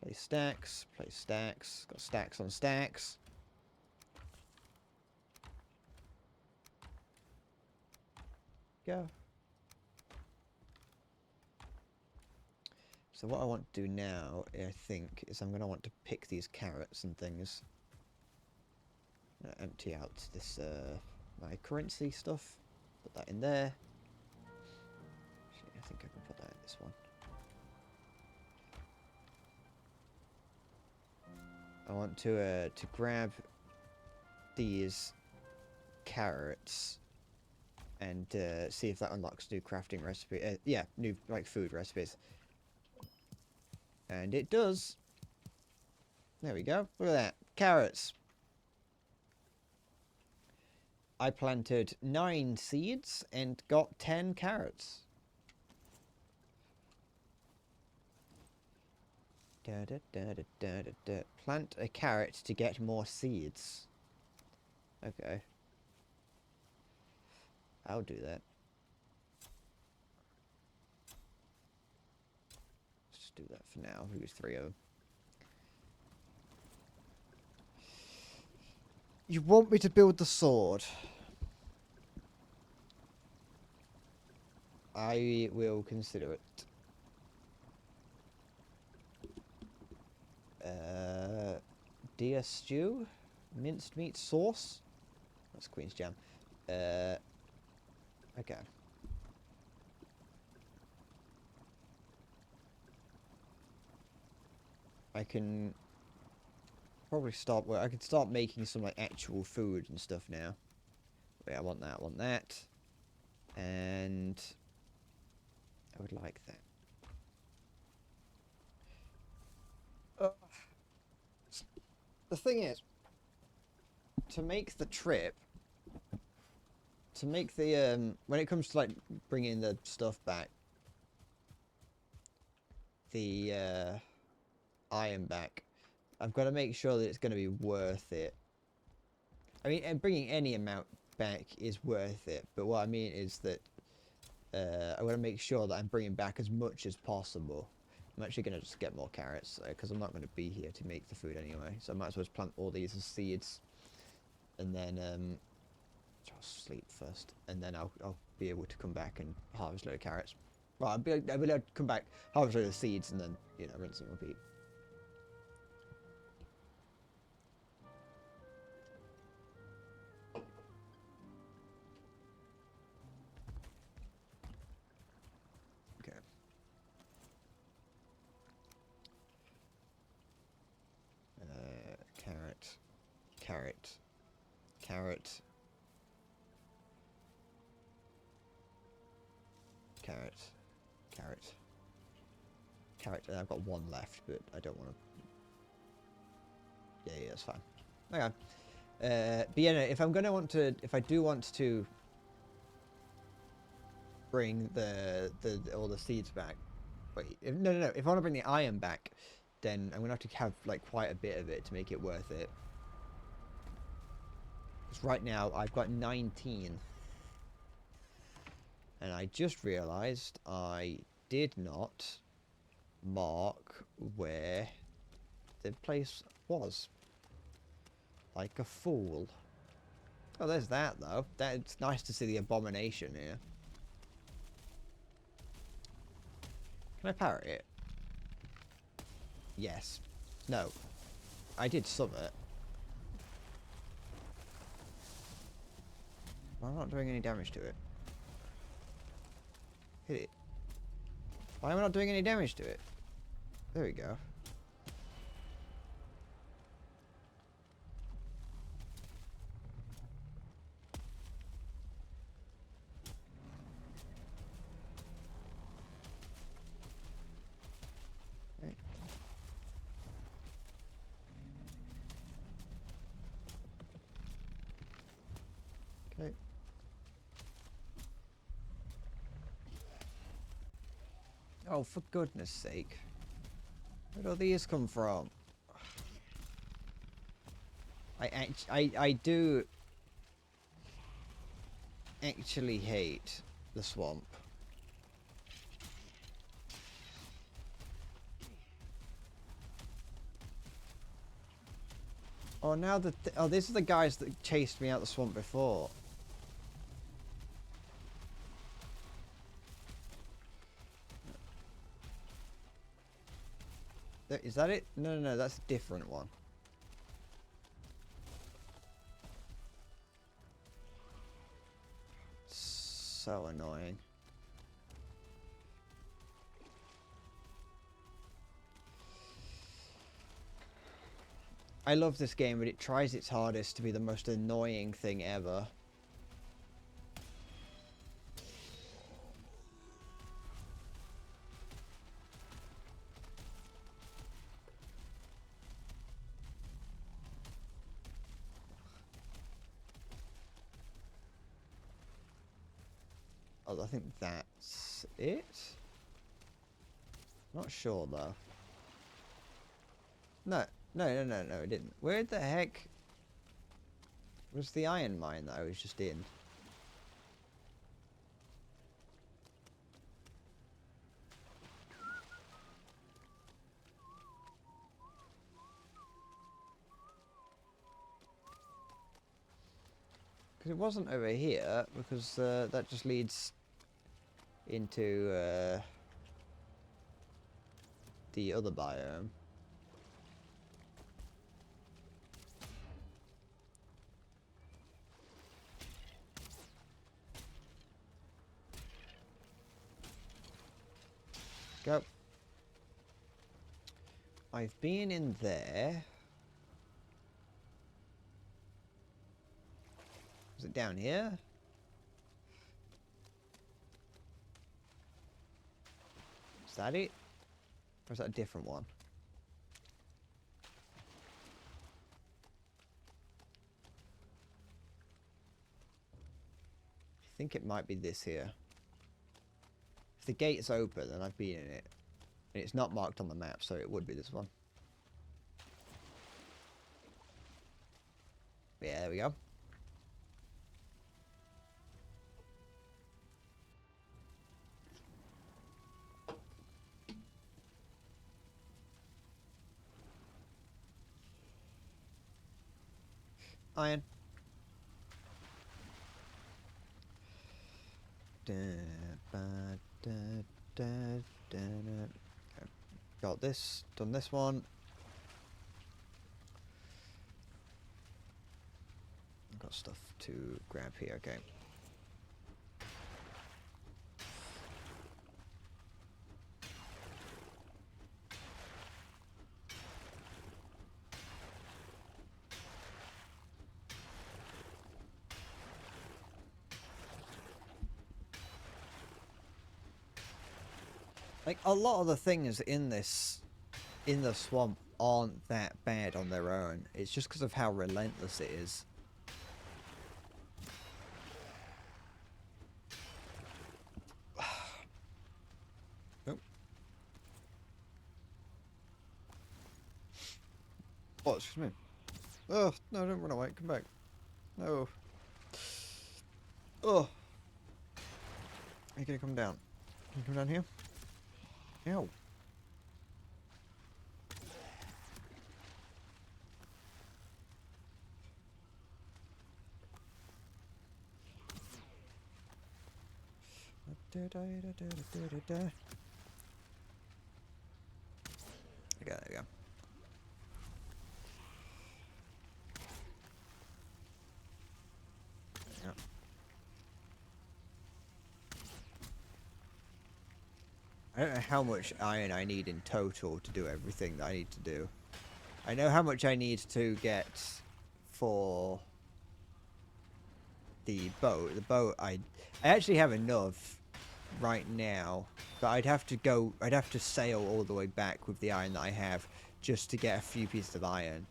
Play stacks. Play stacks. Got stacks on stacks. Go. So what I want to do now, I think, is I'm going to want to pick these carrots and things. Empty out this my currency stuff. Put that in there. Actually, I think I can put that in this one. I want to grab these carrots and see if that unlocks new crafting recipe. Yeah, new like food recipes. And it does. There we go. Look at that. Carrots. I planted 9 seeds and got 10 carrots. Da, da, da, da, da, da, da. Plant a carrot to get more seeds. Okay. I'll do that. Let's just do that for now. Use 3 of them. You want me to build the sword? I will consider it. Deer stew? Minced meat sauce? That's Queen's jam. Okay. I can probably start. Well, I can start making some like actual food and stuff now. Wait, I want that, and I would like that. The thing is, to make the trip, to make the when it comes to like bringing the stuff back, the iron back, I've got to make sure that it's going to be worth it. I mean, and bringing any amount back is worth it, but what I mean is that I want to make sure that I'm bringing back as much as possible. I'm actually going to just get more carrots, because I'm not going to be here to make the food anyway, so I might as well just plant all these as seeds, and then I'll sleep first, and then I'll be able to come back and harvest a load of carrots. Well, I'll be able to come back, harvest a load of seeds, and then, you know, rinse and repeat. Okay. Carrot. Carrot. Carrot. Carrot. Carrot. Carrot. I've got 1 left, but I don't want to. Yeah, that's fine. Okay. But yeah, no, if I'm gonna want to, if I do want to bring all the seeds back, wait, no. If I want to bring the iron back, then I'm gonna have like quite a bit of it to make it worth it. Because right now I've got 19. And I just realised I did not mark where the place was. Like a fool. Oh, there's that, though. It's nice to see the abomination here. Can I parrot it? Yes. No. I did summit. Well, I'm not doing any damage to it. Hit it. Why am I not doing any damage to it? There we go. Right. Okay. Oh, for goodness sake. Where do all these come from? I do actually hate the swamp. Oh, now that oh, these are the guys that chased me out the swamp before. Is that it? No, no, no, that's a different one. So annoying. I love this game, but it tries its hardest to be the most annoying thing ever. Oh, I think that's it? Not sure, though. No, no, it didn't. Where the heck was the iron mine that I was just in? Because it wasn't over here, because that just leads into the other biome. Go. I've been in there. Was it down here? Is that it? Or is that a different one? I think it might be this here. If the gate's open, then I've been in it. And it's not marked on the map, so it would be this one. Yeah, there we go. Iron. Okay. Got this. Done this one. Got stuff to grab here. Okay. Like, a lot of the things in the swamp aren't that bad on their own. It's just because of how relentless it is. Nope. Oh, excuse me. Oh, no, don't run away. Come back. No. Oh. Are you gonna come down? Can you come down here? Ow. Okay, there we go. Yeah. I don't know how much iron I need in total to do everything that I need to do. I know how much I need to get for the boat. The boat, I actually have enough right now, but I'd have to sail all the way back with the iron that I have just to get a few pieces of iron.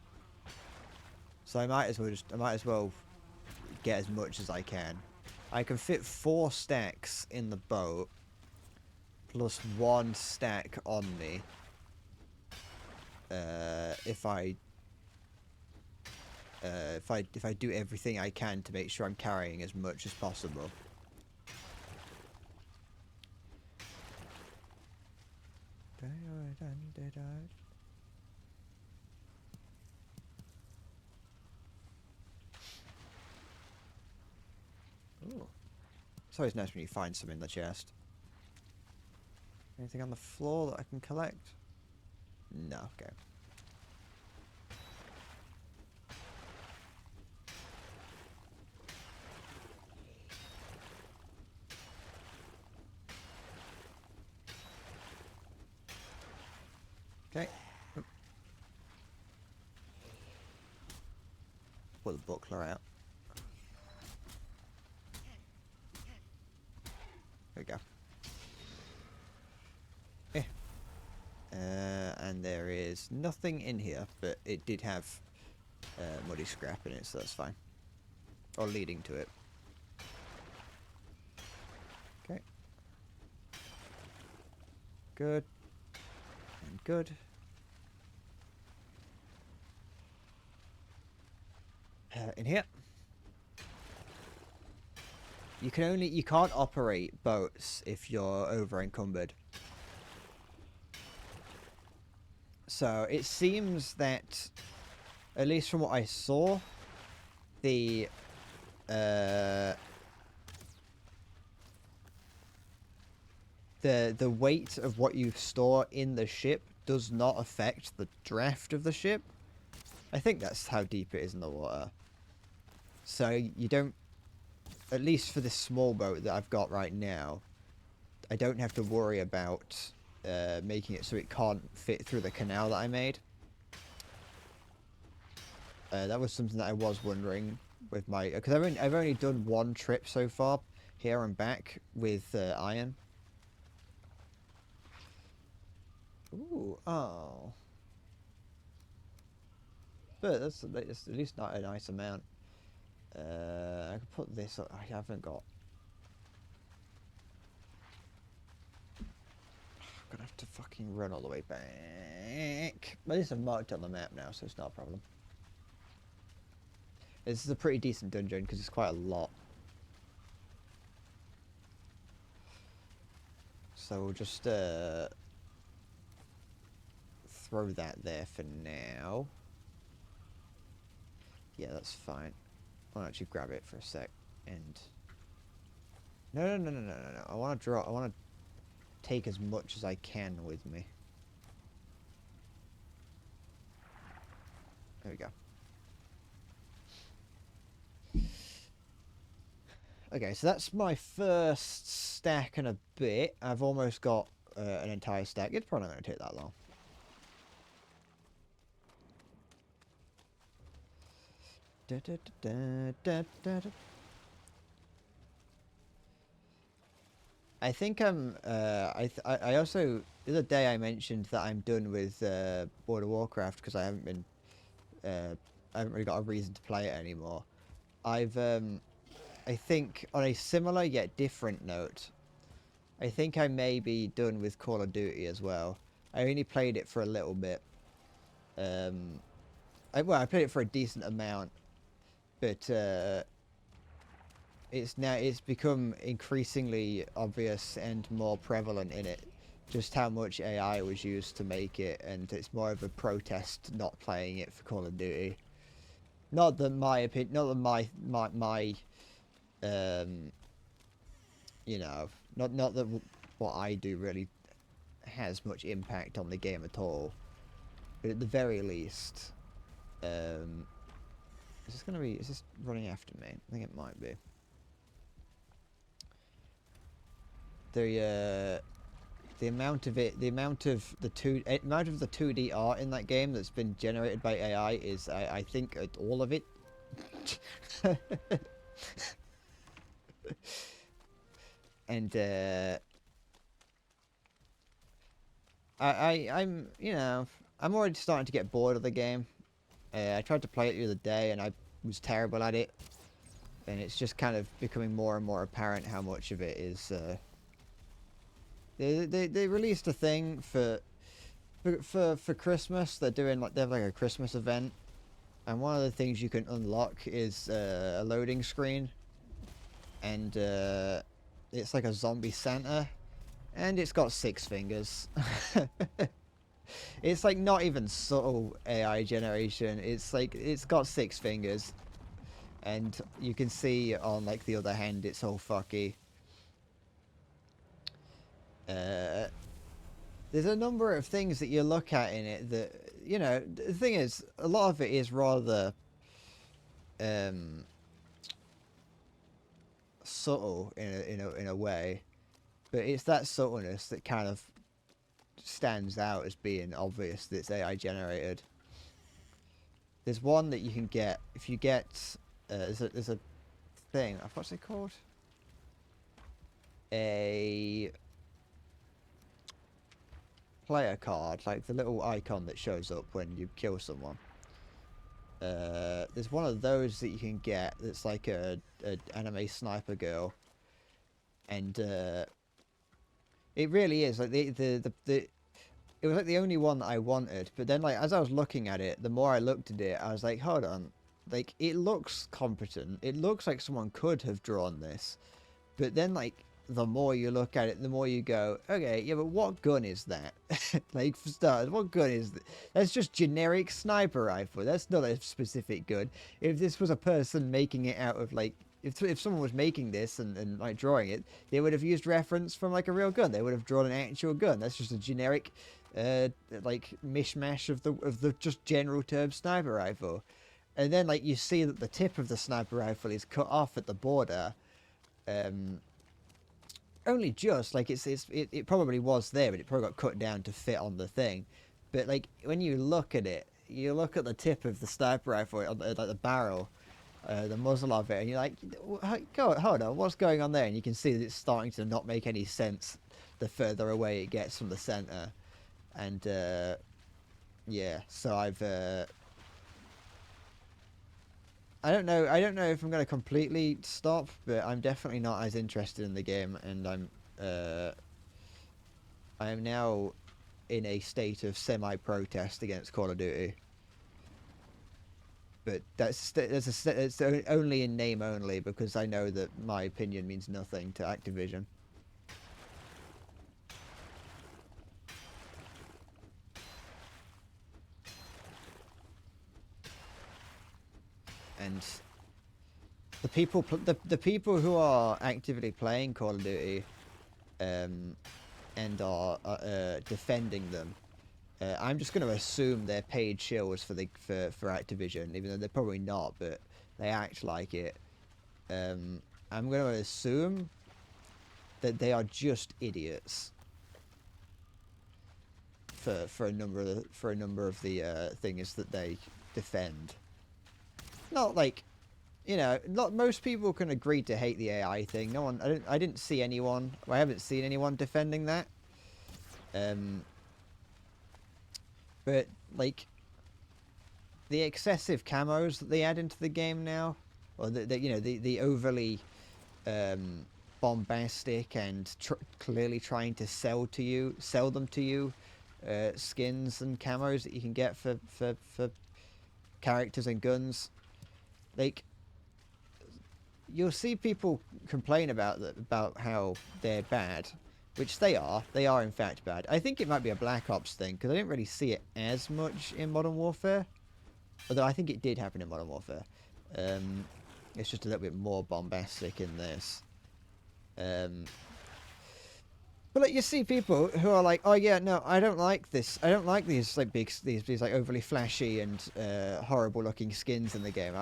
So I might as well get as much as I can. I can fit 4 stacks in the boat plus 1 stack on me. If I do everything I can to make sure I'm carrying as much as possible. Ooh. It's always nice when you find some in the chest. Anything on the floor that I can collect? No, okay. Okay. Put the buckler out. There we go. And there is nothing in here, but it did have muddy scrap in it, so that's fine. Or leading to it. Okay. Good. And good. In here. You can't operate boats if you're over encumbered. So it seems that, at least from what I saw, the weight of what you store in the ship does not affect the draft of the ship. I think that's how deep it is in the water. So you don't, at least for this small boat that I've got right now, I don't have to worry about making it so it can't fit through the canal that I made. That was something that I was wondering with my... Because I've only done 1 trip so far, here and back, with iron. Ooh, oh. But that's at least not a nice amount. I could put this... I haven't got... I'm gonna have to fucking run all the way back. But at least I've marked on the map now, so it's not a problem. This is a pretty decent dungeon because it's quite a lot. So we'll just throw that there for now. Yeah, that's fine. I'll actually grab it for a sec and... No. I want to take as much as I can with me. There we go. Okay, so that's my first stack and a bit. I've almost got an entire stack. It's probably not going to take that long. I think I'm. I also the other day I mentioned that I'm done with World of Warcraft because I haven't been. I haven't really got a reason to play it anymore. I've. I think on a similar yet different note, I think I may be done with Call of Duty as well. I only played it for a little bit. I played it for a decent amount, but it's become increasingly obvious and more prevalent in it just how much AI was used to make it, and it's more of a protest not playing it for Call of Duty. Not that my opinion, not that my you know, not that what I do really has much impact on the game at all, but at the very least, is this running after me? I think it might be. the amount of the 2D art in that game that's been generated by AI is, I think, all of it. And I'm I'm already starting to get bored of the game. I tried to play it the other day and I was terrible at it, and it's just kind of becoming more and more apparent how much of it is. They released a thing for Christmas. They have like a Christmas event, and one of the things you can unlock is a loading screen, and it's like a zombie Santa, and it's got 6 fingers. It's like not even subtle AI generation. It's like it's got 6 fingers, and you can see on like the other hand it's all fucky. There's a number of things that you look at in it that, the thing is, a lot of it is rather subtle in a way, but it's that subtleness that kind of stands out as being obvious that it's AI generated. There's one that you can get if you get there's a thing. What's it called? A player card, like the little icon that shows up when you kill someone. There's one of those that you can get that's like a anime sniper girl, and it really is like it was like the only one that I wanted. But then, like, as I was looking at it, the more I looked at it, I was like, hold on, like, it looks competent. It looks like someone could have drawn this. But then, like, the more you look at it, the more you go, okay, yeah, but what gun is that? Like, for starters, what gun is that? That's just generic sniper rifle. That's not a specific gun. If this was a person making it out of, like, if someone was making this and like drawing it, they would have used reference from like a real gun. They would have drawn an actual gun. That's just a generic like mishmash of the just general term sniper rifle. And then like you see that the tip of the sniper rifle is cut off at the border, only just, like, it probably was there, but it probably got cut down to fit on the thing. But like when you look at it, you look at the tip of the sniper rifle, like the barrel, the muzzle of it, and you're like, hold on, what's going on there? And you can see that it's starting to not make any sense the further away it gets from the center. And yeah, so I don't know if I'm going to completely stop, but I'm definitely not as interested in the game, and I am now in a state of semi-protest against Call of Duty. But it's only in name only, because I know that my opinion means nothing to Activision. And the people who are actively playing Call of Duty, and are defending them, I'm just going to assume they're paid shills for Activision, even though they're probably not, but they act like it. I'm going to assume that they are just idiots for a number of the things that they defend. Not like, not most people can agree to hate the AI thing. No one, I didn't see anyone. I haven't seen anyone defending that. But like the excessive camos that they add into the game now, or the overly bombastic and clearly trying to sell them to you, skins and camos that you can get for characters and guns. Like, you'll see people complain about how they're bad, which they are. They are in fact bad. I think it might be a Black Ops thing, because I didn't really see it as much in Modern Warfare, although I think it did happen in Modern Warfare. It's just a little bit more bombastic in this. But like, you see people who are like, oh yeah, no, I don't like this. I don't like these like these like overly flashy and horrible looking skins in the game.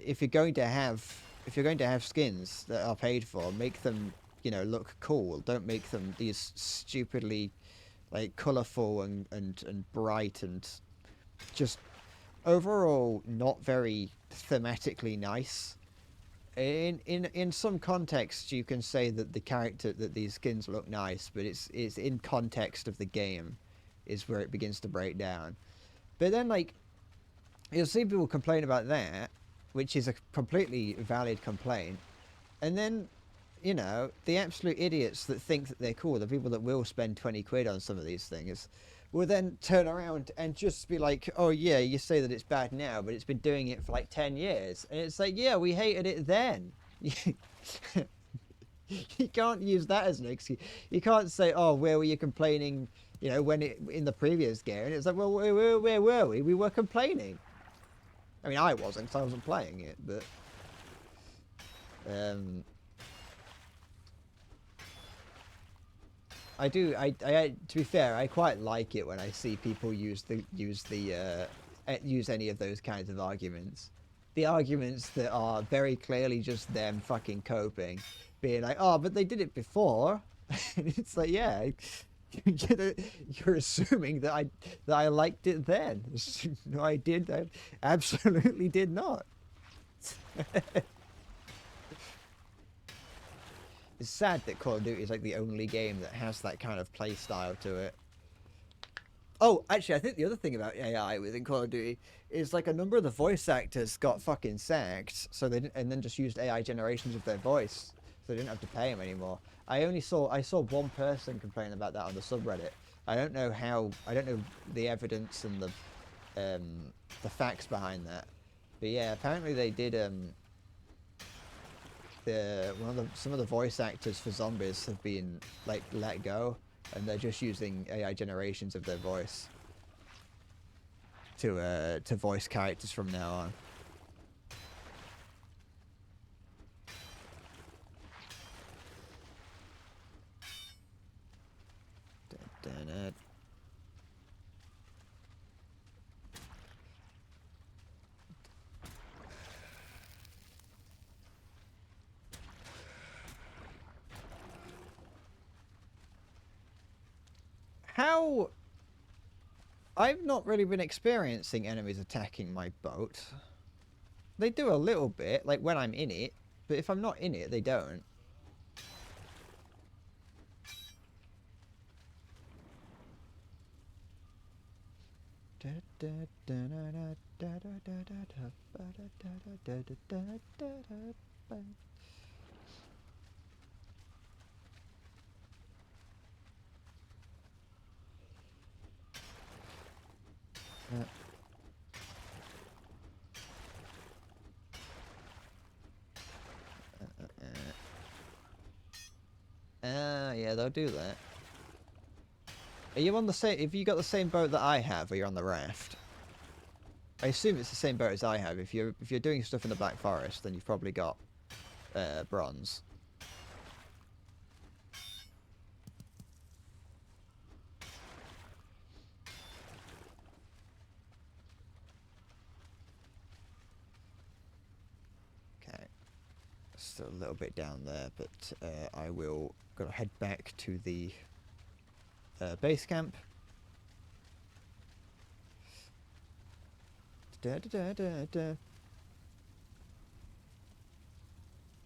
If you're going to have skins that are paid for, make them, you know, look cool. Don't make them these stupidly, like, colorful and bright and just overall not very thematically nice. In some context, you can say that these skins look nice, but it's in context of the game, is where it begins to break down. But then, like, you'll see people complain about that, which is a completely valid complaint. And then, you know, the absolute idiots that think that they're cool, the people that will spend 20 quid on some of these things, will then turn around and just be like, oh yeah, you say that it's bad now, but it's been doing it for like 10 years. And it's like, yeah, we hated it then. You can't use that as an excuse. You can't say, oh, where were you complaining, you know, when it in the previous game? And it's like, well, where were we? We were complaining. I mean, I wasn't, because I wasn't playing it, but I do. To be fair, I quite like it when I see people use any of those kinds of arguments. The arguments that are very clearly just them fucking coping, being like, "Oh, but they did it before." And it's like, yeah, you're assuming that I liked it then. No, I did. I absolutely did not. It's sad that Call of Duty is like the only game that has that kind of play style to it. Oh, actually, I think the other thing about AI within Call of Duty is like a number of the voice actors got fucking sacked, so they didn't, and then just used AI generations of their voice, so they didn't have to pay them anymore. I saw one person complain about that on the subreddit. I don't know the evidence and the facts behind that, but yeah, apparently they did some of the voice actors for zombies have been like let go, and they're just using AI generations of their voice to voice characters from now on. How? I've not really been experiencing enemies attacking my boat. They do a little bit, like when I'm in it, but if I'm not in it, they don't. Yeah, they'll do that. Are you on the same? Have you got the same boat that I have, or you're on the raft? I assume it's the same boat as I have. If you're doing stuff in the Black Forest, then you've probably got bronze. Okay, still a little bit down there, but I will gotta head back to the base camp.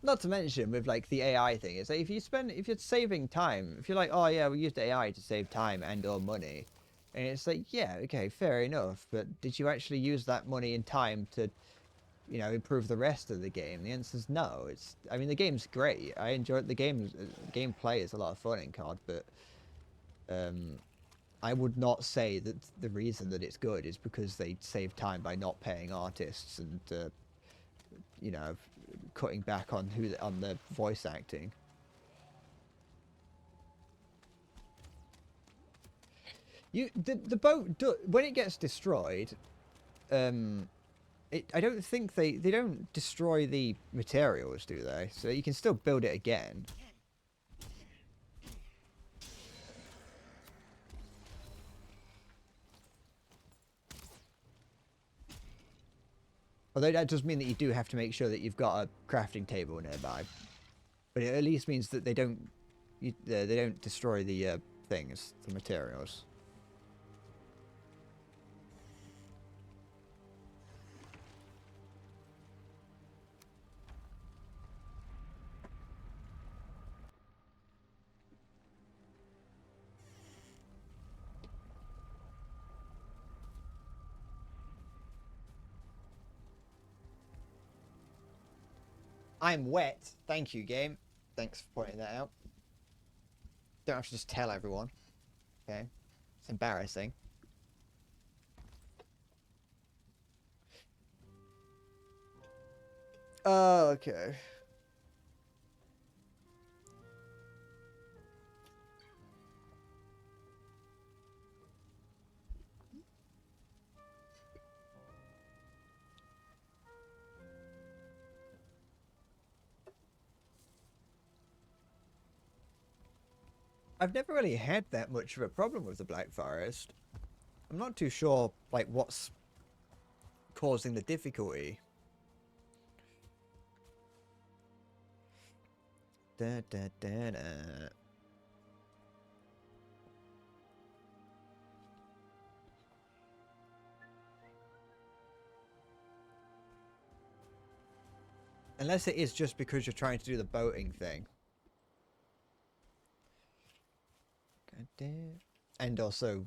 Not to mention with like the AI thing, it's like if you're saving time, if you're like, oh yeah, we used AI to save time and or money, and it's like, yeah, okay, fair enough, but did you actually use that money and time to, you know, improve the rest of the game? The answer is no. I mean, the game's great. I enjoy the game. Gameplay is a lot of fun in COD, but I would not say that the reason that it's good is because they save time by not paying artists and you know, cutting back on the voice acting. The boat when it gets destroyed, I don't think they don't destroy the materials, do they? So you can still build it again. Although that does mean that you do have to make sure that you've got a crafting table nearby. but it at least means that they don't they don't destroy the things, the materials. I'm wet. Thank you, game. Thanks for pointing that out. Don't have to just tell everyone. Okay. It's embarrassing. Oh, okay. I've never really had that much of a problem with the Black Forest. I'm not too sure, like, what's causing the difficulty. Da, da, da, da. Unless it is just because you're trying to do the boating thing. God damn. And also,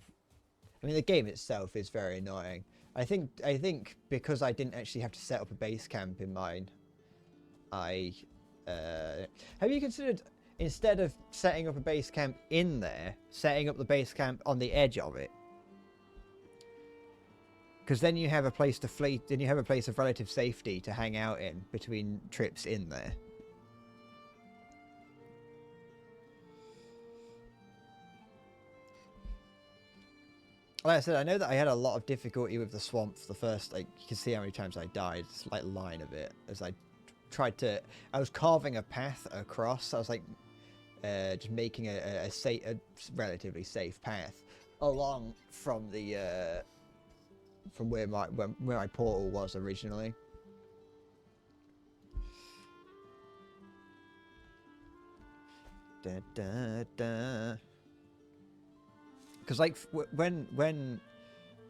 I mean, the game itself is very annoying. I think because I didn't actually have to set up a base camp in mine, I have you considered, instead of setting up a base camp in there, setting up the base camp on the edge of it? Because then you have a place to flee, then you have a place of relative safety to hang out in between trips in there. Like I said, I know that I had a lot of difficulty with the swamp for the first, like, you can see how many times I died, it's like line of it, as I tried to, I was carving a path across, I was like, just making a relatively safe path along from the, from where my portal was originally. Da, da, da. Because like when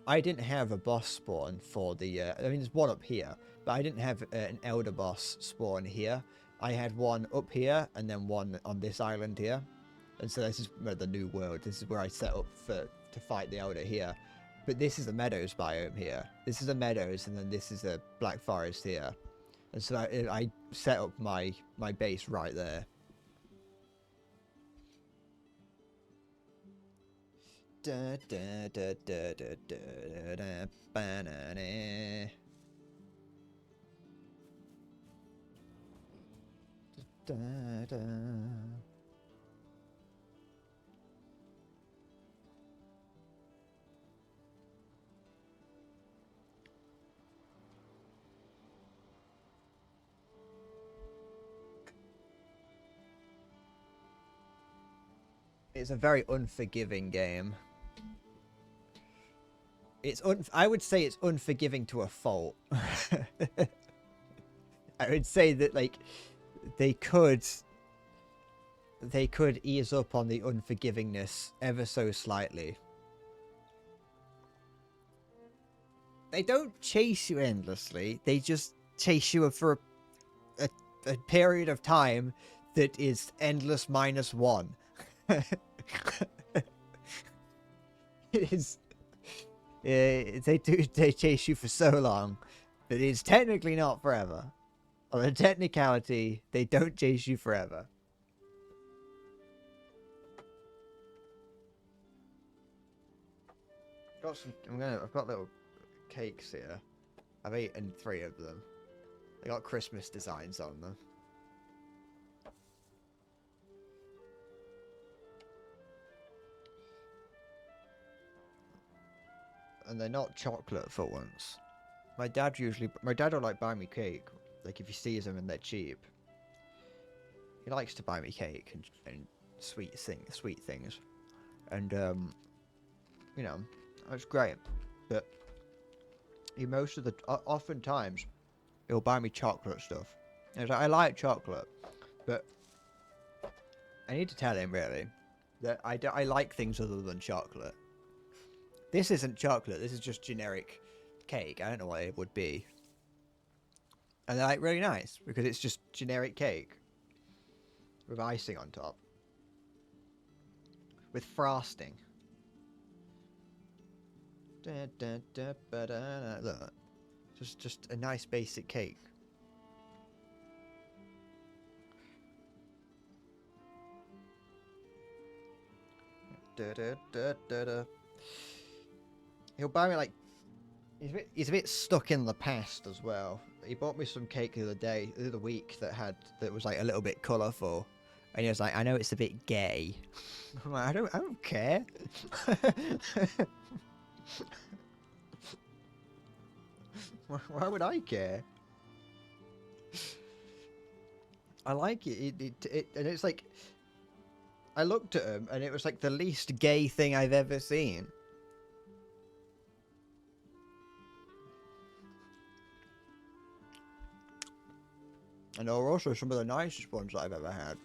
I didn't have a boss spawn for the I mean there's one up here, but I didn't have an elder boss spawn here. I had one up here and then one on this island here, and so this is where the new world. This is where I set up to fight the elder here. But this is the meadows biome here. This is the meadows, and then this is the black forest here, and so I set up my base right there. Da, da, da, da, da, da, da, banana. Da, da. It's a very unforgiving game. I would say it's unforgiving to a fault. I would say that like they could ease up on the unforgivingness ever so slightly. They don't chase you endlessly. They just chase you for a period of time that is endless -1. It is. They chase you for so long, but it's technically not forever. On a technicality, they don't chase you forever. I've got little cakes here. I've eaten 3 of them. They got Christmas designs on them. And they're not chocolate for once. My dad will like buy me cake. Like if he sees them and they're cheap. He likes to buy me cake and sweet things. And you know, that's great. But oftentimes he'll buy me chocolate stuff. And I like chocolate, but I need to tell him, really, that I like things other than chocolate. This isn't chocolate. This is just generic cake. I don't know what it would be. And they're like really nice because it's just generic cake with icing on top, with frosting. Look, just a nice basic cake. He'll buy me like he's a bit stuck in the past as well. He bought me some cake the other week that was like a little bit colourful, and he was like, "I know it's a bit gay." I'm like, I don't care. Why would I care? I like it. And it's like I looked at him, and it was like the least gay thing I've ever seen. And they were also some of the nicest ones that I've ever had.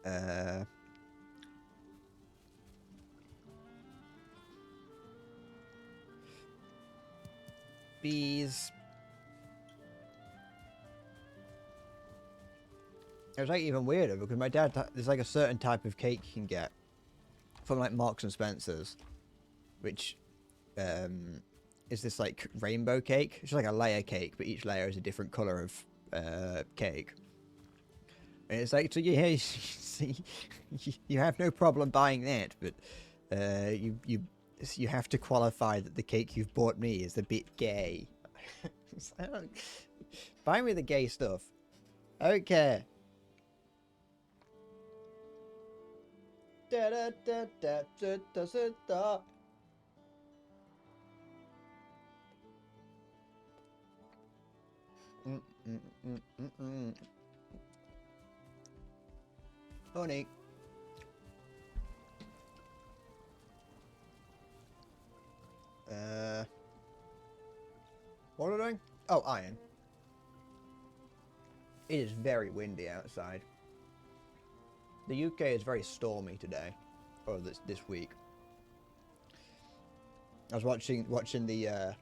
Uh, bees. It was like even weirder because my dad, there's like a certain type of cake you can get from like Marks and Spencer's, which is this like rainbow cake. It's like a layer cake, but each layer is a different color of cake. And it's like, so yeah, you have no problem buying that, but you have to qualify that the cake you've bought me is a bit gay. Buy me the gay stuff. I don't care. Honey. What are we doing? Oh, iron. It is very windy outside. The UK is very stormy today, or this week. I was watching the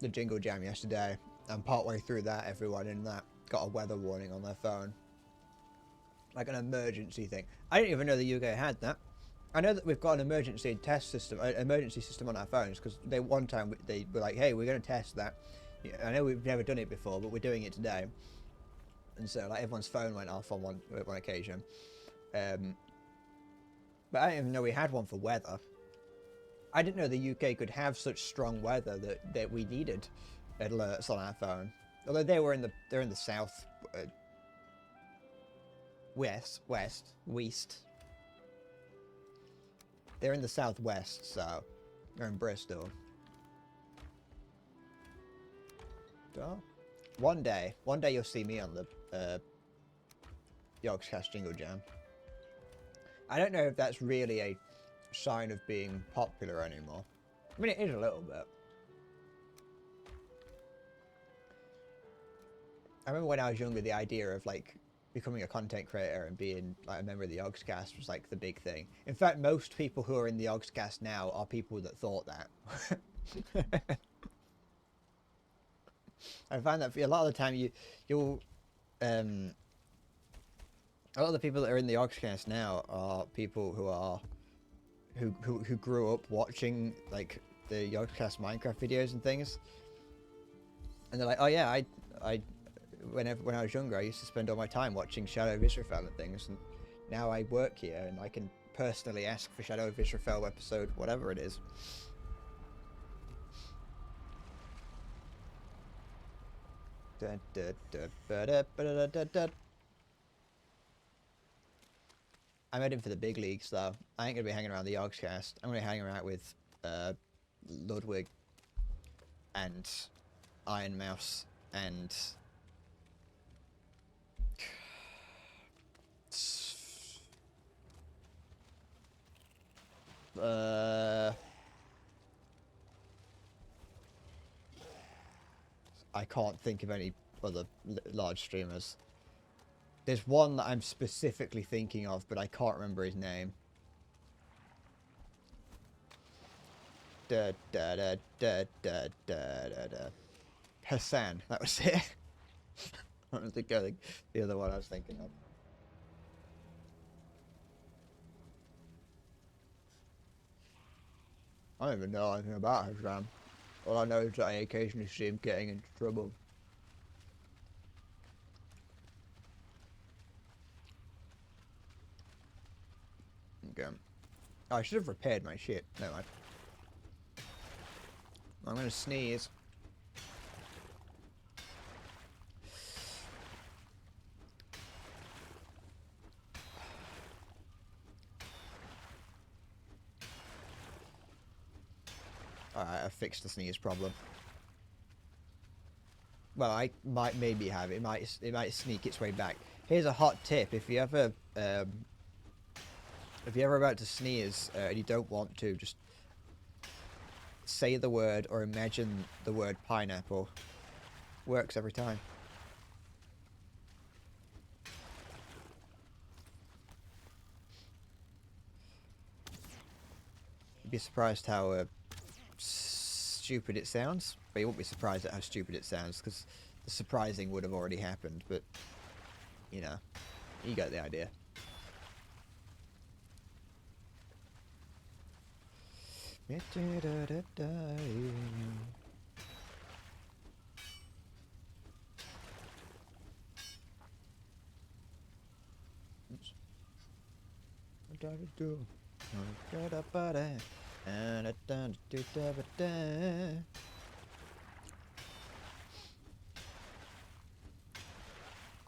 Jingle Jam yesterday, and partway through that, everyone in that got a weather warning on their phone, like an emergency thing. I didn't even know the UK had that. I know that we've got an emergency system on our phones because one time they were like, "Hey, we're going to test that." Yeah, I know we've never done it before, but we're doing it today. And so like everyone's phone went off on one occasion. But I didn't even know we had one for weather. I didn't know the UK could have such strong weather that we needed alerts on our phone. Although they're in the south west. They're in the southwest, so they're in Bristol. So, one day you'll see me on the Yogscast Jingle Jam. I don't know if that's really a sign of being popular anymore. I mean, it is a little bit. I remember when I was younger, the idea of like becoming a content creator and being like a member of the Yogscast was like the big thing. In fact, most people who are in the Yogscast now are people that thought that. I find that a lot of the time you'll a lot of the people that are in the Yogscast now are people who grew up watching like the Yogscast Minecraft videos and things, and they're like, oh yeah, I when I was younger, I used to spend all my time watching Shadow of Israfel and things, and now I work here and I can personally ask for Shadow of Israfel episode whatever it is. I'm heading for the big leagues though. I ain't gonna be hanging around the Yogscast. I'm gonna be hanging around with Ludwig and Iron Mouse and I can't think of any other large streamers. There's one that I'm specifically thinking of, but I can't remember his name. Da da da da da da da da. Hassan, that was it. I don't think the other one I was thinking of. I don't even know anything about Hassan. All I know is that I occasionally see him getting into trouble. Okay. Oh, I should have repaired my shit. No, I'm gonna sneeze. Alright, I fixed the sneeze problem. Well, I might maybe have it. It might sneak its way back. Here's a hot tip: if you're ever about to sneeze and you don't want to, just say the word or imagine the word pineapple. Works every time. You'd be surprised how stupid it sounds, but you won't be surprised at how stupid it sounds because the surprising would have already happened. But you know, you got the idea.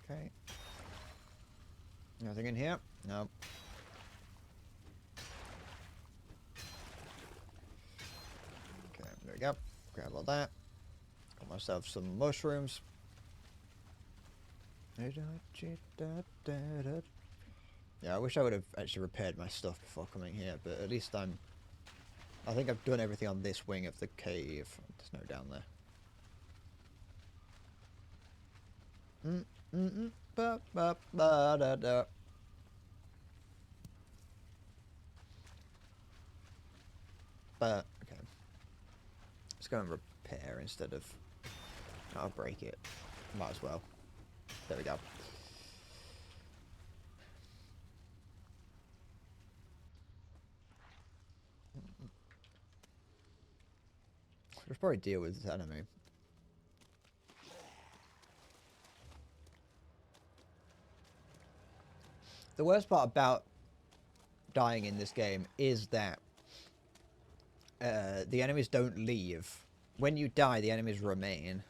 Okay. Nothing in here? No. Okay, there we go. Grab all that. Got myself some mushrooms. Yeah, I wish I would have actually repaired my stuff before coming here, but at least I think I've done everything on this wing of the cave. There's no down there. But okay, let's go and repair instead of. I'll break it. Might as well. There we go. Should probably deal with this enemy. The worst part about dying in this game is that the enemies don't leave. When you die, the enemies remain.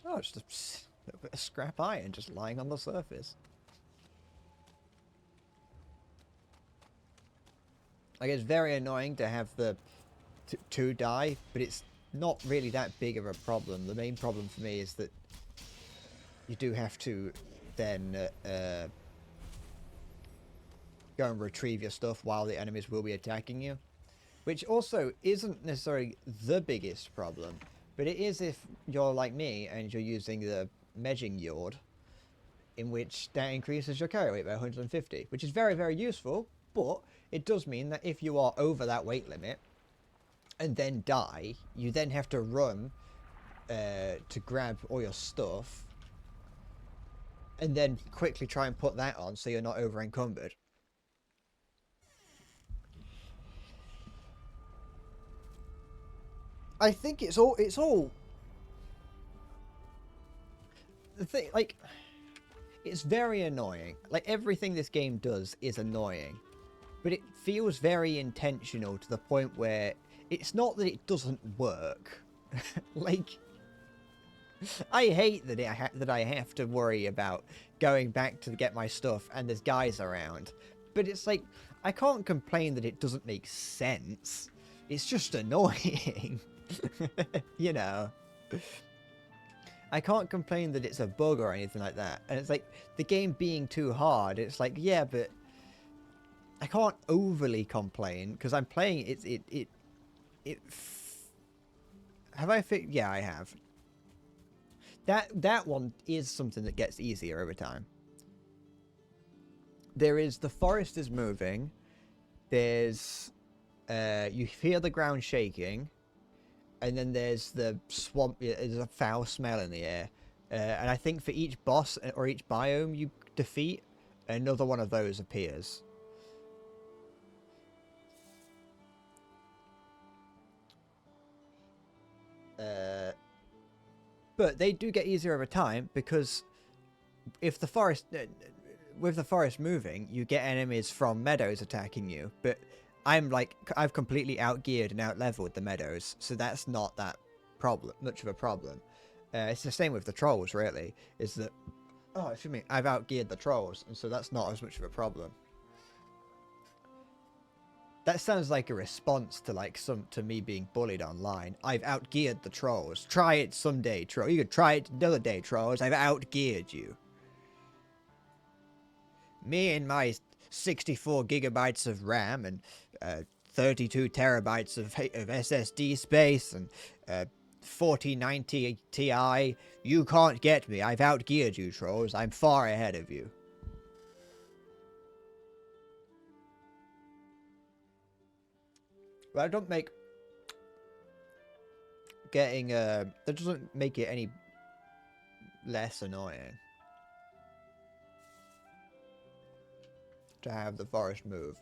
Oh, it's just a little bit of scrap iron just lying on the surface. Like, it's very annoying to have the two die, but it's not really that big of a problem. The main problem for me is that you do have to then go and retrieve your stuff while the enemies will be attacking you, which also isn't necessarily the biggest problem, but it is if you're like me and you're using the Medging Yord, in which that increases your carry weight by 150, which is very, very useful, but it does mean that if you are over that weight limit and then die, you then have to run to grab all your stuff and then quickly try and put that on so you're not over encumbered. I think it's all the thing, like, it's very annoying. Like, everything this game does is annoying, but it feels very intentional to the point where it's not that it doesn't work. Like, I hate that I have to worry about going back to get my stuff and there's guys around, but it's like, I can't complain that it doesn't make sense. It's just annoying. You know, I can't complain that it's a bug or anything like that. And it's like, the game being too hard, it's like, yeah, but I can't overly complain because I'm playing have I figured? Yeah, I have. That one is something that gets easier over time. There is the forest is moving. There's you hear the ground shaking, and then there's the swamp. There's a foul smell in the air, and I think for each boss or each biome you defeat, another one of those appears. But they do get easier over time because if the forest, with the forest moving, you get enemies from meadows attacking you. But I've completely outgeared and outleveled the meadows, so that's not that much of a problem. It's the same with the trolls, really. Is that, oh, excuse me, I've outgeared the trolls, and so that's not as much of a problem. That sounds like a response to to me being bullied online. I've outgeared the trolls. Try it someday, troll. You could try it another day, trolls. I've outgeared you. Me and my 64 gigabytes of RAM and 32 terabytes of SSD space and 4090 Ti. You can't get me. I've outgeared you, trolls. I'm far ahead of you. But I don't make getting that doesn't make it any less annoying to have the forest move.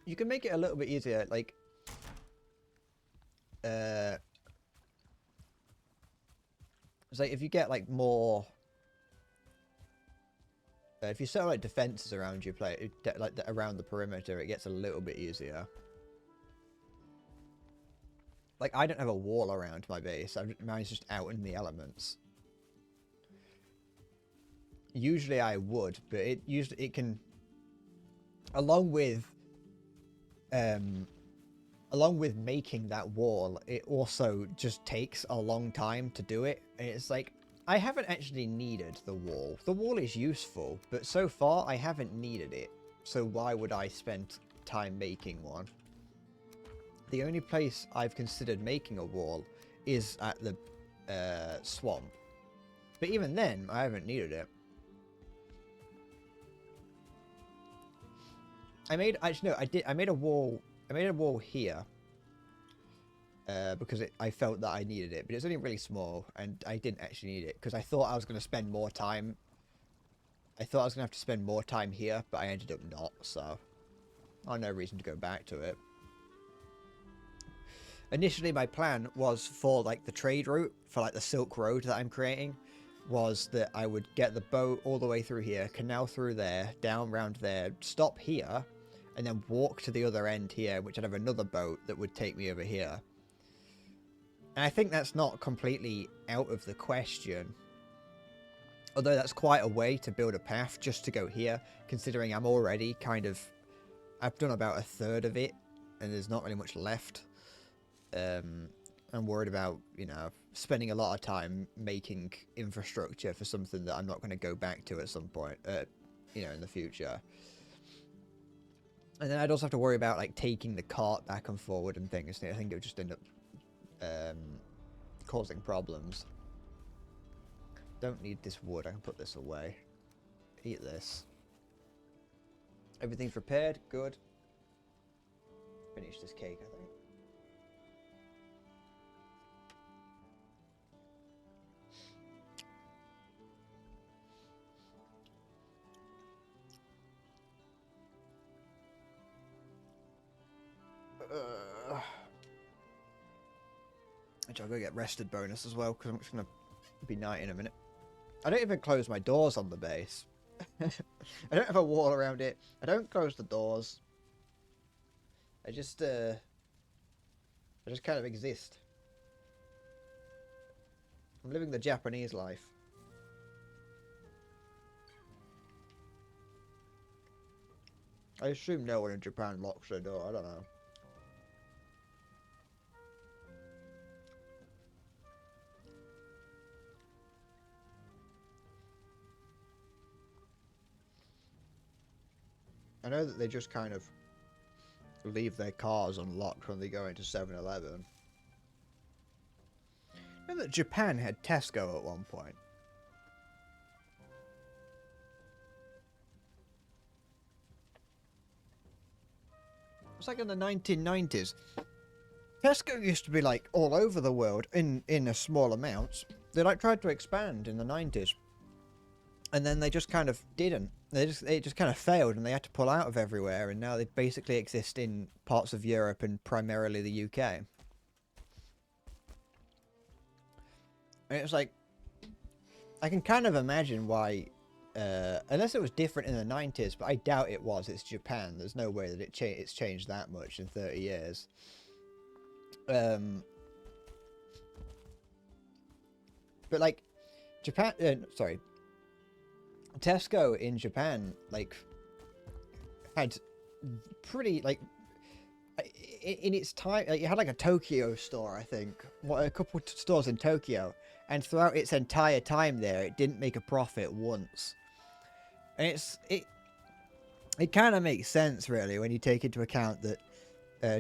You can make it a little bit easier, like it's like if you get like more if you set like defenses around your play, like around the perimeter, it gets a little bit easier. Like I don't have a wall around my base. Mine's just out in the elements. Usually I would, but it can, along with making that wall, it also just takes a long time to do it. And it's like, I haven't actually needed the wall. The wall is useful, but so far I haven't needed it. So why would I spend time making one? The only place I've considered making a wall is at the swamp. But even then, I haven't needed it. I made a wall here. Because I felt that I needed it, but it's only really small, and I didn't actually need it because I thought I was going to spend more time. I thought I was going to have to spend more time here, but I ended up not, so I had no reason to go back to it. Initially, my plan was for like the trade route, for like the Silk Road that I'm creating, was that I would get the boat all the way through here, canal through there, down round there, stop here, and then walk to the other end here, which I'd have another boat that would take me over here. And I think that's not completely out of the question. Although that's quite a way to build a path just to go here, considering I'm already I've done about a third of it, and there's not really much left. I'm worried about, spending a lot of time making infrastructure for something that I'm not going to go back to at some point, in the future. And then I'd also have to worry about, like, taking the cart back and forward and things. I think it would just end up causing problems. Don't need this wood. I can put this away. Eat this. Everything's prepared. Good. Finish this cake, I think. I'll go get rested bonus as well, because I'm just going to be night in a minute. I don't even close my doors on the base. I don't have a wall around it. I don't close the doors. I just kind of exist. I'm living the Japanese life. I assume no one in Japan locks their door. I don't know. I know that they just kind of leave their cars unlocked when they go into 7-Eleven. I know that Japan had Tesco at one point. It was like in the 1990s. Tesco used to be like all over the world in a small amounts. They like tried to expand in the 90s. And then they just kind of didn't. It just kind of failed, and they had to pull out of everywhere. And now they basically exist in parts of Europe and primarily the UK. And it's like, I can kind of imagine why, unless it was different in the 90s, but I doubt it was. It's Japan. There's no way that it's changed that much in 30 years. But like, Japan, sorry. Tesco in Japan, like, had pretty, like, in its time, like, it had like a Tokyo store, I think, a couple of stores in Tokyo, and throughout its entire time there, it didn't make a profit once. And it kind of makes sense, really, when you take into account that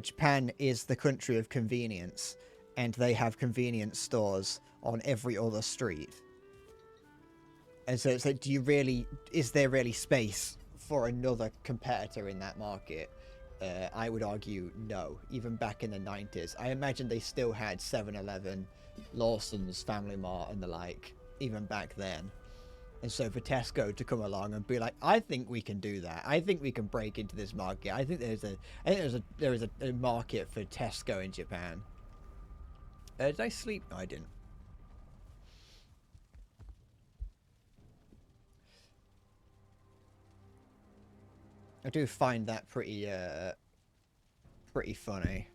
Japan is the country of convenience, and they have convenience stores on every other street. And so it's like, is there really space for another competitor in that market? I would argue no, even back in the 90s. I imagine they still had 7-Eleven, Lawson's, Family Mart and the like, even back then. And so for Tesco to come along and be like, I think we can do that. I think we can break into this market. I think there is a market for Tesco in Japan. Did I sleep? No, I didn't. I do find that pretty funny.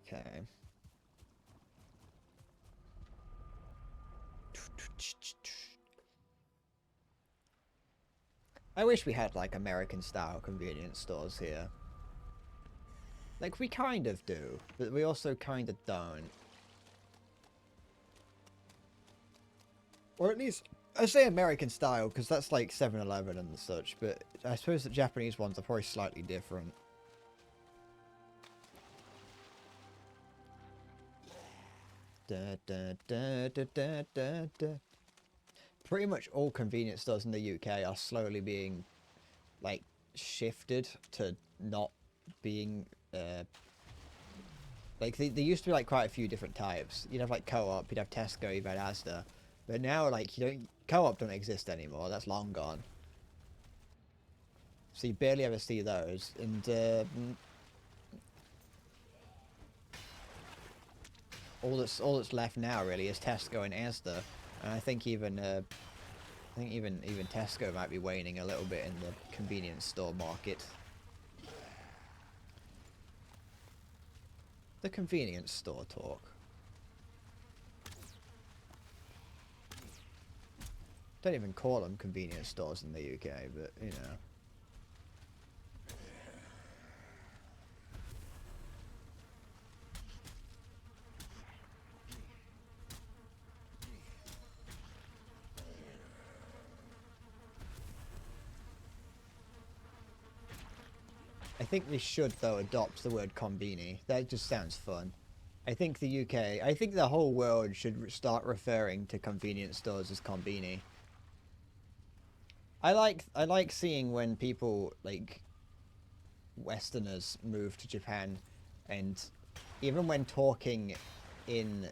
Okay. I wish we had like American style convenience stores here. Like, we kind of do, but we also kind of don't. Or at least, I say American style because that's like 7-Eleven and such, but I suppose the Japanese ones are probably slightly different. Pretty much all convenience stores in the UK are slowly being, like, shifted to not being like there used to be like quite a few different types. You'd have like Co-op, you'd have Tesco, you'd have Asda, but now like Co-op don't exist anymore. That's long gone. So you barely ever see those, and all that's left now really is Tesco and Asda, and I think even Tesco might be waning a little bit in the convenience store market. The convenience store talk. Don't even call them convenience stores in the UK, but you know. I think they should, though, adopt the word conveni. That just sounds fun. I think the UK, I think the whole world should start referring to convenience stores as conveni. I like seeing when people, like, Westerners move to Japan, and even when talking in,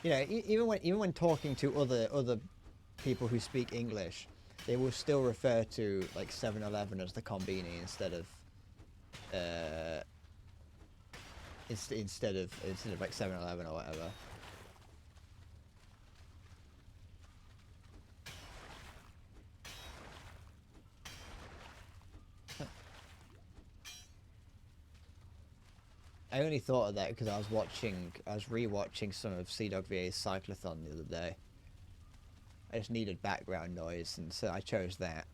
you know, even when talking to other people who speak English, they will still refer to like 7-Eleven as the conveni instead of instead of like 7-Eleven or whatever. I only thought of that because I was rewatching some of CWVA's Cyclothon the other day. I just needed background noise, and so I chose that.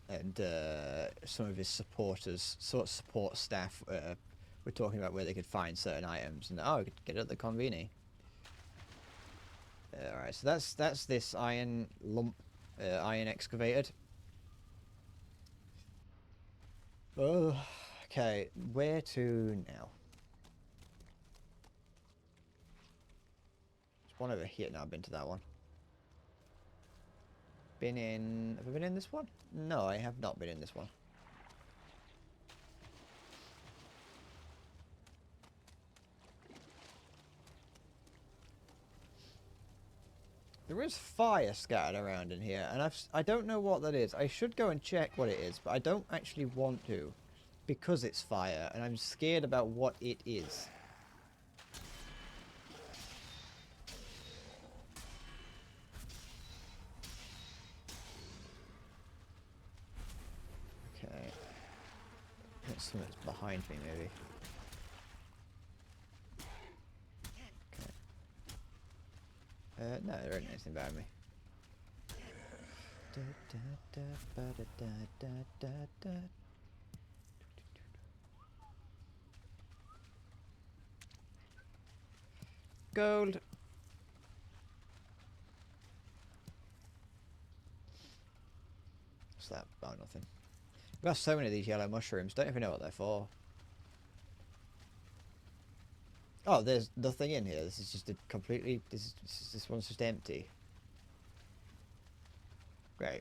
And some of his support staff We're talking about where they could find certain items, and oh, we could get it at the conveni. Alright, so that's this iron lump, iron excavated. Oh, okay, where to now? There's one over here. No, I've been to that one. Have I been in this one? No, I have not been in this one. There is fire scattered around in here, and I don't know what that is. I should go and check what it is, but I don't actually want to, because it's fire, and I'm scared about what it is. Okay. That's something that's behind me, maybe. No, there ain't anything behind me. Gold. What's that? Oh, nothing. We've got so many of these yellow mushrooms. Don't even know what they're for. Oh, there's nothing in here. This is just a completely... This one's just empty. Great.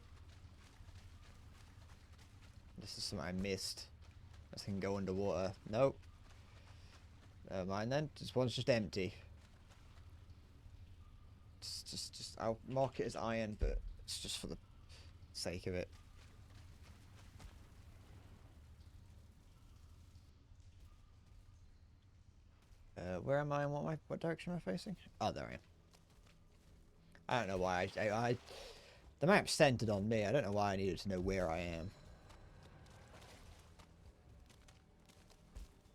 This is something I missed. This can go underwater. Nope. Never mind then. This one's just empty. Just I'll mark it as iron, but it's just for the sake of it. Where am I and what direction am I facing? Oh, there I am. I don't know why the map's centered on me. I don't know why I needed to know where I am.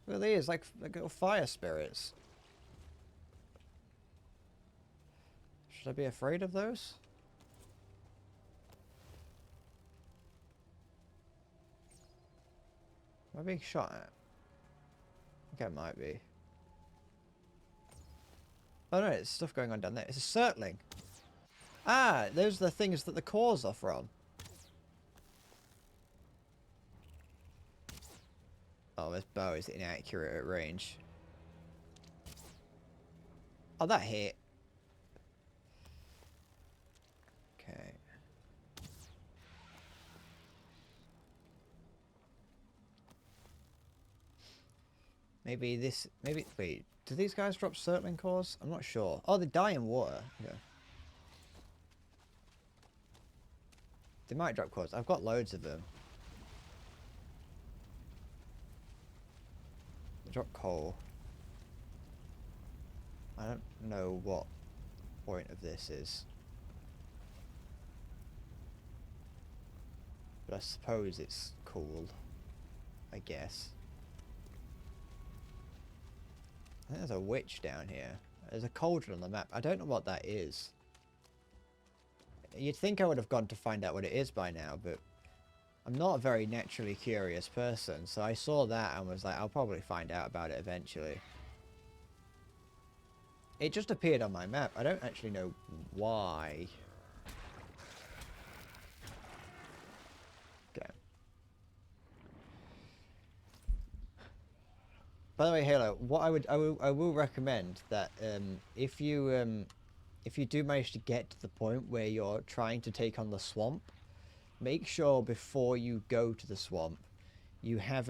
Well, these like little fire spirits. Should I be afraid of those? Am I being shot at? I think I might be. Oh no, there's stuff going on down there. It's a surtling. Ah, those are the things that the cores are from. Oh, this bow is inaccurate at range. Oh, that hit. Okay. Maybe this... Maybe... Wait. Do these guys drop surtling cores? I'm not sure. Oh, they die in water. Okay. They might drop cores. I've got loads of them. They drop coal. I don't know what point of this is. But I suppose it's cool. I guess. I think there's a witch down here. There's a cauldron on the map. I don't know what that is. You'd think I would have gone to find out what it is by now, but I'm not a very naturally curious person, so I saw that and was like, I'll probably find out about it eventually. It just appeared on my map. I don't actually know why. Okay. By the way, Halo, what I will recommend that if you do manage to get to the point where you're trying to take on the swamp, make sure before you go to the swamp, you have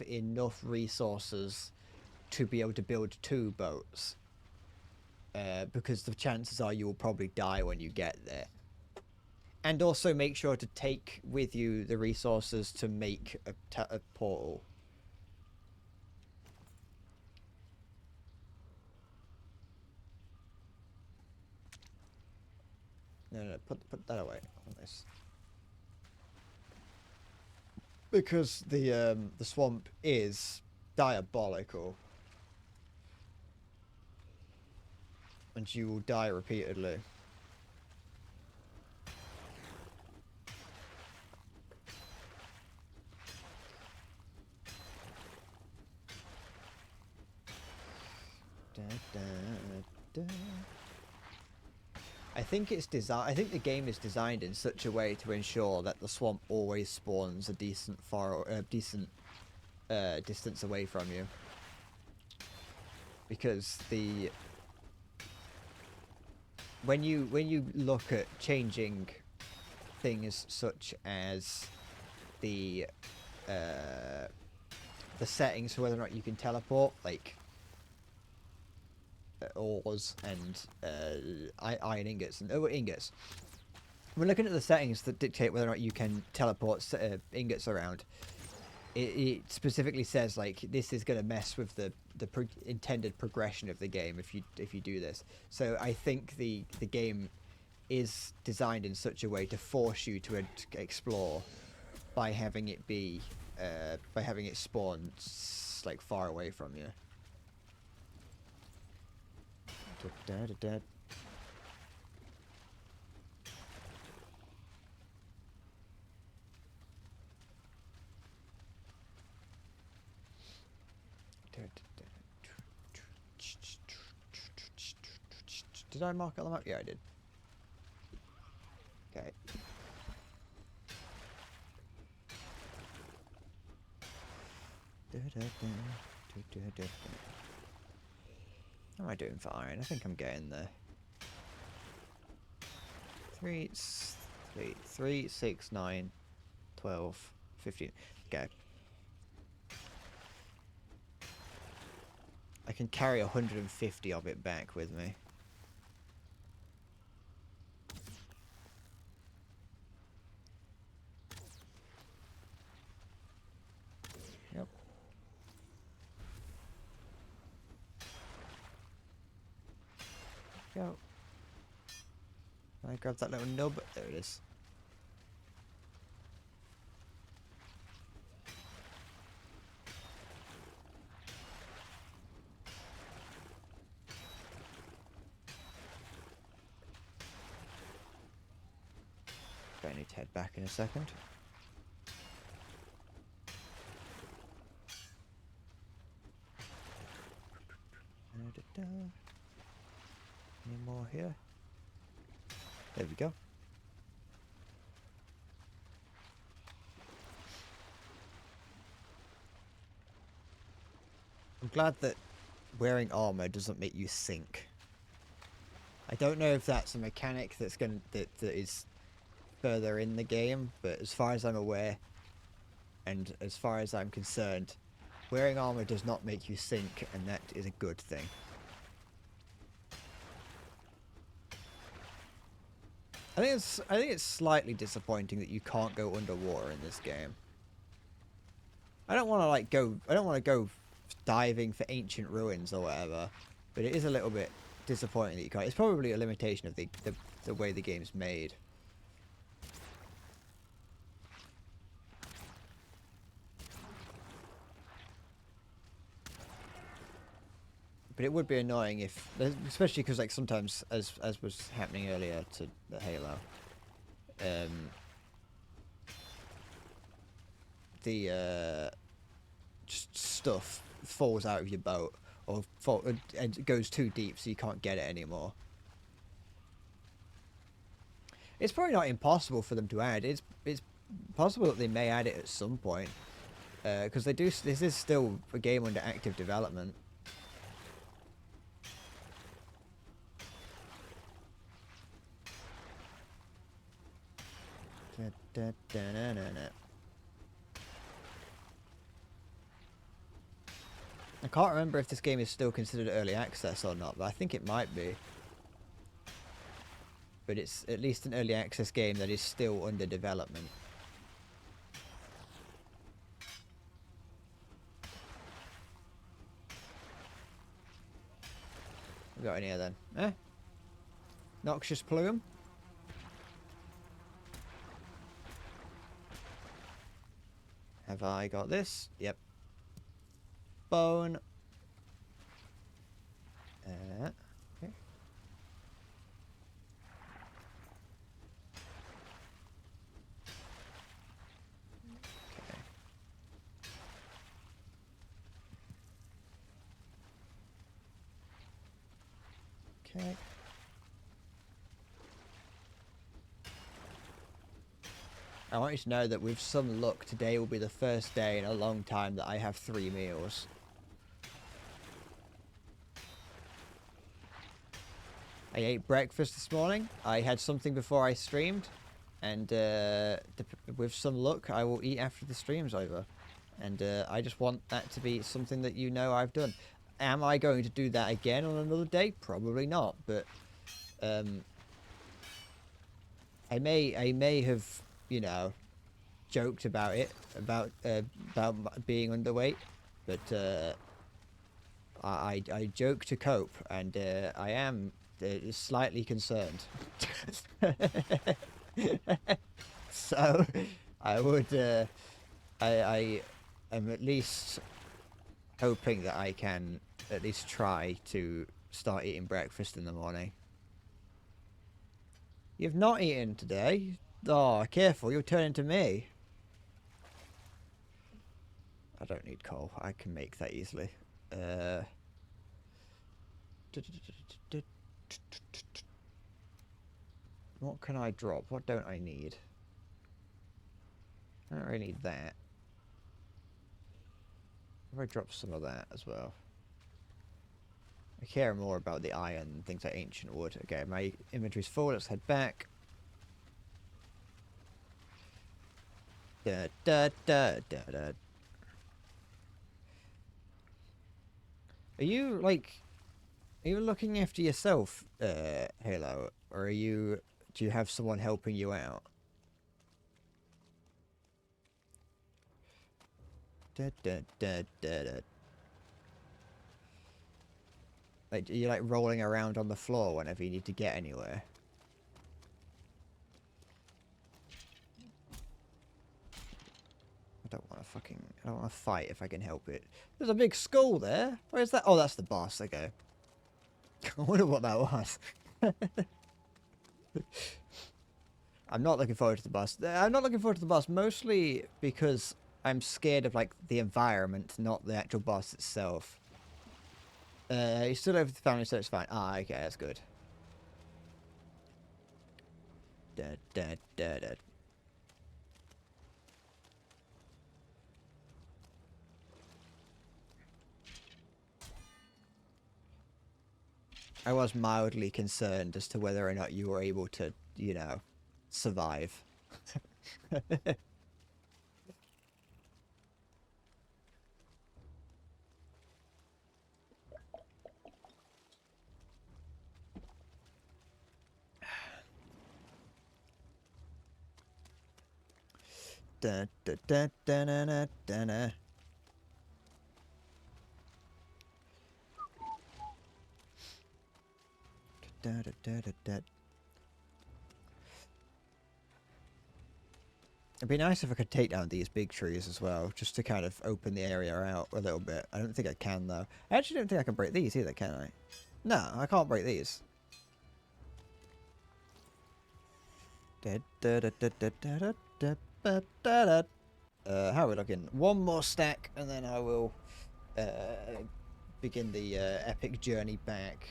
enough resources to be able to build 2 boats. Because the chances are you will probably die when you get there. And also make sure to take with you the resources to make a portal. No, put that away on this. Because the swamp is diabolical. And you will die repeatedly. I think it's I think the game is designed in such a way to ensure that the swamp always spawns a decent distance away from you, because when you look at changing things such as the settings for whether or not you can teleport, like ores and iron ingots and ingots. We're looking at the settings that dictate whether or not you can teleport ingots around. It specifically says like this is going to mess with the intended progression of the game if you do this. So I think the game is designed in such a way to force you to explore by having it be by having it spawn like far away from you. Did I mark it on the map? Yeah, I did. Okay. How am I doing for iron? I think I'm getting there. 3, 6, 9, 12, 15. Okay. I can carry 150 of it back with me. Yep. Go. I grab that little nub. There it is. I need to head back in a second. Any more here? There we go. I'm glad that wearing armor doesn't make you sink. I don't know if that's a mechanic that is further in the game, but as far as I'm aware, and as far as I'm concerned, wearing armor does not make you sink, and that is a good thing. I think it's slightly disappointing that you can't go underwater in this game. I don't want to go diving for ancient ruins or whatever, but it is a little bit disappointing that you can't. It's probably a limitation of the way the game's made. But it would be annoying if, especially because like sometimes, as was happening earlier to the Halo, the just stuff falls out of your boat or and it goes too deep, so you can't get it anymore. It's probably not impossible for them to add. It's possible that they may add it at some point, because they do. This is still a game under active development. I can't remember if this game is still considered early access or not, but I think it might be. But it's at least an early access game that is still under development. We got in here then? Eh? Noxious plume? Have I got this? Yep. Bone. Okay. Okay. Okay. I want you to know that with some luck, today will be the first day in a long time that I have 3 meals. I ate breakfast this morning. I had something before I streamed. And with some luck, I will eat after the stream's over. And I just want that to be something that you know I've done. Am I going to do that again on another day? Probably not. But I may have, you know, joked about it, about being underweight. But I joke to cope, and I am slightly concerned. So I would I am at least hoping that I can at least try to start eating breakfast in the morning. You've not eaten today? Oh, careful, you'll turn into me. I don't need coal. I can make that easily. What can I drop? What don't I need? I don't really need that. If I drop some of that as well. I care more about the iron and things like ancient wood. Okay, my inventory's full. Let's head back. Da da da da da. Are you like? Are you looking after yourself, Halo, or are you? Do you have someone helping you out? Da da da da da. Like, are you like rolling around on the floor whenever you need to get anywhere? I don't want to fight if I can help it. There's a big skull there. Where's that? Oh, that's the boss. Okay. I wonder what that was. I'm not looking forward to the boss. I'm not looking forward to the boss mostly because I'm scared of like the environment, not the actual boss itself. You still over the family, so it's fine. Ah, okay, that's good. Da da da da. I was mildly concerned as to whether or not you were able to, you know, survive. Da da da da da da da da. Da da da da da. It'd be nice if I could take down these big trees as well, just to kind of open the area out a little bit. I don't think I can, though. I actually don't think I can break these either, can I? No, I can't break these. How are we looking? One more stack, and then I will begin the epic journey back.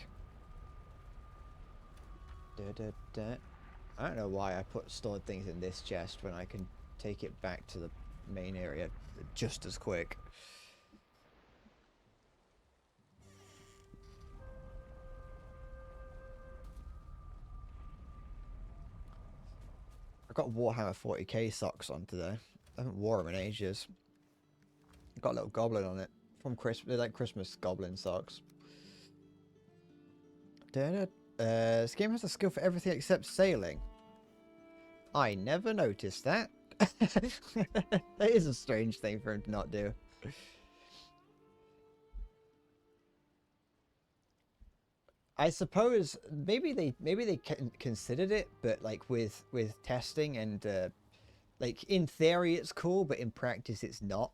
I don't know why I stored things in this chest when I can take it back to the main area just as quick. I got Warhammer 40k socks on today. I haven't worn them in ages. Got a little goblin on it from Christmas. They're like Christmas goblin socks. This game has a skill for everything except sailing. I never noticed that. That is a strange thing for him to not do. I suppose maybe they considered it, but like with testing and like in theory it's cool, but in practice it's not.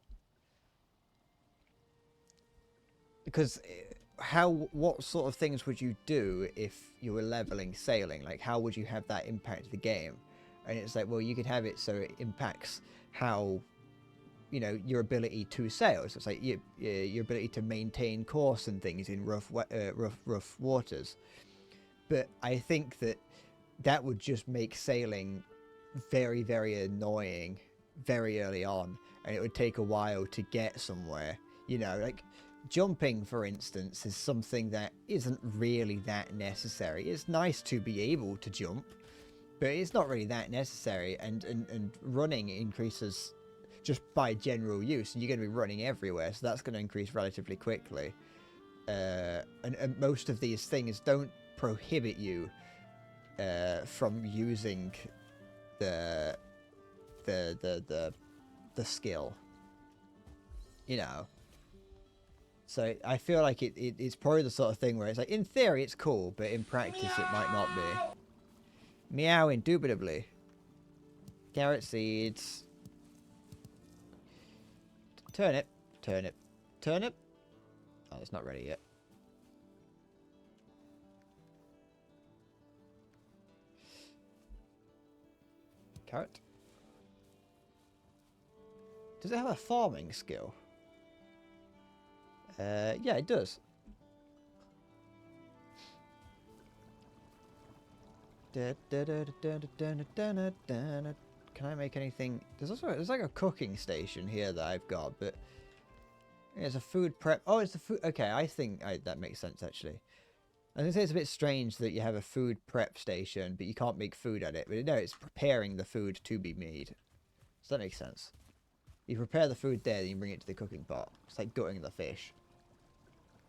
Because what sort of things would you do if you were leveling sailing? Like how would you have that impact the game? And it's like, well, you could have it so it impacts how, you know, your ability to sail. So it's like your ability to maintain course and things in rough waters. But I think that would just make sailing very, very annoying very early on, and it would take a while to get somewhere. You know, like jumping, for instance, is something that isn't really that necessary. It's nice to be able to jump, but it's not really that necessary. And running increases just by general use, and you're going to be running everywhere, so that's going to increase relatively quickly. And most of these things don't prohibit you from using the skill, you know. So I feel like it's probably the sort of thing where it's like, in theory it's cool, but in practice it might not be. Meow, indubitably. Carrot seeds. Turnip. Turnip. Turnip. Oh, it's not ready yet. Carrot. Does it have a farming skill? Yeah, it does. Can I make anything? There's like a cooking station here that I've got, but it's a food prep. Oh, it's a food. Okay, I think that makes sense actually. I was gonna say it's a bit strange that you have a food prep station, but you can't make food at it. But no, it's preparing the food to be made. So that makes sense. You prepare the food there, then you bring it to the cooking pot. It's like gutting the fish.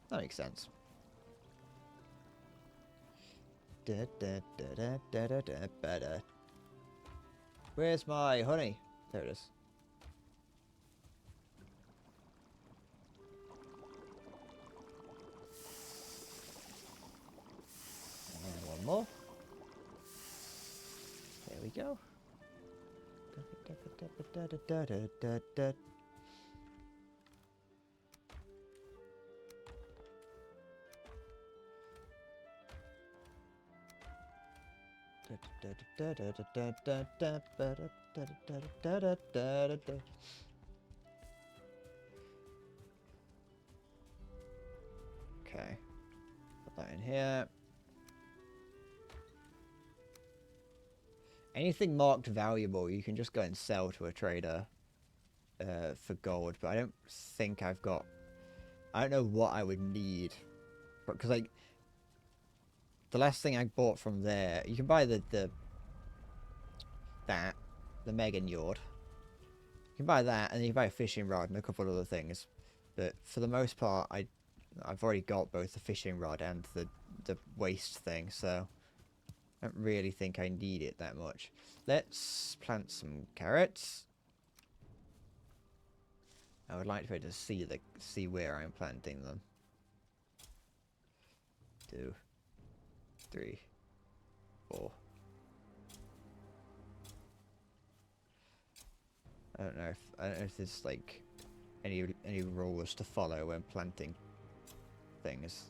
That makes sense. Where's my honey? There it is. And one more. There we go. Okay. Put that in here. Anything marked valuable, you can just go and sell to a trader for gold. But I don't think I've got... I don't know what I would need. Because, like, the last thing I bought from there... You can buy the Megan Yord. You can buy that, and then you can buy a fishing rod and a couple of other things. But for the most part, I've already got both the fishing rod and the waste thing, so... I don't really think I need it that much. Let's plant some carrots. I would like to be able to see where I'm planting them. 2, 3, 4. I don't know if there's like any rules to follow when planting things.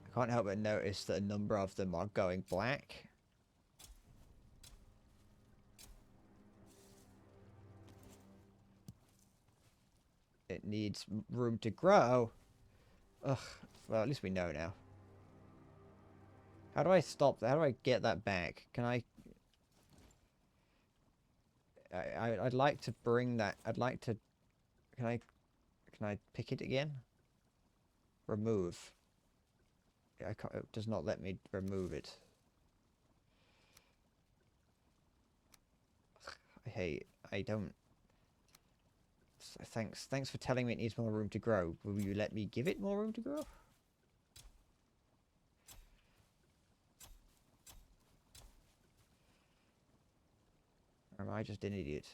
I can't help but notice that a number of them are going black. It needs room to grow. Ugh. Well, at least we know now. How do I stop that? How do I get that back? Can I'd like to bring that. I'd like to... Can I pick it again? Remove. It does not let me remove it. I don't... So thanks for telling me it needs more room to grow. Will you let me give it more room to grow? Or am I just an idiot?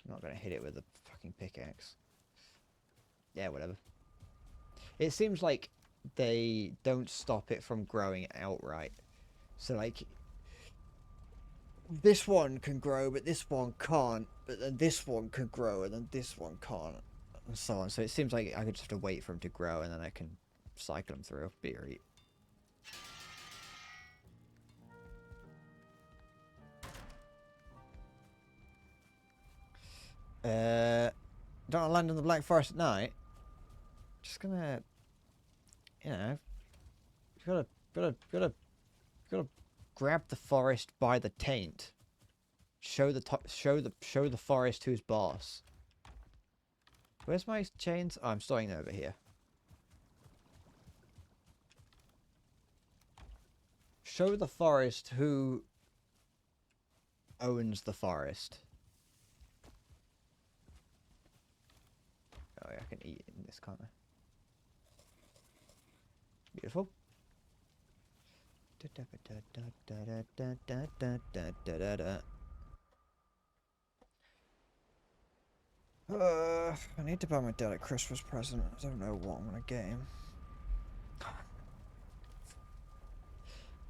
I'm not going to hit it with a fucking pickaxe. Yeah, whatever. It seems like they don't stop it from growing outright. So, like, this one can grow, but this one can't. But then this one can grow, and then this one can't. And so on. So it seems like I could just have to wait for them to grow, and then I can cycle them through. Be right. land in the Black Forest at night. Just gonna, you know, gotta grab the forest by the taint. Show the forest who's boss. Where's my chains? Oh, I'm storing them over here. Show the forest who owns the forest. Oh, yeah, I can eat it in this corner. Beautiful. I need to buy my dad a Christmas present. I don't know what I'm gonna get him.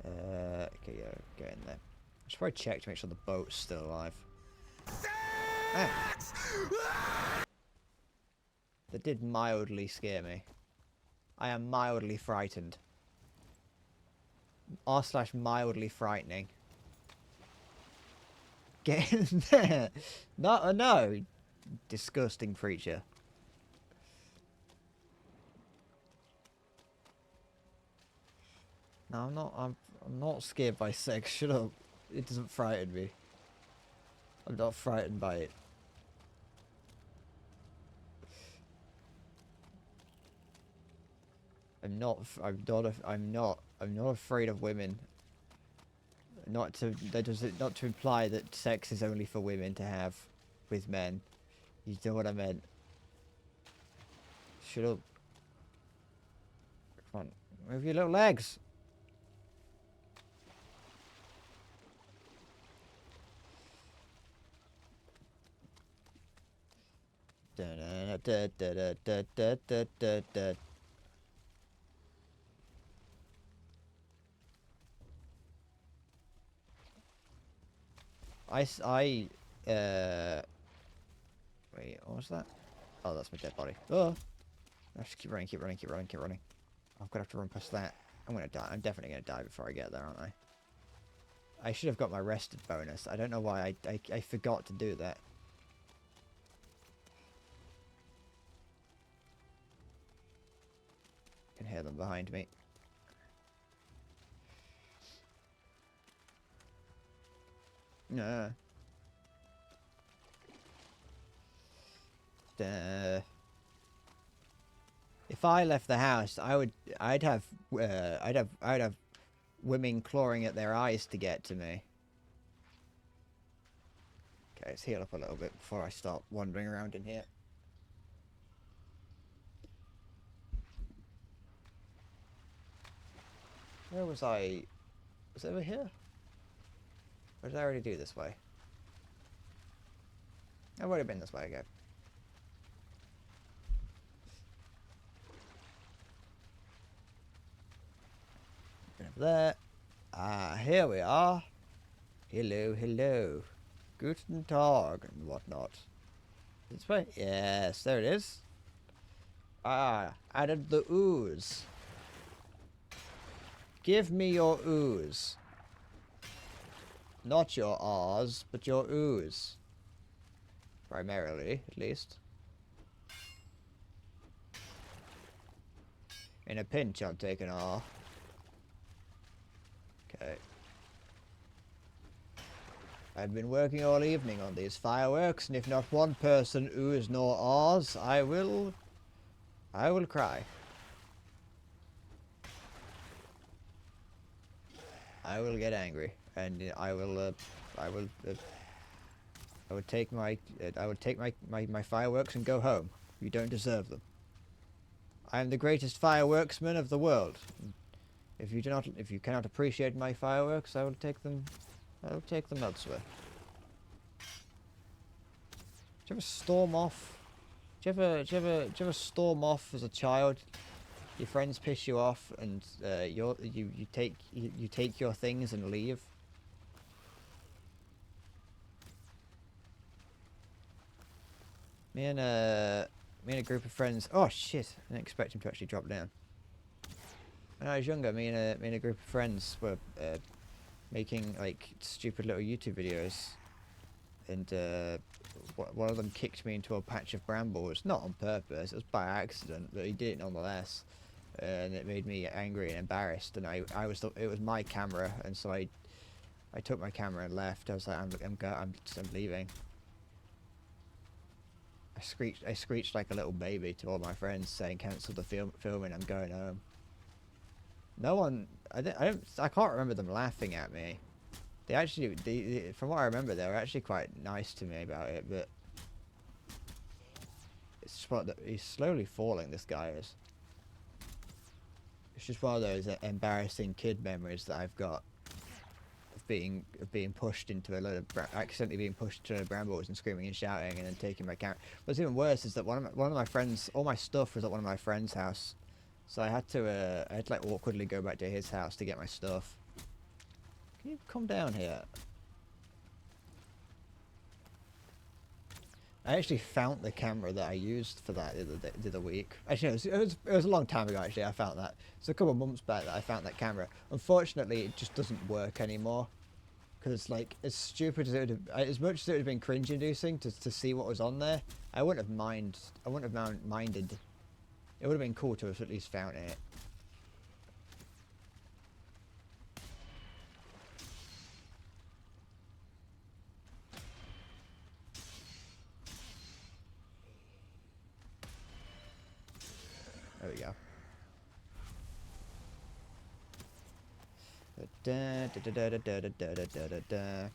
Okay, yeah, get in there. I should probably check to make sure the boat's still alive. Ah. That did mildly scare me. I am mildly frightened. r/mildly frightening. Get in there! No! Disgusting creature. No, I'm not scared by sex. Shut up. It doesn't frighten me. I'm not frightened by it. I'm not afraid of women. Not to imply that sex is only for women to have with men. You know what I meant. Shut up. Come on, move your little legs. Wait, what was that? Oh, that's my dead body. Oh! I just keep running. I'm gonna have to run past that. I'm gonna die. I'm definitely gonna die before I get there, aren't I? I should have got my rested bonus. I don't know why I forgot to do that. I can hear them behind me. No. If I left the house, I'd have women clawing at their eyes to get to me. Okay, let's heal up a little bit before I start wandering around in here. Where was I? Was it over here? Or did I already do this way? I've already been this way, okay. Over there. Ah, here we are. Hello. Guten Tag and whatnot. This way? Yes, there it is. Ah, added the ooze. Give me your ooze. Not your R's, but your ooze. Primarily, at least. In a pinch, I'll take an R. Okay. I've been working all evening on these fireworks, and if not one person oohs nor ahs, I will cry. I will get angry, and I would take my fireworks and go home. You don't deserve them. I am the greatest fireworksman of the world. If you cannot appreciate my fireworks, I will take them elsewhere. Did you ever storm off? Did you ever storm off as a child? Your friends piss you off, and you take your things and leave. Me and a group of friends. Oh shit! I didn't expect him to actually drop down. When I was younger, me and a group of friends were making like stupid little YouTube videos, and one of them kicked me into a patch of brambles, not on purpose, it was by accident, but he did it nonetheless. And it made me angry and embarrassed, and it was my camera, and so I took my camera and left. I was like, I'm leaving. I screeched like a little baby to all my friends, saying, "Cancel the filming. I'm going home." No one, I can't remember them laughing at me. They actually, from what I remember, they were actually quite nice to me about it. But it's just what he's slowly falling. This guy is. It's just one of those embarrassing kid memories that I've got of being pushed into a load of accidentally being pushed to brambles and screaming and shouting and then taking my camera. What's even worse is that one of my friends, all my stuff was at one of my friend's house, so I had to like awkwardly go back to his house to get my stuff. Can you come down here? I actually found the camera that I used for that the other week. Actually, it was a long time ago. Actually, I found that. It's a couple of months back that I found that camera. Unfortunately, it just doesn't work anymore. Because like as stupid as it would have, as much as it would have been cringe-inducing to see what was on there, I wouldn't have minded. It would have been cool to have at least found it. There we go. Da, da, da, da, da, da, da, da, da, da.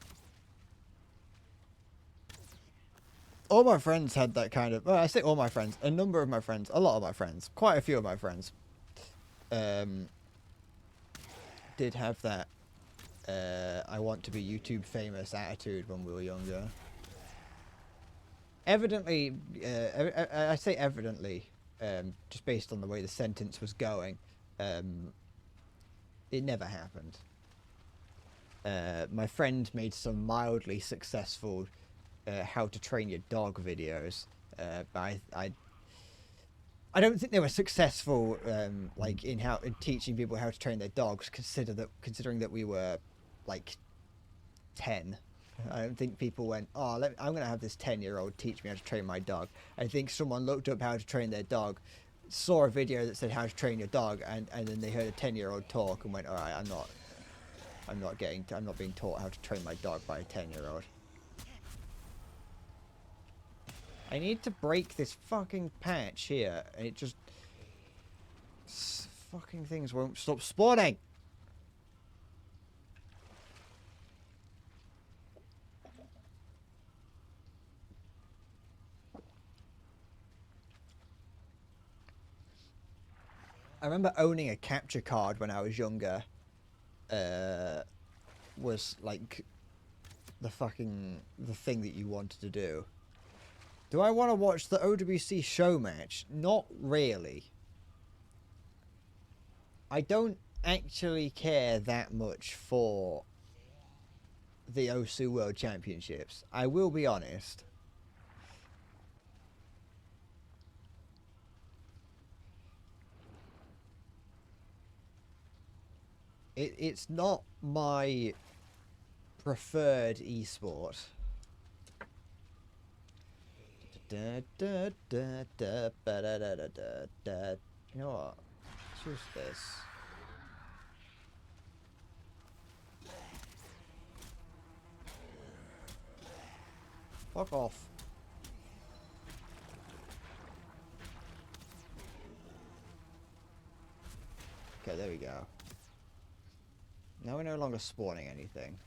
All my friends had that kind of. Well, I say all my friends. A number of my friends. A lot of my friends. Quite a few of my friends. Did have that. I want to be YouTube famous attitude when we were younger. Evidently, I say evidently, just based on the way the sentence was going. It never happened. My friend made some mildly successful how to train your dog videos, but I don't think they were successful like in teaching people how to train their dogs. Considering that we were like 10. I don't think people went, oh, I'm going to have this 10-year-old teach me how to train my dog. I think someone looked up how to train their dog, saw a video that said how to train your dog, and then they heard a 10-year-old talk and went, all right, I'm not being taught how to train my dog by a 10-year-old. I need to break this fucking patch here, and it just fucking things won't stop spawning. I remember owning a capture card when I was younger. Was like the thing that you wanted to do. Do I want to watch the OWC show match? Not really. I don't actually care that much for the OSU World Championships. I will be honest. It's not my preferred esport. You know what? Let's use this. Fuck off. Okay, there we go. Now we're no longer spawning anything.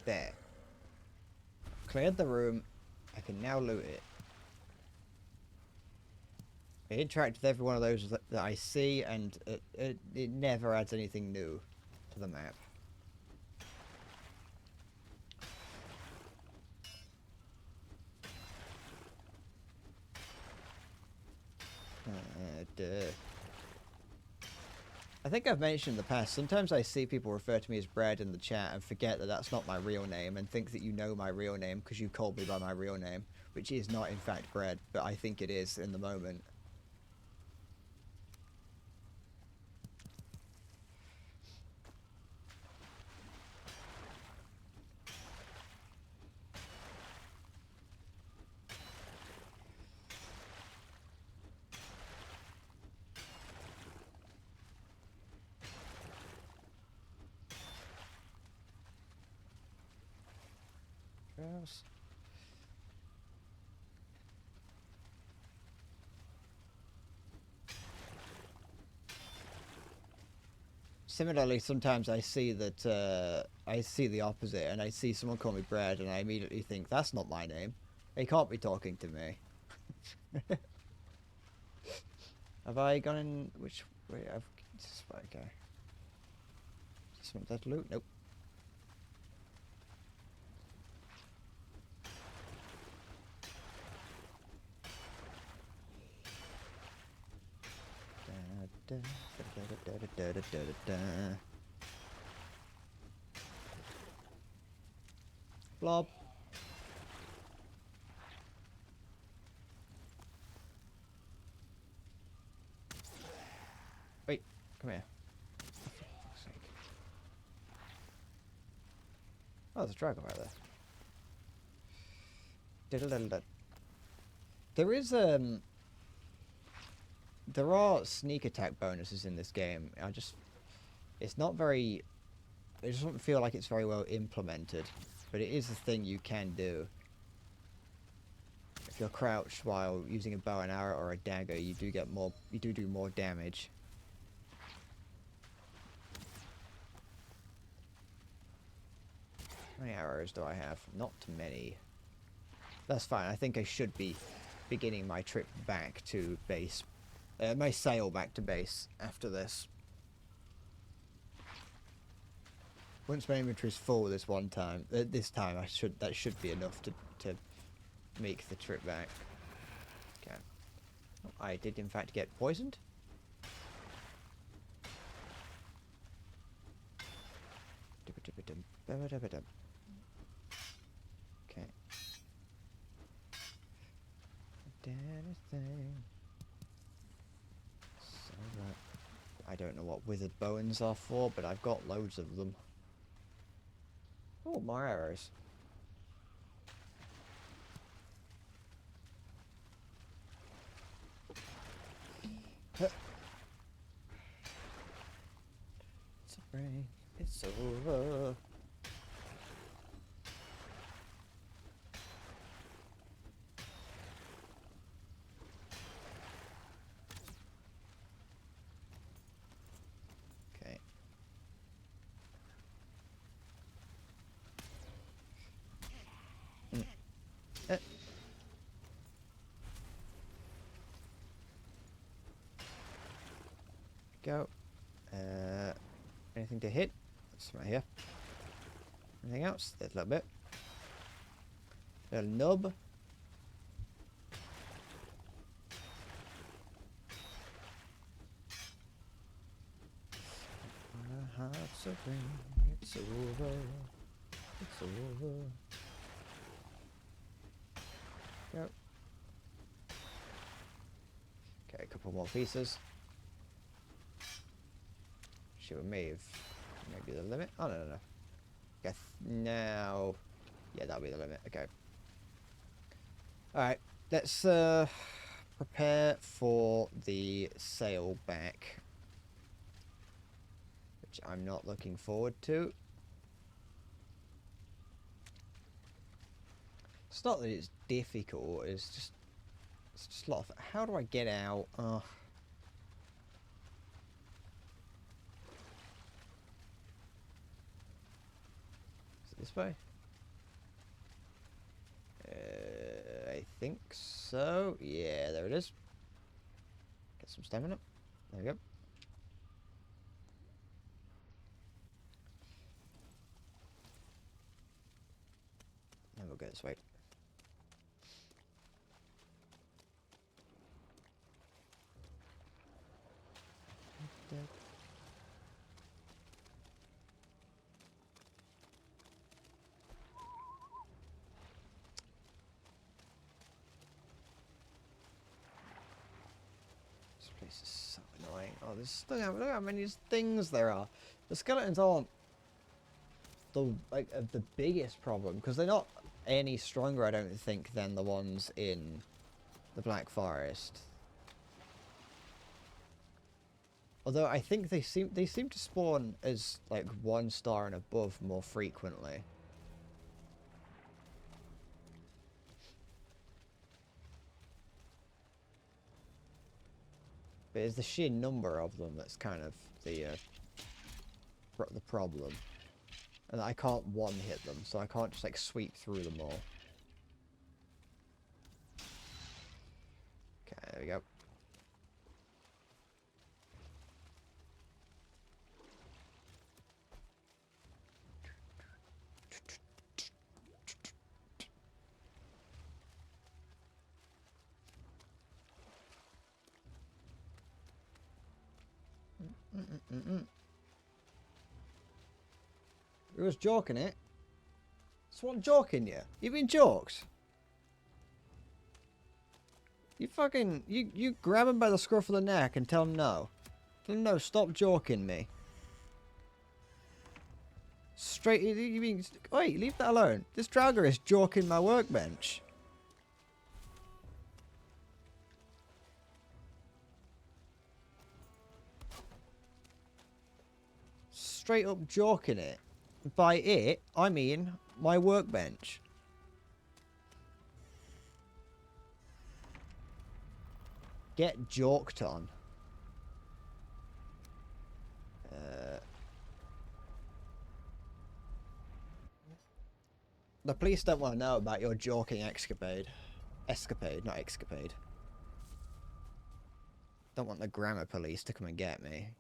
There. Cleared the room. I can now loot it. I interact with every one of those that I see, and it never adds anything new to the map. I think I've mentioned in the past, sometimes I see people refer to me as Bread in the chat and forget that that's not my real name and think that you know my real name because you called me by my real name, which is not in fact Bread, but I think it is in the moment. else? Similarly, sometimes I see that I see the opposite, and I see someone call me Brad, and I immediately think that's not my name. He can't be talking to me. Have I gone in? Which way? Okay. Just want that loot? Nope. Blob. Wait, come here. For fuck's sake. Oh, there's a dragon right there. There is there are sneak attack bonuses in this game. It's not very, it doesn't feel like it's very well implemented, but it is a thing you can do. If you're crouched while using a bow and arrow or a dagger, you do more damage. How many arrows do I have? Not many. That's fine. I think I should be beginning my trip back to base. My sail back to base after this. Once my inventory's full this time that should be enough to make the trip back. Okay. Oh, I did in fact get poisoned. Okay. Anything. So I don't know what withered bones are for, but I've got loads of them. Oh, more arrows. It's a break. It's over. Okay. Go. Anything to hit? That's right here. Anything else? There's a little bit. Little nub. Our hearts are green. It's over. It's over. Go. Okay, a couple more pieces. Should we move? Maybe the limit? Oh, no. Guess now. Yeah, that'll be the limit. Okay. Alright, let's prepare for the sail back, which I'm not looking forward to. It's not that it's difficult, it's just a lot of... How do I get out? Oh. Is it this way? I think so. Yeah, there it is. Get some stamina. There we go. And we'll go this way. This place is so annoying. Oh, look how many things there are. The skeletons aren't the biggest problem, because they're not any stronger, I don't think, than the ones in the Black Forest. Although I think they seem to spawn as like 1 star and above more frequently. But it's the sheer number of them that's kind of the problem. And I can't one-hit them, so I can't just like sweep through them all. Okay, there we go. Who was joking it? Someone joking you? You been joked? You fucking... You grab him by the scruff of the neck and tell him no. Tell him no, stop joking me. Straight... You mean... Wait, leave that alone. This Draugr is joking my workbench. Straight up joking it. By it, I mean my workbench. Get joked on. The police don't want to know about your joking escapade. Escapade, not escapade. Don't want the grammar police to come and get me.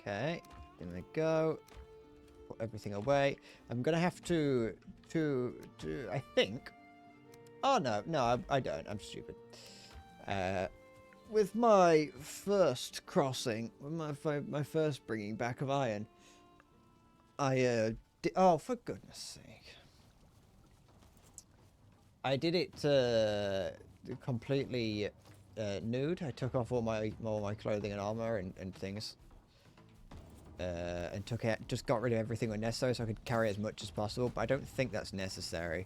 Okay, in we go. Put everything away. I'm gonna have to I think. Oh no, I don't. I'm stupid. With my first crossing, with my first bringing back of iron, I oh, for goodness sake, I did it completely nude. I took off all my clothing and armor and things. And just got rid of everything unnecessary so I could carry as much as possible, but I don't think that's necessary.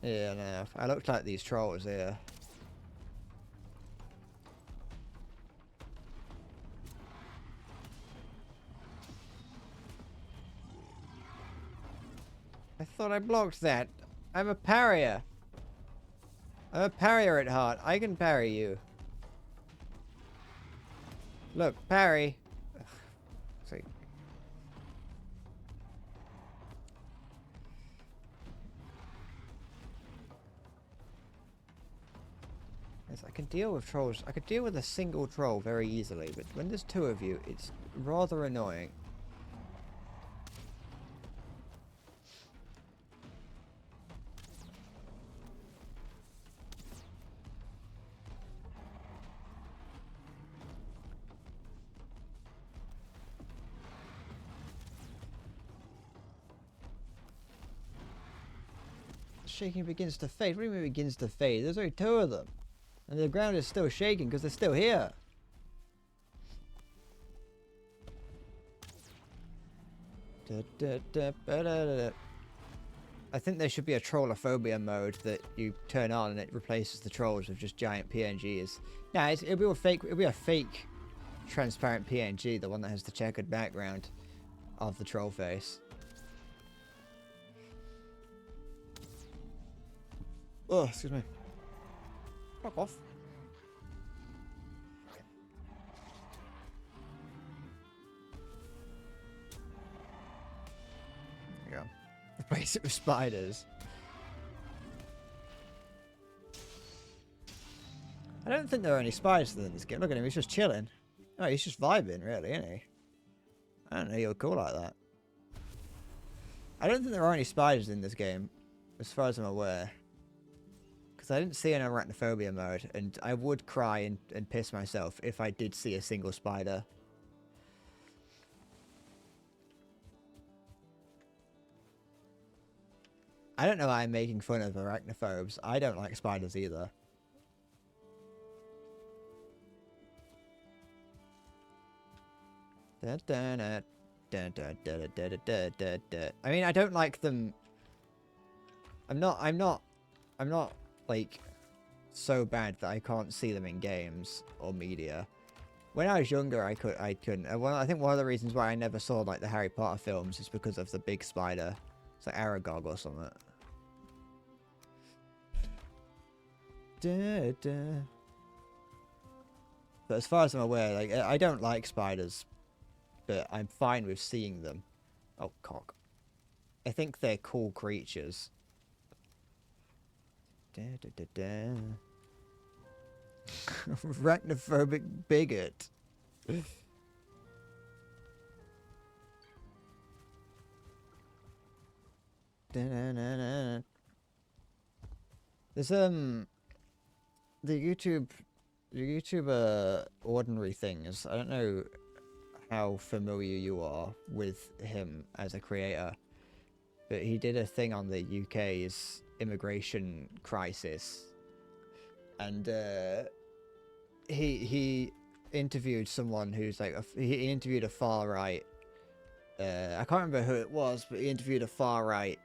Yeah, no. I looked like these trolls here. I thought I blocked that. I'm a parrier. I'm a parrier at heart. I can parry you. Look, parry. Ugh, see. Yes, I can deal with trolls. I could deal with a single troll very easily, but when there's two of you, it's rather annoying. Shaking begins to fade. What do you mean begins to fade? There's only two of them. And the ground is still shaking because they're still here. I think there should be a trollophobia mode that you turn on and it replaces the trolls with just giant PNGs. Nah, it'll be a fake transparent PNG, the one that has the checkered background of the troll face. Oh, excuse me. Fuck off. There you go. Replace it with spiders. I don't think there are any spiders in this game. Look at him, he's just chilling. Oh, he's just vibing, really, isn't he? I don't know you're cool like that. I don't think there are any spiders in this game, as far as I'm aware. I didn't see an arachnophobia mode, and I would cry and piss myself if I did see a single spider. I don't know why I'm making fun of arachnophobes. I don't like spiders either. I mean, I don't like them I'm not like so bad that I can't see them in games or media. When I was younger, I couldn't. And I think one of the reasons why I never saw like the Harry Potter films is because of the big spider. It's like Aragog or something. Da, da. But as far as I'm aware, like I don't like spiders, but I'm fine with seeing them. Oh, cock. I think they're cool creatures. Da, da, da, da. Arachnophobic bigot. Da-na-na-na. There's the YouTube ordinary things. I don't know how familiar you are with him as a creator, but he did a thing on the UK's immigration crisis, and he interviewed someone who's like he interviewed a far right. I can't remember who it was, but he interviewed a far right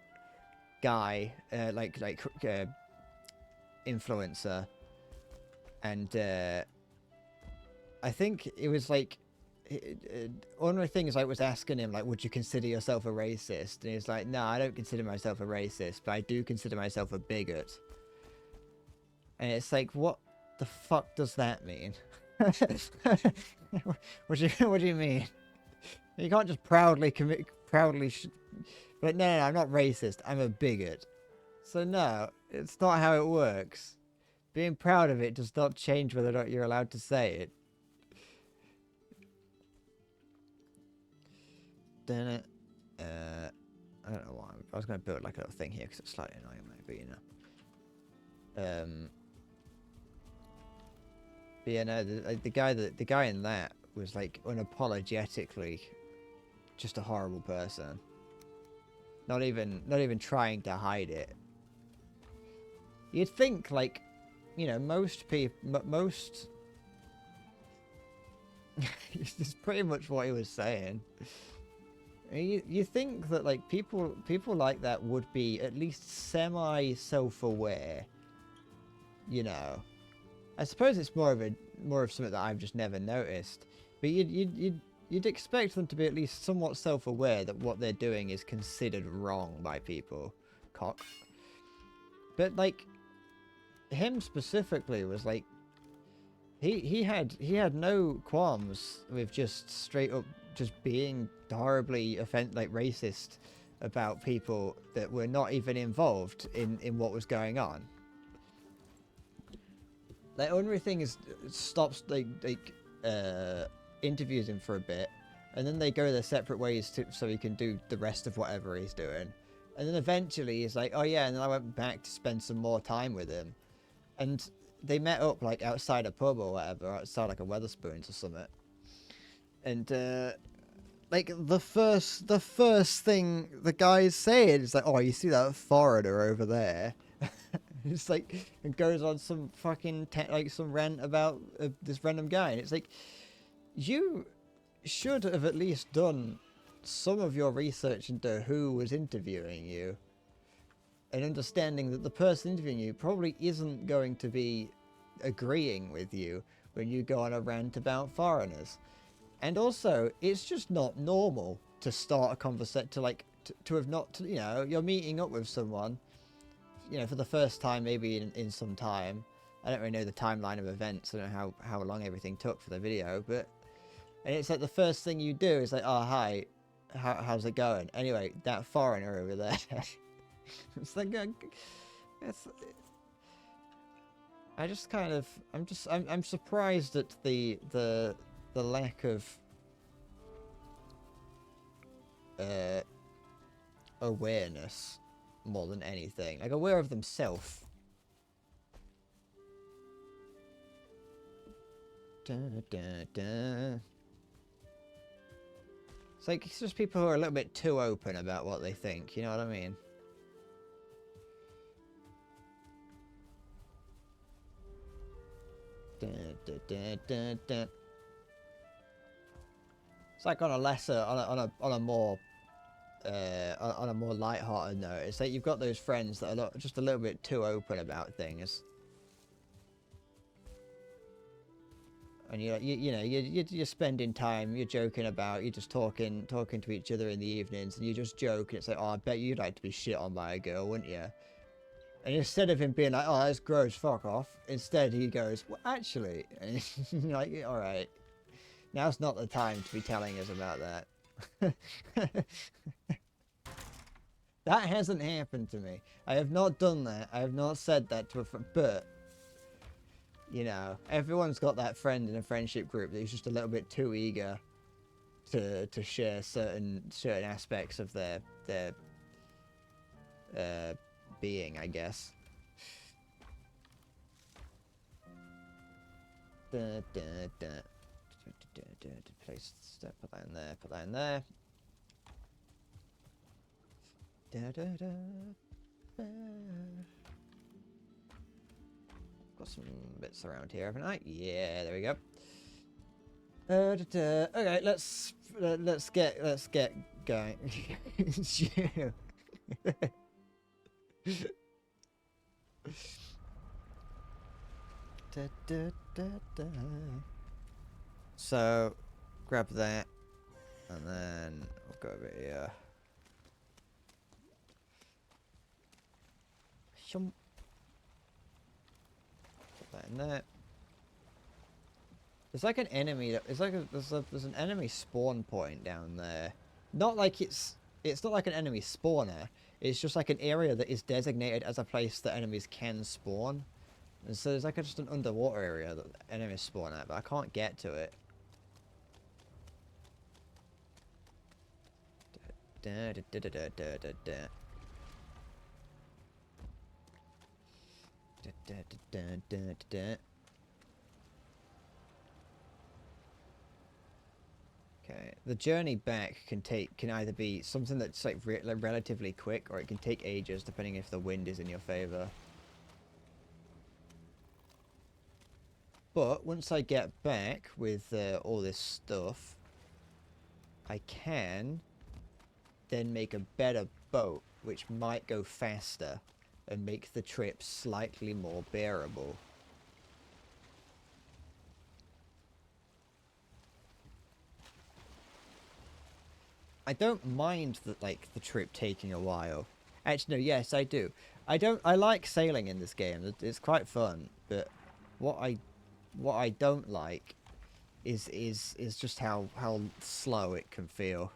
guy, influencer, and I think it was like one of the things I was asking him, like, would you consider yourself a racist? And he was like, no, I don't consider myself a racist, but I do consider myself a bigot. And it's like, what the fuck does that mean? What do you mean? You can't just proudly but no, I'm not racist. I'm a bigot. So no, it's not how it works. Being proud of it does not change whether or not you're allowed to say it. Then I don't know why. I was going to build like a little thing here because it's slightly annoying, maybe, you know. But yeah, no, the guy in that was like unapologetically just a horrible person. Not even trying to hide it. You'd think, like, you know, most people, most. It's pretty much what he was saying. You think that like people like that would be at least semi self-aware, you know. I suppose it's more of something that I've just never noticed. But you'd expect them to be at least somewhat self-aware that what they're doing is considered wrong by people. Cock. But like him specifically was like he had no qualms with just straight up just being horribly racist about people that were not even involved in what was going on. The only thing is stops interviews him for a bit, and then they go their separate ways so he can do the rest of whatever he's doing. And then eventually he's like, oh yeah, and then I went back to spend some more time with him. And they met up like outside a pub or whatever, outside like a Weatherspoons or something. And like the first thing the guy's saying is like, oh, you see that foreigner over there? It's like, and goes on some fucking some rant about this random guy, and it's like, you should have at least done some of your research into who was interviewing you, and understanding that the person interviewing you probably isn't going to be agreeing with you when you go on a rant about foreigners. And also, it's just not normal to start a conversation, to have not, you know, you're meeting up with someone, you know, for the first time maybe in some time. I don't really know the timeline of events. I don't know how long everything took for the video, but... And it's like the first thing you do is like, oh, hi, how's it going? Anyway, that foreigner over there. It's like, I just kind of, I'm surprised at the lack of awareness more than anything. Like, aware of themselves. It's like, it's just people who are a little bit too open about what they think, you know what I mean? It's like on a lesser, on a more on a more light-hearted note, it's like you've got those friends that are just a little bit too open about things. And you're spending time, you're joking about, you're just talking to each other in the evenings, and you just joke, and it's like, oh, I bet you'd like to be shit on by a girl, wouldn't you? And instead of him being like, oh, that's gross, fuck off, instead he goes, well, actually, and you're like, all right, now's not the time to be telling us about that. That hasn't happened to me. I have not done that. I have not said that to a friend, but you know, everyone's got that friend in a friendship group that's just a little bit too eager to share certain aspects of their being, I guess. Place step, put that in there, put that in there. Got some bits around here, haven't I? Yeah, there we go. Okay, let's get going. So, grab that, and then we'll go over here. Put that in there. There's like an enemy. It's like there's an enemy spawn point down there. Not like it's not like an enemy spawner. It's just like an area that is designated as a place that enemies can spawn. And so there's like just an underwater area that enemies spawn at, but I can't get to it. Okay, the journey back can either be something that's like relatively quick, or it can take ages depending if the wind is in your favor. But once I get back with all this stuff, I can then make a better boat, which might go faster and make the trip slightly more bearable. I don't mind that, like, the trip taking a while. Actually, no, yes, I do. I like sailing in this game. It's quite fun, but what I don't like is just how slow it can feel.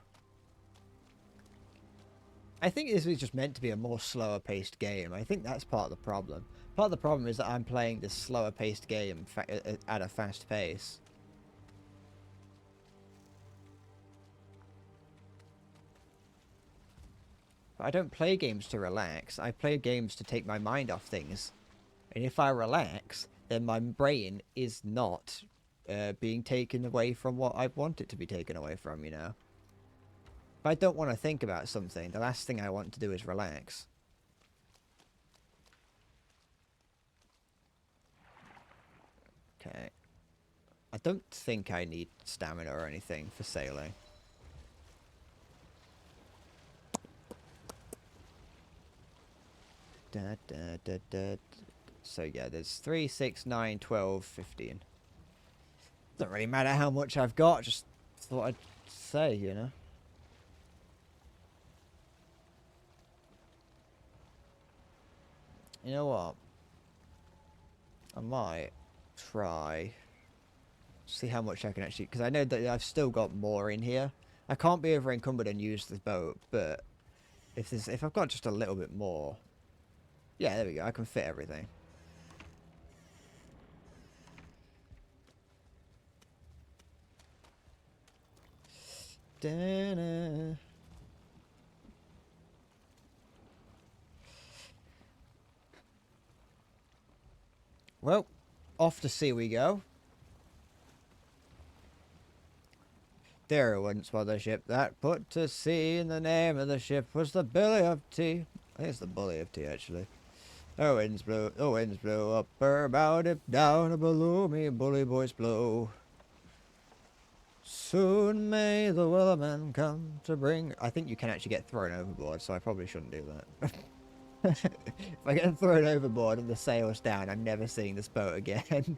I think this was just meant to be a more slower paced game. I think that's part of the problem. Part of the problem is that I'm playing this slower paced game at a fast pace. But I don't play games to relax. I play games to take my mind off things. And if I relax, then my brain is not being taken away from what I want it to be taken away from, you know? If I don't want to think about something, the last thing I want to do is relax. Okay. I don't think I need stamina or anything for sailing. So yeah, there's 3, 6, 9, 12, 15. Doesn't really matter how much I've got, just thought I'd say, you know. You know what? I might try see how much I can actually, because I know that I've still got more in here. I can't be over encumbered and use the boat, but if I've got just a little bit more, yeah, there we go. I can fit everything. Da-na. Well, off to sea we go. There once was a ship that put to sea, and the name of the ship was the Billy of Tea. I think it's the Bully of Tea, actually. The winds blew up her bow, dip down below me, bully boys blow. Soon may the Wellerman come to bring... I think you can actually get thrown overboard, so I probably shouldn't do that. If I get thrown overboard and the sail's down, I'm never seeing this boat again.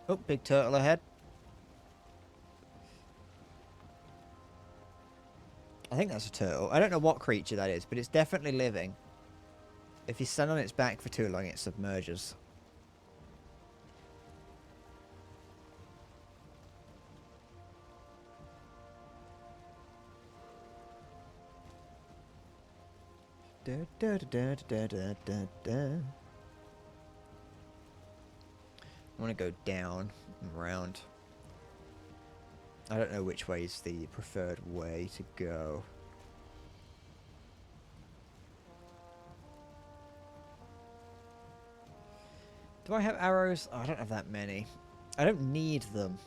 Oh, big turtle ahead. I think that's a turtle. I don't know what creature that is, but it's definitely living. If you stand on its back for too long, it submerges. I want to go down and around. I don't know which way is the preferred way to go. Do I have arrows? Oh, I don't have that many. I don't need them.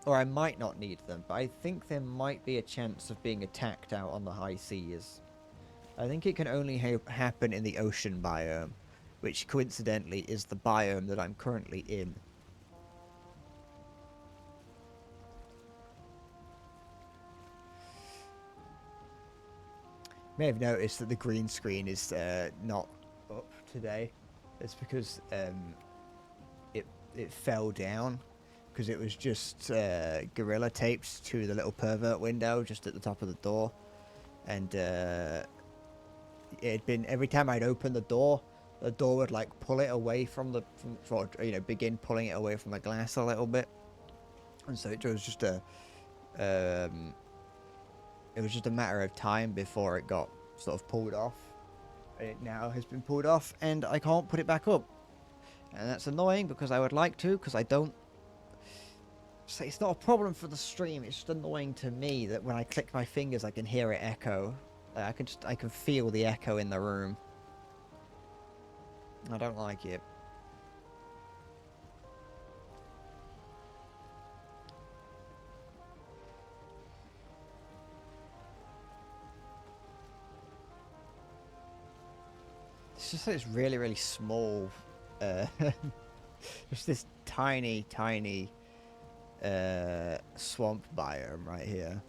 Or I might not need them, but I think there might be a chance of being attacked out on the high seas. I think it can only happen in the ocean biome, which coincidentally is the biome that I'm currently in. May have noticed that the green screen is not up today. It's because it fell down because it was just gorilla taped to the little pervert window just at the top of the door, and it had been every time I'd open the door would like pull it away from the begin pulling it away from the glass a little bit, and so it was just a matter of time before it got sort of pulled off. And it now has been pulled off, and I can't put it back up. And that's annoying because I would like to, because I don't... So it's not a problem for the stream, it's just annoying to me that when I click my fingers I can hear it echo. I can feel the echo in the room. I don't like it. It's just that it's really, really small. Just this tiny, tiny swamp biome right here.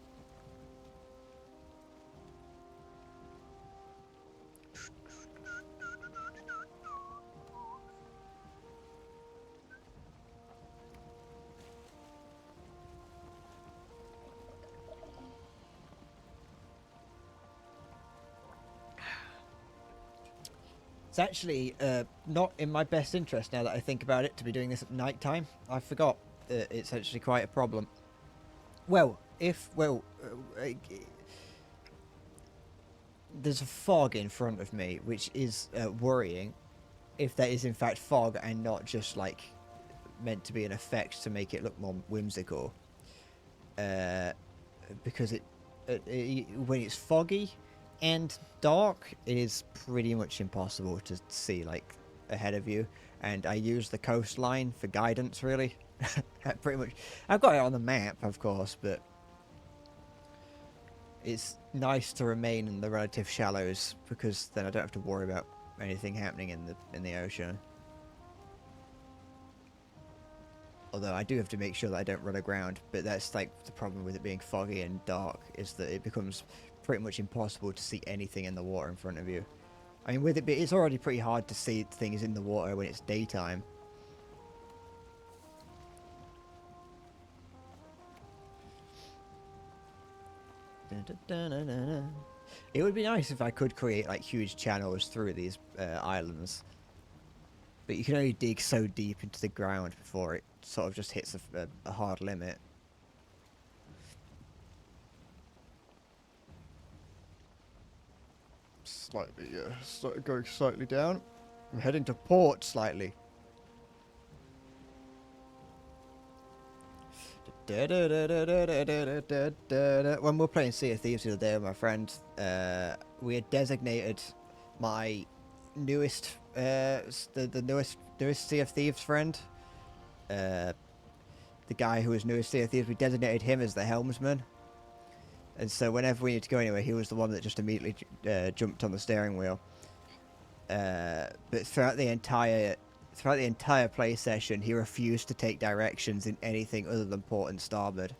It's actually not in my best interest now that I think about it to be doing this at night time. I forgot it's actually quite a problem. Well, there's a fog in front of me, which is worrying. If that is in fact fog and not just like meant to be an effect to make it look more whimsical, because when it's foggy and dark, it is pretty much impossible to see like ahead of you, and I use the coastline for guidance really. Pretty much I've got it on the map of course, but it's nice to remain in the relative shallows because then I don't have to worry about anything happening in the ocean. Although I do have to make sure that I don't run aground, but that's like the problem with it being foggy and dark, is that it becomes pretty much impossible to see anything in the water in front of you. I mean, with it, it's already pretty hard to see things in the water when it's daytime. It would be nice if I could create like huge channels through these islands, but you can only dig so deep into the ground before it sort of just hits a hard limit. Slightly, yeah, going slightly down. I'm heading to port slightly. When we were playing Sea of Thieves the other day with my friend, we had designated my newest, the newest Sea of Thieves friend, the guy who was newest Sea of Thieves. We designated him as the helmsman, And so whenever we need to go anywhere, he was the one that just immediately jumped on the steering wheel. But throughout the entire play session, he refused to take directions in anything other than port and starboard.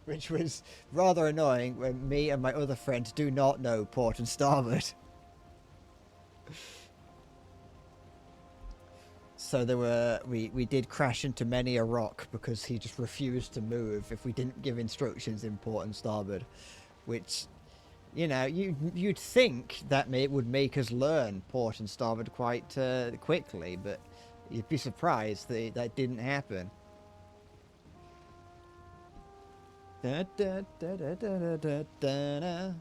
Which was rather annoying when me and my other friend do not know port and starboard. So we did crash into many a rock because he just refused to move if we didn't give instructions in port and starboard, which, you know, you'd think that it would make us learn port and starboard quite quickly, but you'd be surprised that that didn't happen. Da, da, da, da, da, da, da, da.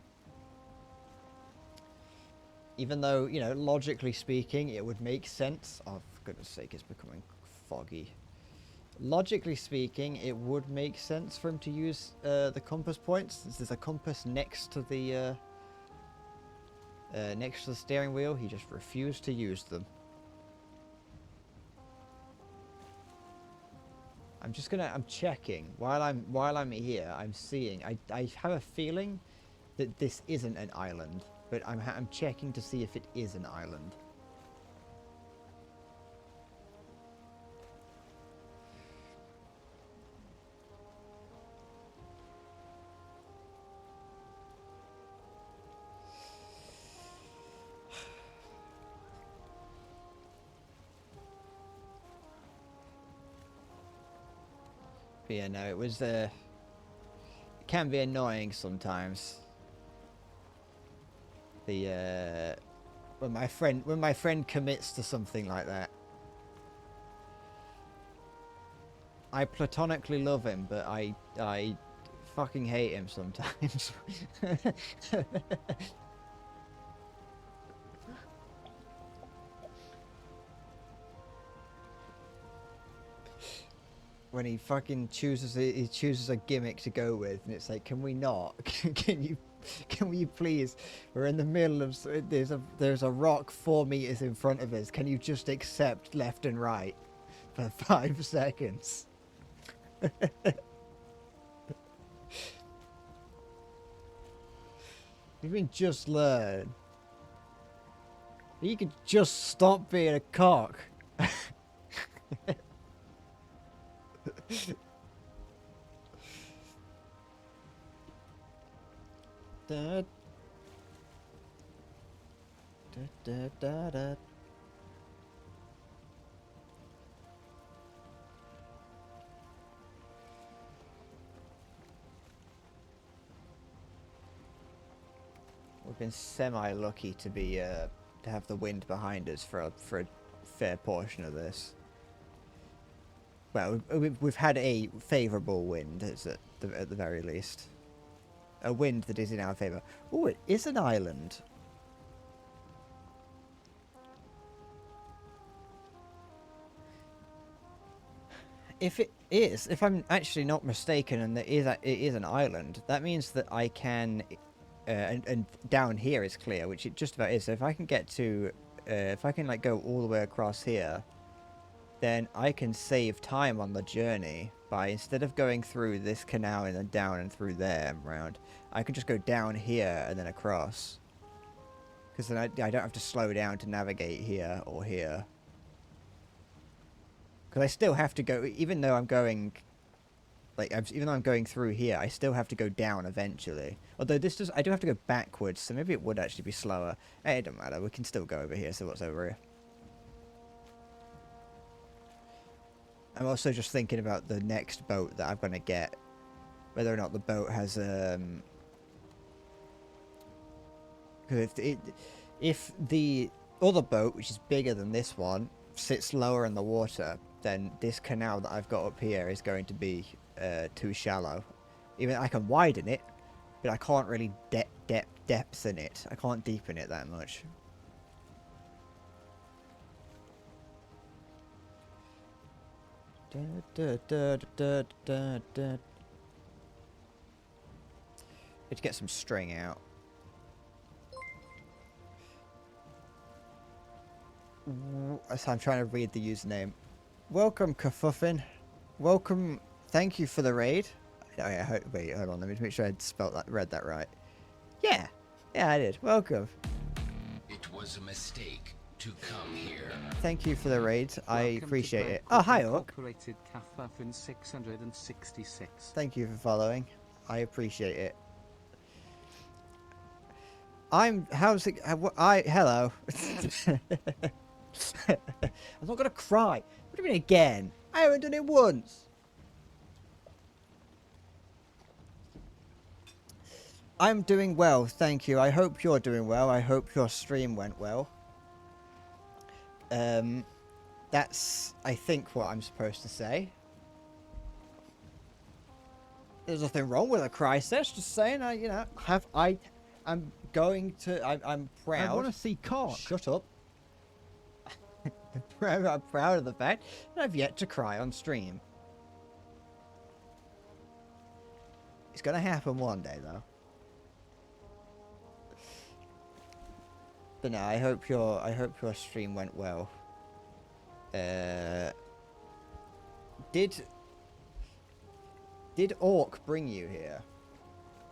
Even though, you know, logically speaking, it would make sense. Oh, for goodness sake, it's becoming foggy. Logically speaking, it would make sense for him to use the compass points, since there's a compass next to the steering wheel. He just refused to use them. I'm checking while I'm here. I'm seeing. I have a feeling that this isn't an island, but I'm checking to see if it is an island. But yeah, no, it was it can be annoying sometimes. The when my friend commits to something like that. I platonically love him, but I fucking hate him sometimes. When he fucking chooses a gimmick to go with, and it's like, can we not? Can we please? We're in the middle of there's a rock 4 meters in front of us. Can you just accept left and right for 5 seconds? You mean just learn? You could just stop being a cock. Da, da, da, da, da. We've been semi-lucky to be to have the wind behind us for a fair portion of this. Well, we've had a favourable wind, at the very least. A wind that is in our favour. Oh, it is an island. If it is, if I'm actually not mistaken, and it is an island, that means that I can, and down here is clear, which it just about is. So if I can get to, if I can like go all the way across here, then I can save time on the journey by, instead of going through this canal and then down and through there and round, I can just go down here and then across. Because then I don't have to slow down to navigate here or here. Because I still have to go, even though I'm going, like, even though I'm going through here, I still have to go down eventually. Although this does, I do have to go backwards, so maybe it would actually be slower. Hey, it don't matter, we can still go over here, so what's over here? I'm also just thinking about the next boat that I'm going to get. Whether or not the boat has, because if the other boat, which is bigger than this one, sits lower in the water, then this canal that I've got up here is going to be too shallow. Even I can widen it, but I can't really depth in it. I can't deepen it that much. Let's get some string out. So I'm trying to read the username. Welcome, Kerfuffin. Welcome. thank you for the raid. Oh, yeah, wait, hold on. Let me make sure I read that right. Yeah. Yeah, I did. Welcome. It was a mistake to come here. Thank you for the raid. I Welcome to appreciate Bread it. Oh, hi, Cook Orc. Incorporated Kathafin 666. Thank you for following. I appreciate it. How's it? Hello. I'm not gonna cry. What do you mean again? I haven't done it once. I'm doing well, thank you. I hope you're doing well. I hope your stream went well. That's, I think, what I'm supposed to say. There's nothing wrong with a cry sesh, just saying, I'm going to, I'm proud. I want to see cock. Shut up. I'm proud of the fact that I've yet to cry on stream. It's gonna happen one day, though. But no, I hope your stream went well. Did Orc bring you here?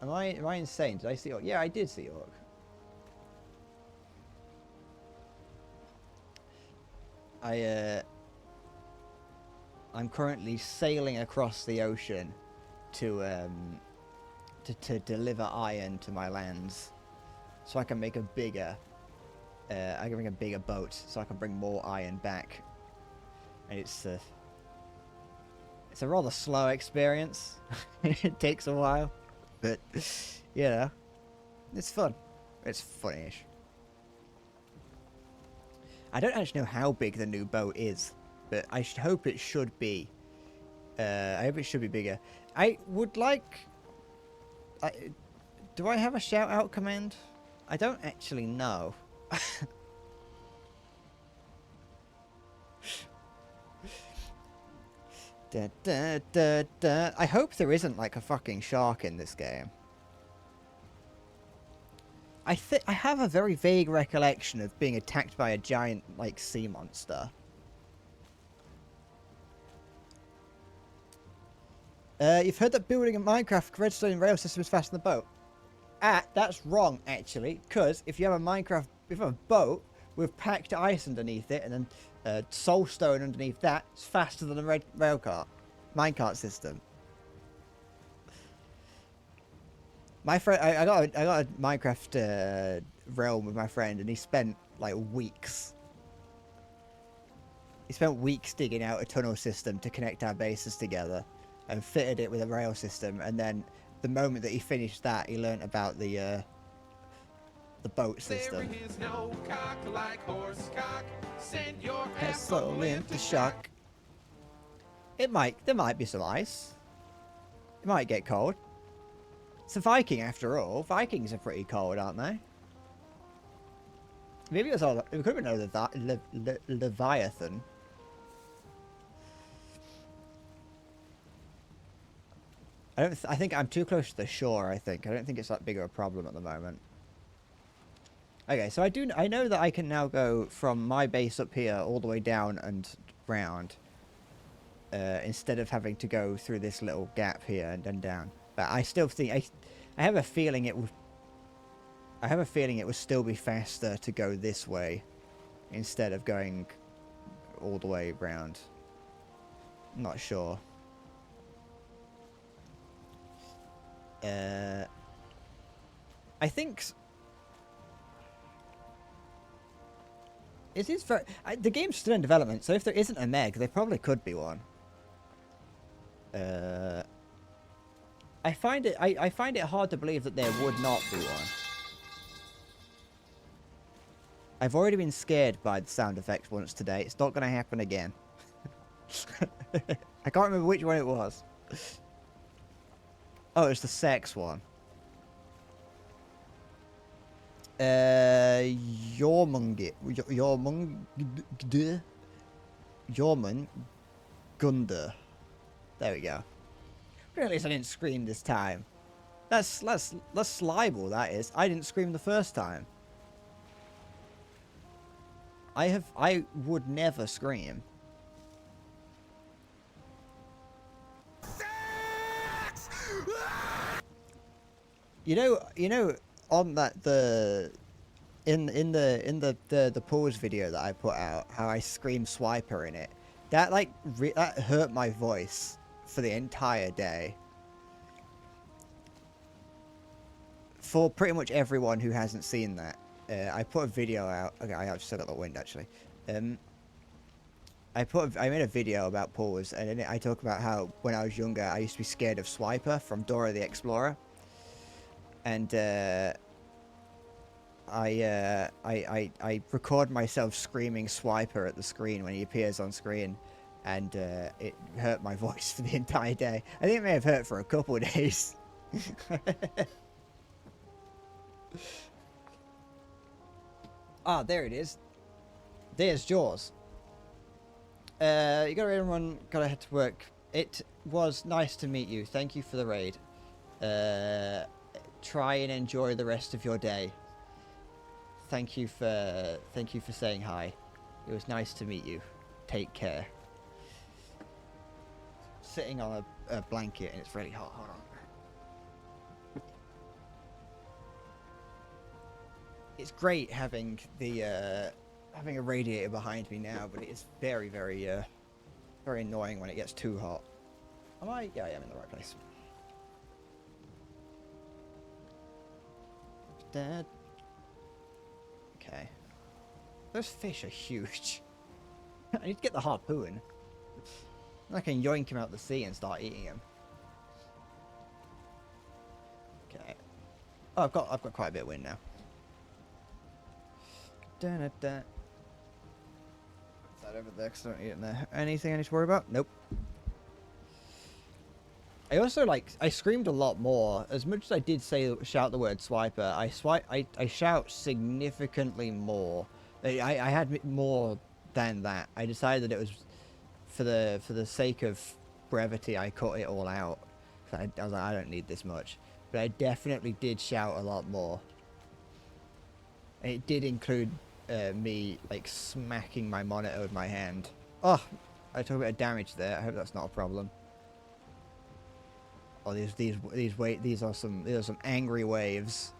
Am I insane? Did I see Orc? Yeah, I did see Orc. I'm currently sailing across the ocean to deliver iron to my lands, so I can make a bigger. I can bring a bigger boat, so I can bring more iron back. And it's a rather slow experience. It takes a while, but you know, it's fun. It's funny-ish. I don't actually know how big the new boat is, but I hope it should be. I hope it should be bigger. I would like. Do I have a shout-out command? I don't actually know. Da, da, da, da. I hope there isn't like a fucking shark in this game. I have a very vague recollection of being attacked by a giant like sea monster. You've heard that building a Minecraft redstone rail system is faster than the boat. That's wrong actually, because if you have a boat with packed ice underneath it and then soulstone underneath that, it's faster than a minecart system. My friend, I got a Minecraft realm with my friend, and he spent like weeks. He spent weeks digging out a tunnel system to connect our bases together, and fitted it with a rail system. And then the moment that he finished that, he learnt about the boat system. There is no cock like horse cock. Send your Asshole into shock. There might be some ice. It might get cold. It's a Viking after all. Vikings are pretty cold, aren't they? Maybe it could have been another Leviathan. I think I'm too close to the shore. I don't think it's that big of a problem at the moment. Okay, so I know that I can now go from my base up here all the way down and round, instead of having to go through this little gap here and then down. But I still think I have a feeling it would. I have a feeling it would still be faster to go this way instead of going all the way round. I'm not sure. I think it is very. The game's still in development, so if there isn't a Meg, there probably could be one. I find it hard to believe that there would not be one. I've already been scared by the sound effects once today. It's not going to happen again. I can't remember which one it was. Oh, it's the sex one. Jormungand. Gunder. There we go. At least I didn't scream this time. That's libel, that is. I didn't scream the first time. I would never scream. You know, on that the pause video that I put out, how I scream swiper in it, that like that hurt my voice for the entire day. For pretty much everyone who hasn't seen that, I put a video out. Okay, I have set up the wind actually. I made a video about pause, and in it I talk about how when I was younger I used to be scared of Swiper from Dora the Explorer, and I record myself screaming Swiper at the screen when he appears on screen, and it hurt my voice for the entire day. I think it may have hurt for a couple of days. Ah, there it is. There's Jaws. You gotta run, gotta head to work. It was nice to meet you. Thank you for the raid. Try and enjoy the rest of your day. Thank you for saying hi. It was nice to meet you. Take care. Sitting on a blanket and it's really hot. Hold on. It's great having the having a radiator behind me now, but it is very, very annoying when it gets too hot. Am I? Yeah, I am in the right place. Dad. Okay. Those fish are huge. I need to get the harpoon. I can yoink him out the sea and start eating him. Okay. Oh, I've got quite a bit of wind now. Da-da-da. Put that over there because I don't need it in there. Anything I need to worry about? Nope. I also I screamed a lot more. As much as I did shout the word swiper, I shout significantly more. I had more than that. I decided that it was for the sake of brevity. I cut it all out. I was like, I don't need this much. But I definitely did shout a lot more. And it did include me smacking my monitor with my hand. Oh, I took a bit of damage there. I hope that's not a problem. Oh, these are some angry waves.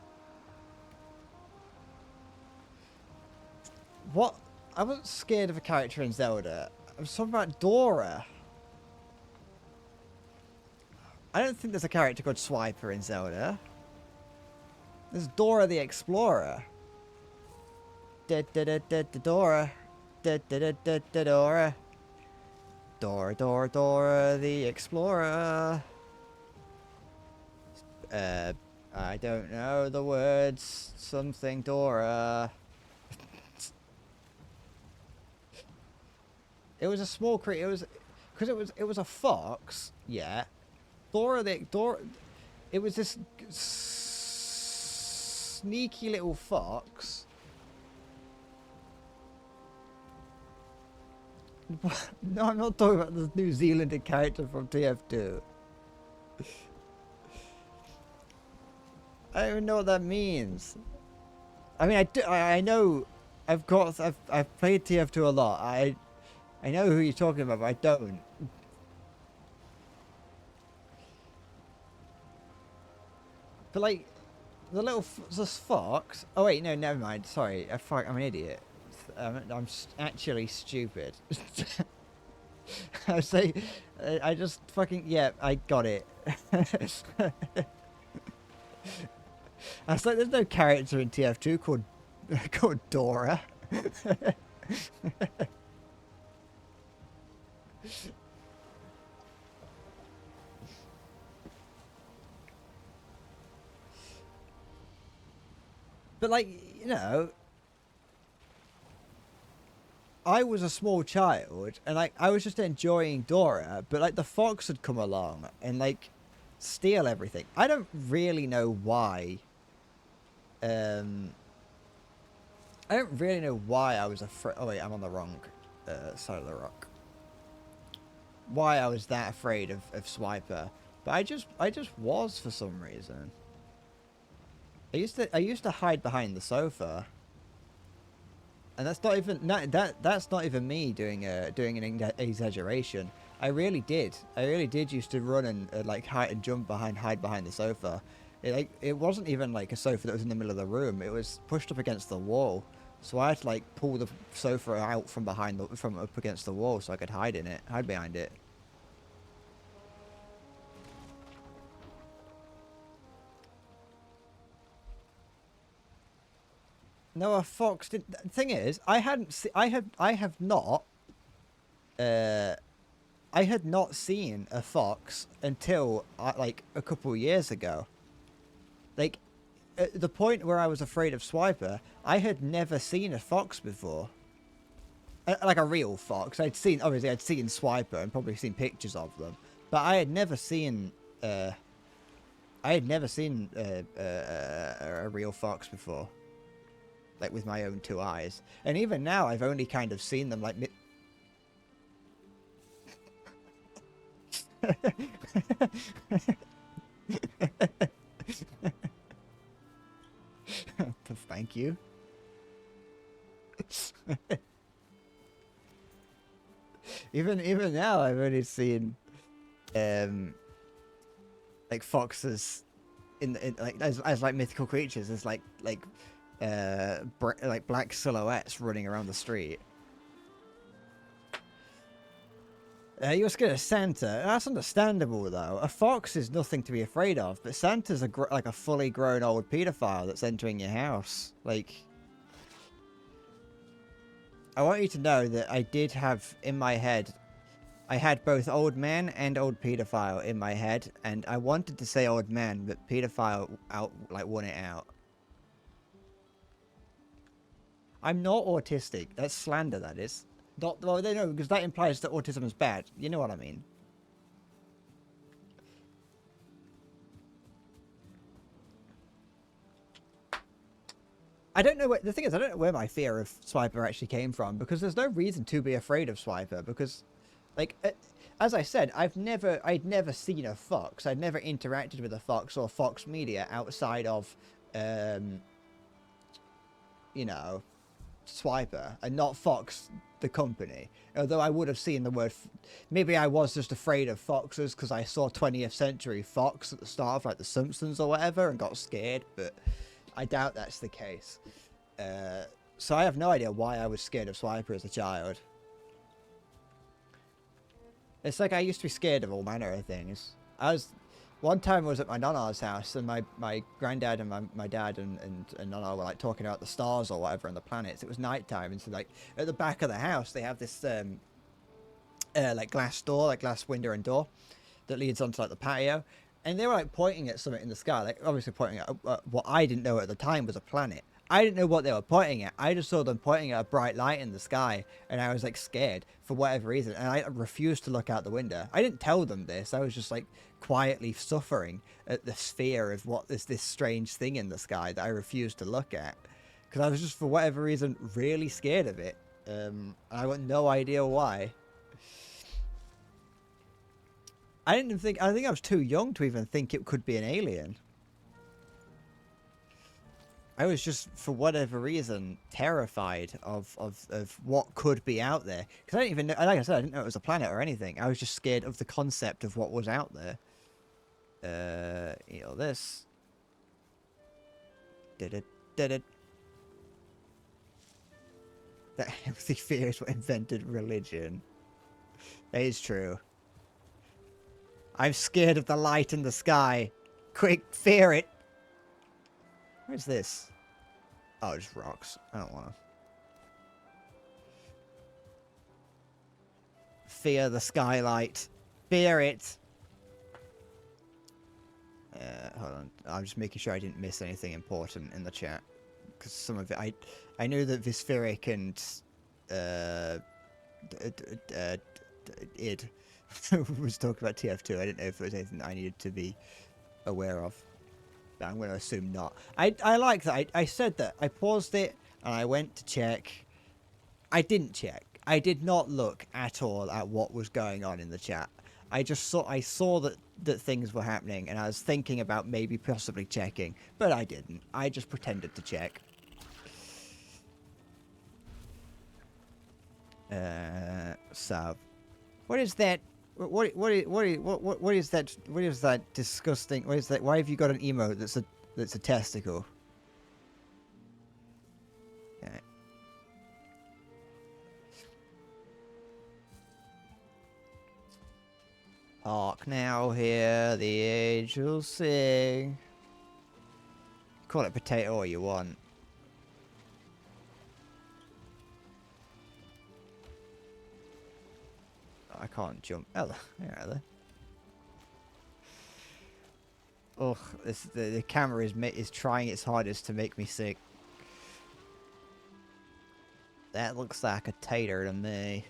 What? I wasn't scared of a character in Zelda. I was talking about Dora. I don't think there's a character called Swiper in Zelda. There's Dora the Explorer. Dora. Dora. Dora the Explorer. I don't know the words. Something Dora. It was a small creature. It was because it was a fox. Yeah. Dora. It was this sneaky little fox. No, I'm not talking about the New Zealand character from TF2. I don't even know what that means. I mean, I know. I've played TF2 a lot. I know who you're talking about, but I don't. But the little this fox. Oh wait, no, never mind. Sorry, I'm an idiot. I'm actually stupid. I just fucking yeah. I got it. I was like, there's no character in TF2 called Dora. But I was a small child and I was just enjoying Dora, but the fox had come along and steal everything. I don't really know why. I don't really know why I was afraid. Oh wait, I'm on the wrong side of the rock. Why I was that afraid of Swiper, but I just was for some reason. I used to hide behind the sofa, and that's not even that's not even me doing an exaggeration. I really did used to run and hide and hide behind the sofa. It wasn't even like a sofa that was in the middle of the room. It was pushed up against the wall. So I had to like pull the sofa out from from up against the wall so I could hide behind it. No, a fox did. The thing is, I have not. I had not seen a fox until like a couple of years ago. Like, at the point where I was afraid of Swiper, I had never seen a fox before. Like a real fox. Obviously I'd seen Swiper and probably seen pictures of them, but I had never seen a real fox before. Like with my own two eyes. And even now I've only kind of seen them like Thank you. Even now I've only seen like foxes in like as like mythical creatures, as like black silhouettes running around the street. You're scared of Santa. That's understandable, though. A fox is nothing to be afraid of, but Santa's like a fully grown old paedophile that's entering your house. Like, I want you to know that I did have in my head, I had both old man and old paedophile in my head, and I wanted to say old man, but paedophile won it out. I'm not autistic. That's slander, that is. Not, well, they know, because that implies that autism is bad. You know what I mean? I don't know the thing is, I don't know where my fear of Swiper actually came from, because there's no reason to be afraid of Swiper, because, like, as I said, I'd never seen a fox. I'd never interacted with a fox or fox media outside of, you know, Swiper, and not Fox the company. Although I would have seen the word, maybe I was just afraid of foxes because I saw 20th Century Fox at the start of like The Simpsons or whatever and got scared, but I doubt that's the case. So I have no idea why I was scared of Swiper as a child. It's like I used to be scared of all manner of things. One time I was at my nana's house, and my granddad and my dad and nana were like talking about the stars or whatever and the planets. It was nighttime, and so like at the back of the house they have this like glass door, like glass window and door that leads onto like the patio, and they were like pointing at something in the sky, like obviously pointing at what I didn't know at the time was a planet. I didn't know what they were pointing at. I just saw them pointing at a bright light in the sky, and I was like scared for whatever reason, and I refused to look out the window. I didn't tell them this. I was just like quietly suffering at the fear of what is this strange thing in the sky that I refused to look at, because I was just for whatever reason really scared of it. I got no idea why. I think I was too young to even think it could be an alien. I was just, for whatever reason, terrified of what could be out there. Because I didn't even know, like I said, I didn't know it was a planet or anything. I was just scared of the concept of what was out there. You know, this. Did it. That empathy fear is what invented religion. That is true. I'm scared of the light in the sky. Quick, fear it. Where's this? Oh, just rocks. I don't want to. Fear the skylight. Fear it. Hold on. I'm just making sure I didn't miss anything important in the chat. Because some of it, I knew that Vispheric and id was talking about TF2. I didn't know if there was anything that I needed to be aware of. But I'm going to assume not. I like that. I said that. I paused it and I went to check. I didn't check. I did not look at all at what was going on in the chat. I saw that things were happening, and I was thinking about maybe possibly checking, but I didn't. I just pretended to check. So, what is that What is that? What is that disgusting? What is that? Why have you got an emote that's a testicle? Okay. Hark now, hear the angels sing. Call it potato all you want. I can't jump. Oh, there they. Ugh, the camera is trying its hardest to make me sick. That looks like a tater to me.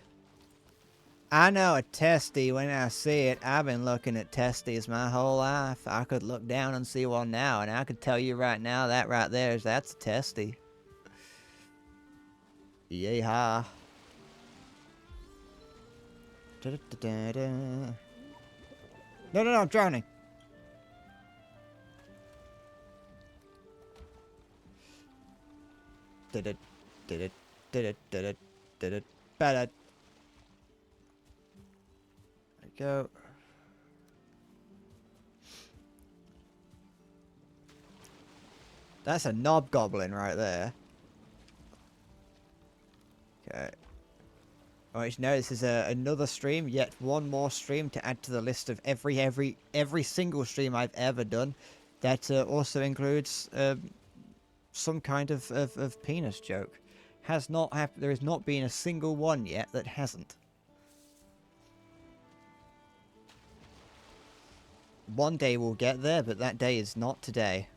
I know a testy when I see it. I've been looking at testes my whole life. I could look down and see one now, and I could tell you right now that right there that's a testy. Yeehaw. Da-da-da-da-da. No, I'm drowning. Better. There we go. That's a knob goblin right there. Okay. Alright, now this is another stream, yet one more stream to add to the list of every single stream I've ever done. That also includes some kind of penis joke. Has not happened. There has not been a single one yet that hasn't. One day we'll get there, but that day is not today.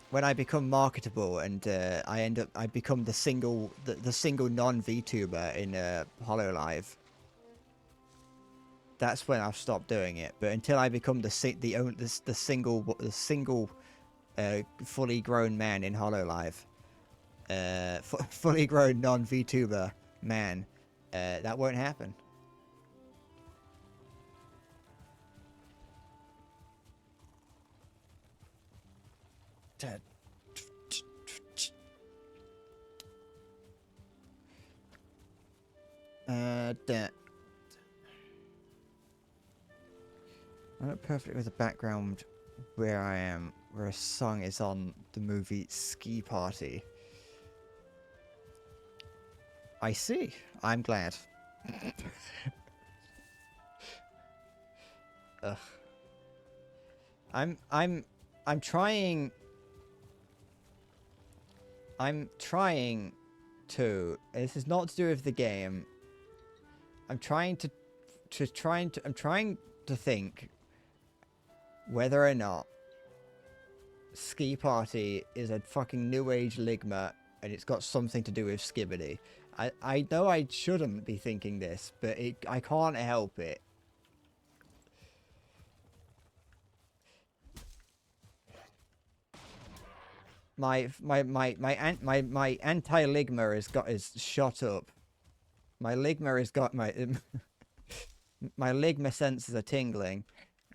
When I become marketable and I become the single non-VTuber in HoloLive. That's when I'll stop doing it. But until I become the single fully grown man in HoloLive, fully grown non-VTuber man, that won't happen. That. I look perfectly with the background where I am, where a song is on the movie Ski Party. I see. I'm glad. Ugh. I'm trying. I'm trying to. This is not to do with the game. I'm trying to think whether or not Ski Party is a fucking new age ligma and it's got something to do with Skibbity. I know I shouldn't be thinking this, but I can't help it. My anti-ligma is shot up. My ligma has got my my ligma sensors are tingling,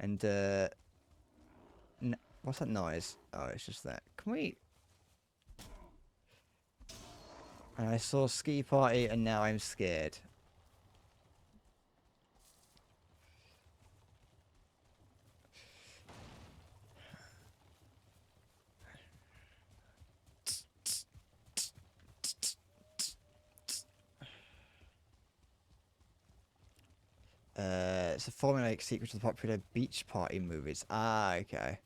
and what's that noise? Oh, it's just that. Can we? And I saw Ski Party, and now I'm scared. It's a formulaic sequel to the popular beach party movies. Ah, okay.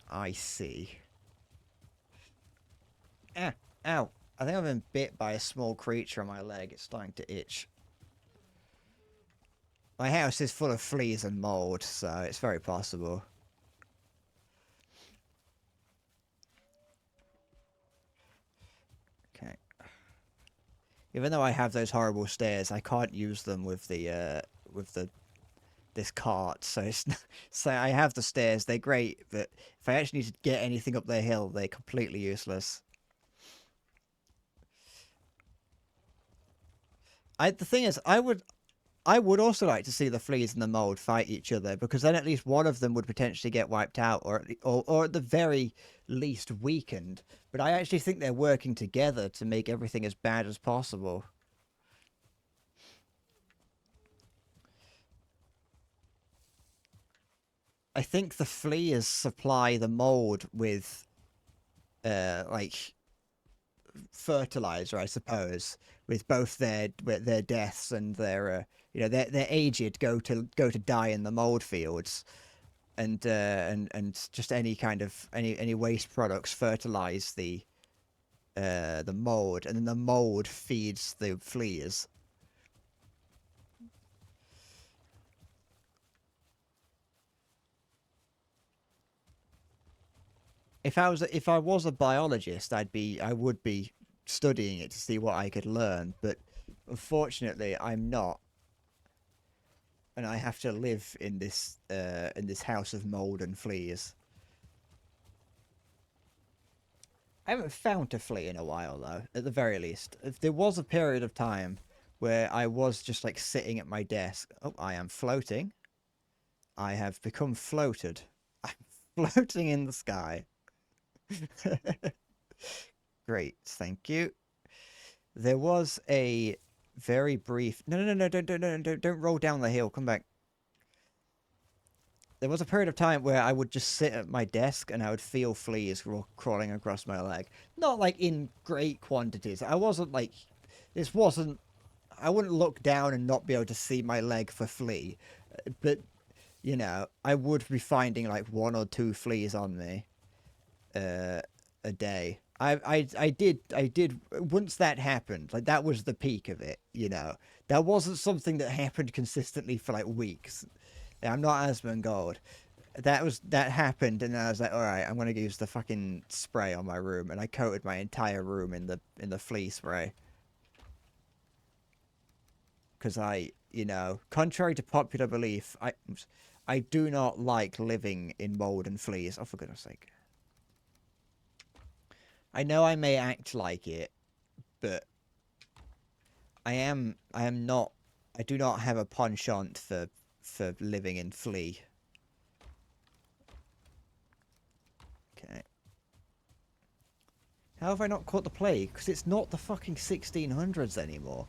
I see. Ah, ow. I think I've been bit by a small creature on my leg. It's starting to itch. My house is full of fleas and mold, so it's very possible. Okay. Even though I have those horrible stairs, I can't use them with this cart. So it's so I have the stairs. They're great, but if I actually need to get anything up the hill, they're completely useless. The thing is, I I would also like to see the fleas and the mold fight each other, because then at least one of them would potentially get wiped out, or at the very least weakened. But I actually think they're working together to make everything as bad as possible. I think the fleas supply the mold with, like, fertilizer, I suppose, with both their deaths and their, their aged go to die in the mold fields, and just any kind of any waste products fertilize the mold, and then the mold feeds the fleas. If I was a biologist, I would be studying it to see what I could learn, but unfortunately I'm not, and I have to live in this house of mold and fleas. I haven't found a flea in a while, though, at the very least. If there was a period of time where I was just, like, sitting at my desk. Oh, I am floating. I have become floated. I'm floating in the sky. Great, thank you. There was a very brief... No, don't roll down the hill. Come back. There was a period of time where I would just sit at my desk and I would feel fleas crawling across my leg. Not, like, in great quantities. I wasn't, like... This wasn't... I wouldn't look down and not be able to see my leg for flea. But, you know, I would be finding, like, 1 or 2 fleas on me a day. I did, once that happened, like, that was the peak of it, you know. That wasn't something that happened consistently for, like, weeks. I'm not Asmongold. That happened, and I was like, all right, I'm gonna use the fucking spray on my room, and I coated my entire room in the flea spray. Because contrary to popular belief, I do not like living in mold and fleas. Oh, for goodness sake! I know I may act like it, but I am not. I do not have a penchant for living in flea. Okay. How have I not caught the plague? Because it's not the fucking 1600s anymore.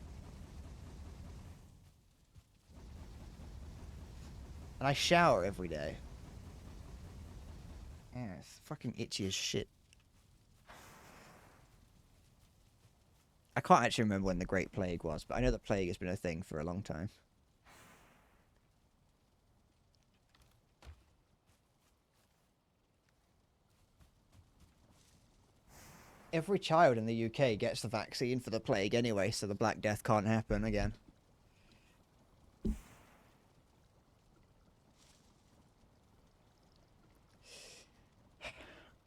And I shower every day. Yeah, it's fucking itchy as shit. I can't actually remember when the Great Plague was, but I know the plague has been a thing for a long time. Every child in the UK gets the vaccine for the plague anyway, so the Black Death can't happen again.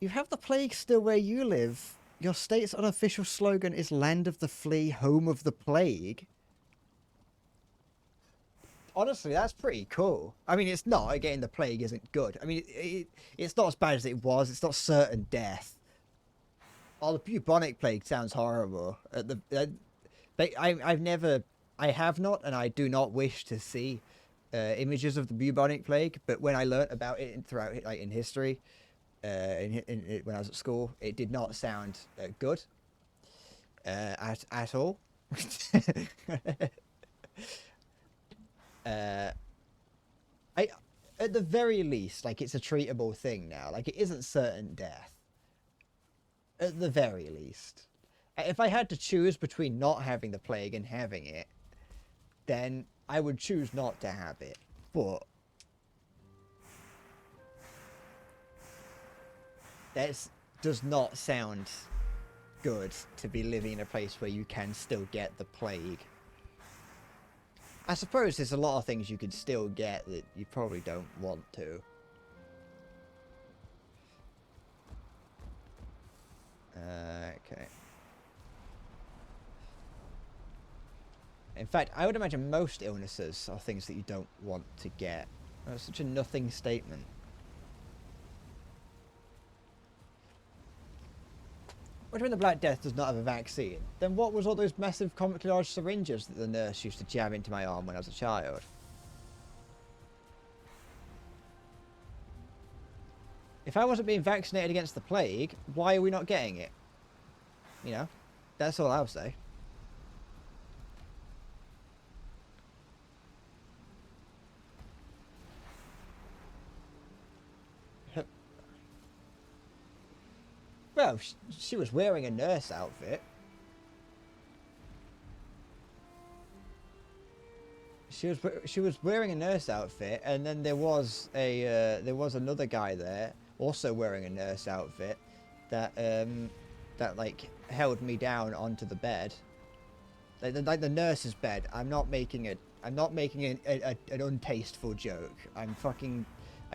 You have the plague still where you live. Your state's unofficial slogan is Land of the Flea, Home of the Plague. Honestly, that's pretty cool. I mean, it's not. Again, the plague isn't good. I mean, it's not as bad as it was. It's not certain death. Oh, the bubonic plague sounds horrible. I have not, and I do not wish to see images of the bubonic plague. But when I learnt about it throughout, like, in history, when I was at school, it did not sound good at all. I, at the very least, like, it's a treatable thing now. Like, it isn't certain death. At the very least. If I had to choose between not having the plague and having it, then I would choose not to have it. But that does not sound good, to be living in a place where you can still get the plague. I suppose there's a lot of things you could still get that you probably don't want to. Okay. In fact, I would imagine most illnesses are things that you don't want to get. That's such a nothing statement. What do you mean the Black Death does not have a vaccine? Then what was all those massive comically large syringes that the nurse used to jam into my arm when I was a child? If I wasn't being vaccinated against the plague, why are we not getting it? You know, that's all I'll say. Well, she was wearing a nurse outfit. She was wearing a nurse outfit, and then there was another guy there also wearing a nurse outfit that like held me down onto the bed, like the nurse's bed. I'm not making an untasteful joke. I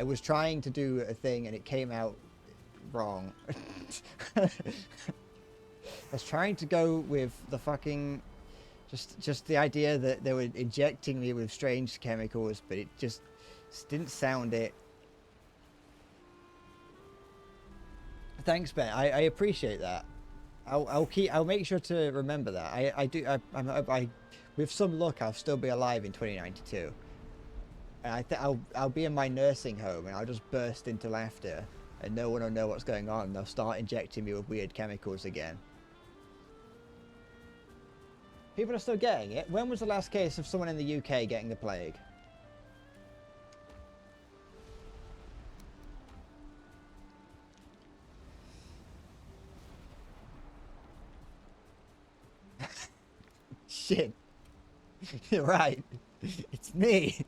was trying to do a thing and it came out wrong. I was trying to go with the fucking just the idea that they were injecting me with strange chemicals, but it just didn't sound it. Thanks, Ben. I appreciate that. I'll make sure to remember that. I with some luck I'll still be alive in 2092. And I'll be in my nursing home and I'll just burst into laughter and no one will know what's going on. They'll start injecting me with weird chemicals again. People are still getting it. When was the last case of someone in the UK getting the plague? Shit. You're right. It's me.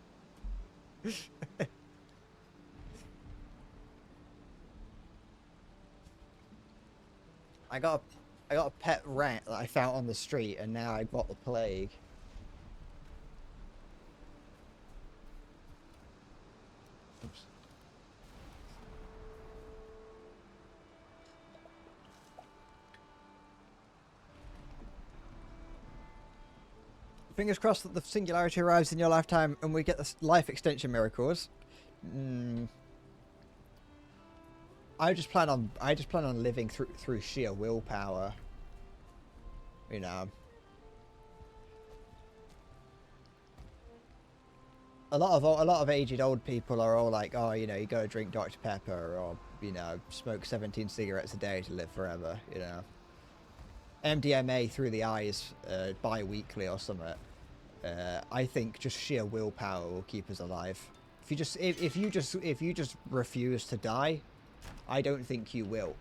I got a pet rat that I found on the street, and now I got the plague. Oops. Fingers crossed that the singularity arrives in your lifetime and we get the life extension miracles. I just plan on living through sheer willpower. You know. A lot of aged old people are all like, oh, you know, you gotta drink Dr. Pepper or, you know, smoke 17 cigarettes a day to live forever, you know. MDMA through the eyes bi-weekly or something. I think just sheer willpower will keep us alive. If you just refuse to die, I don't think you will.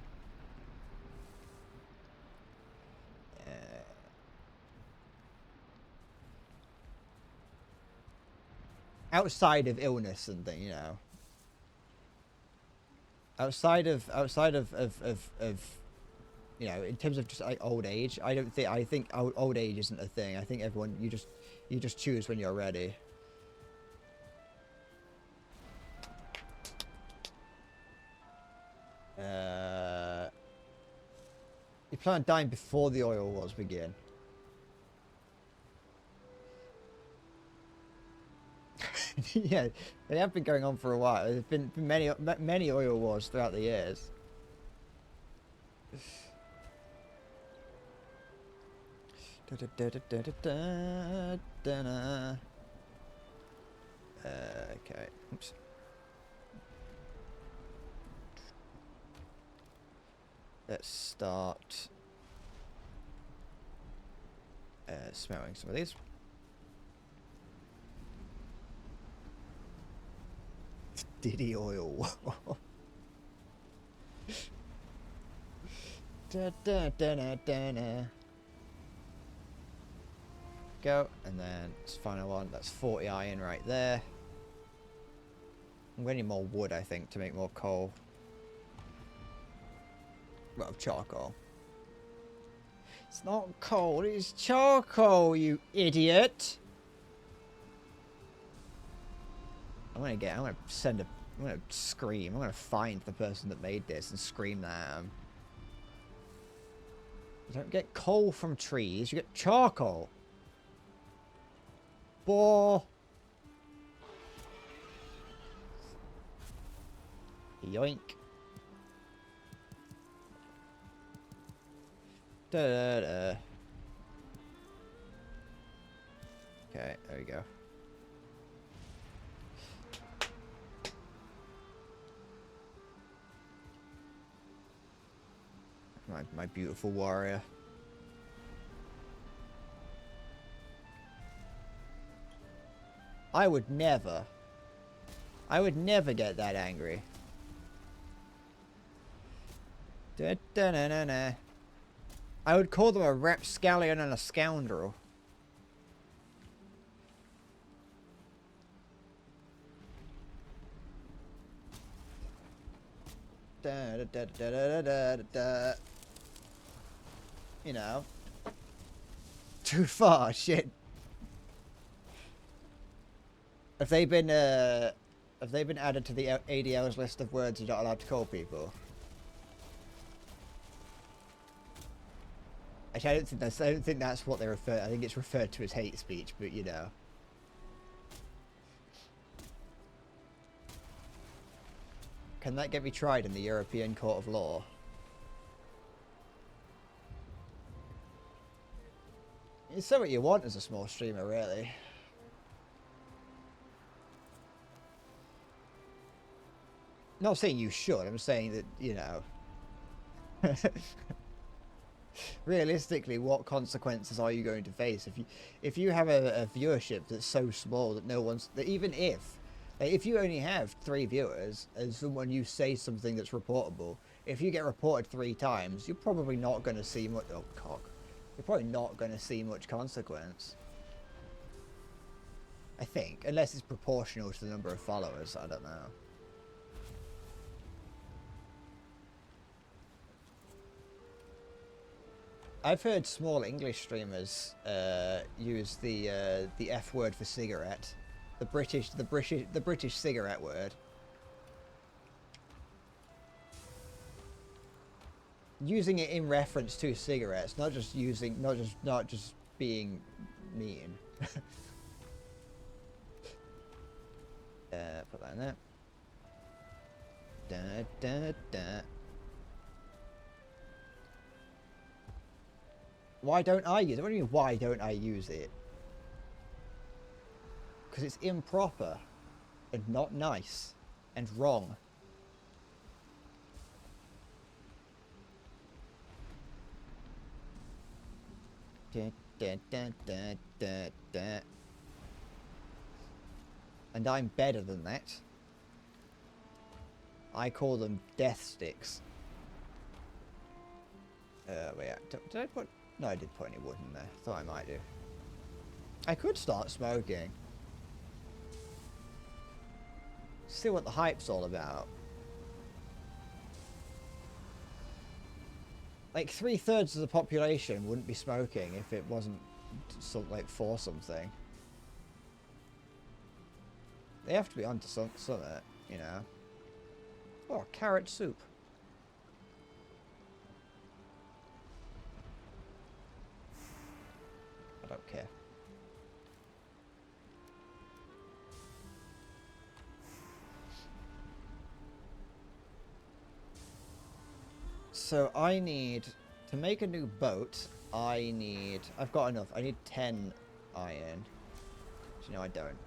Outside of illness and thing, you know. Outside of you know, in terms of just like old age, I think old age isn't a thing. I think everyone you just choose when you're ready. You plan on dying before the oil wars begin. Yeah, they have been going on for a while. There's been many oil wars throughout the years. Okay. Oops. Let's start smelling some of these. Diddy oil. Go, and then this final one. That's 40 iron right there. I'm going to need more wood, I think, to make more coal. Well, charcoal. It's not coal, it's charcoal, you idiot! I'm gonna scream. I'm gonna find the person that made this and scream that at him. You don't get coal from trees, you get charcoal. Boah. Yoink. Da, da, da. Okay, there we go. My beautiful warrior. I would never get that angry. Da, da, na, na, na. I would call them a rapscallion and a scoundrel. Da, da, da, da, da, da, da, da. You know. Too far, shit. Have they been added to the ADL's list of words you're not allowed to call people? Actually, I don't think that's what they refer. I think it's referred to as hate speech, but you know. Can that get me tried in the European Court of Law? It's so what you want as a small streamer, really. Not saying you should, I'm saying that, you know. Realistically, what consequences are you going to face if you have a viewership that's so small that no one's... that even if you only have 3 viewers and someone you say something that's reportable, if you get reported 3 times, you're probably not going to see much... oh, cock. You're probably not going to see much consequence. I think. Unless it's proportional to the number of followers, I don't know. I've heard small English streamers use the F word for cigarette, the British cigarette word. Using it in reference to cigarettes, not just being mean. Put that in there. Da, da, da. Why don't I use it? What do you mean, why don't I use it? Because it's improper and not nice and wrong. Da, da, da, da, da, da. And I'm better than that. I call them death sticks. Wait, did I put... no, I did put any wood in there. Thought I might do. I could start smoking. See what the hype's all about. Like 3/3 of the population wouldn't be smoking if it wasn't like for something. They have to be onto something, you know. Oh, carrot soup. I don't care. So I need to make a new boat. I've got enough. I need 10 iron. Actually, no, I don't.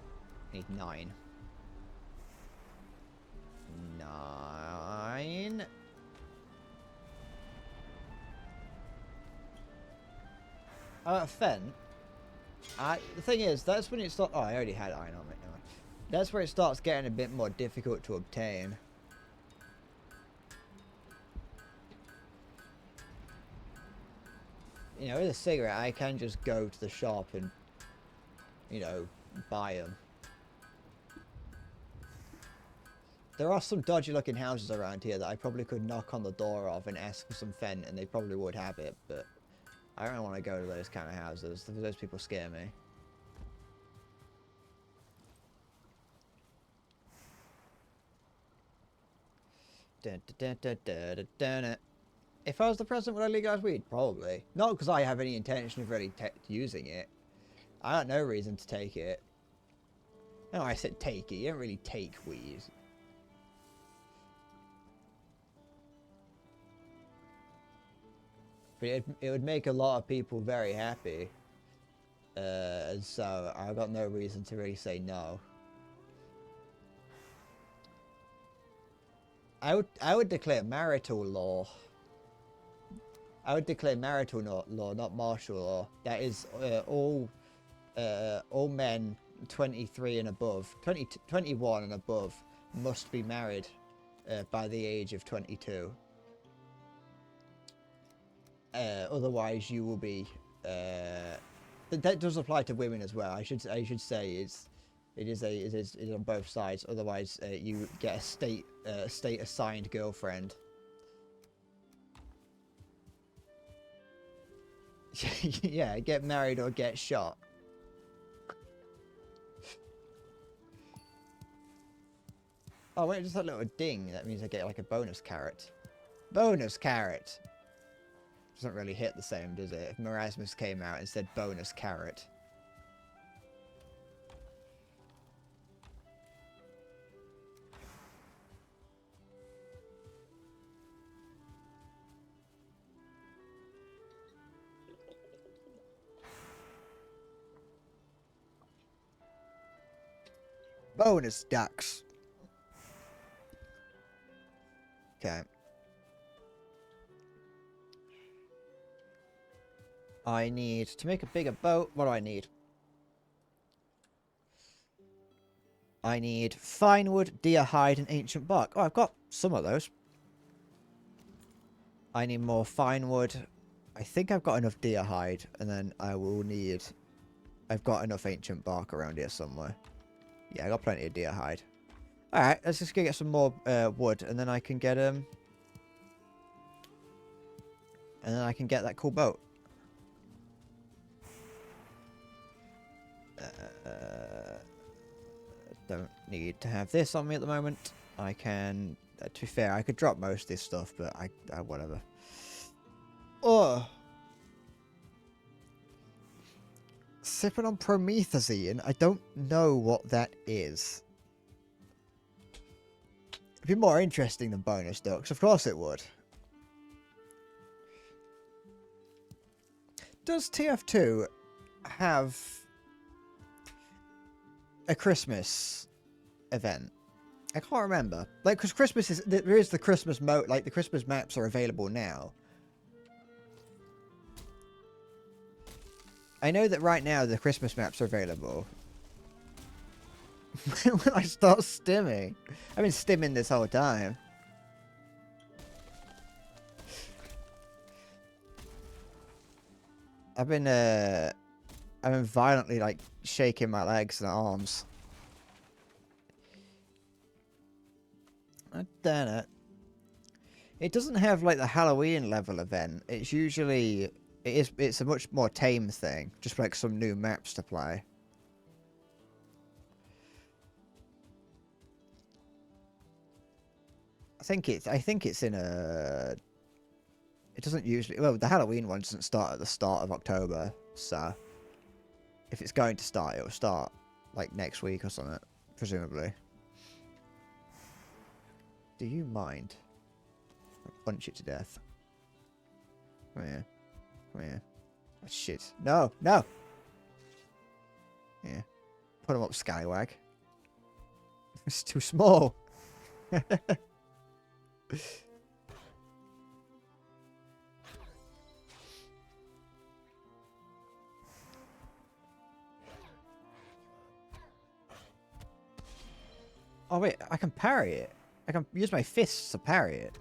I need 9. 9. Fen. The thing is, that's when it starts... oh, I already had iron on it. No. That's where it starts getting a bit more difficult to obtain. You know, with a cigarette, I can just go to the shop and, you know, buy them. There are some dodgy looking houses around here that I probably could knock on the door of and ask for some fen, and they probably would have it, but I don't want to go to those kind of houses. Those people scare me. Dun, dun, dun, dun, dun, dun, dun. If I was the president, would I legalise weed? Probably. Not because I have any intention of really using it. I got no reason to take it. No, I said take it. You don't really take weed. But it would make a lot of people very happy. And so I've got no reason to really say no. I would declare marital law. I would declare marital law, not martial law. That is all men 23 and above, 21 and above must be married by the age of 22. Otherwise, you will be. That does apply to women as well. I should say it is on both sides. Otherwise, you get a state assigned girlfriend. Yeah, get married or get shot. Oh wait, just that little ding. That means I get like a bonus carrot. Bonus carrot. Doesn't really hit the same, does it? If Marasmus came out and said bonus carrot. Bonus ducks. Okay. I need to make a bigger boat. What do I need? I need fine wood, deer hide, and ancient bark. Oh, I've got some of those. I need more fine wood. I think I've got enough deer hide, and then I will need... I've got enough ancient bark around here somewhere. Yeah, I got plenty of deer hide. Alright, let's just go get some more wood, and then I can get and then I can get that cool boat. Don't need to have this on me at the moment. I can, to be fair, I could drop most of this stuff, but I whatever. Oh, sipping on promethazine. I don't know what that is. It'd be more interesting than bonus ducks. Of course it would. Does TF2 have a Christmas event? I can't remember. Like, because Christmas is... There is the Christmas mode... Like, the Christmas maps are available now. I know that right now the Christmas maps are available. When I start stimming. I've been stimming this whole time. I've been violently, like, shaking my legs and arms. Damn it. It doesn't have, like, the Halloween level event. It's usually... It's a much more tame thing. Just, like, some new maps to play. I think it's in a... It doesn't usually... Well, the Halloween one doesn't start at the start of October, so... If it's going to start, it'll start, like, next week or something, presumably. Do you mind? I'll punch it to death. Come here. Come here. Oh, shit. No! No! Yeah. Put him up, scallywag. It's too small. Oh wait, I can parry it. I can use my fists to parry it.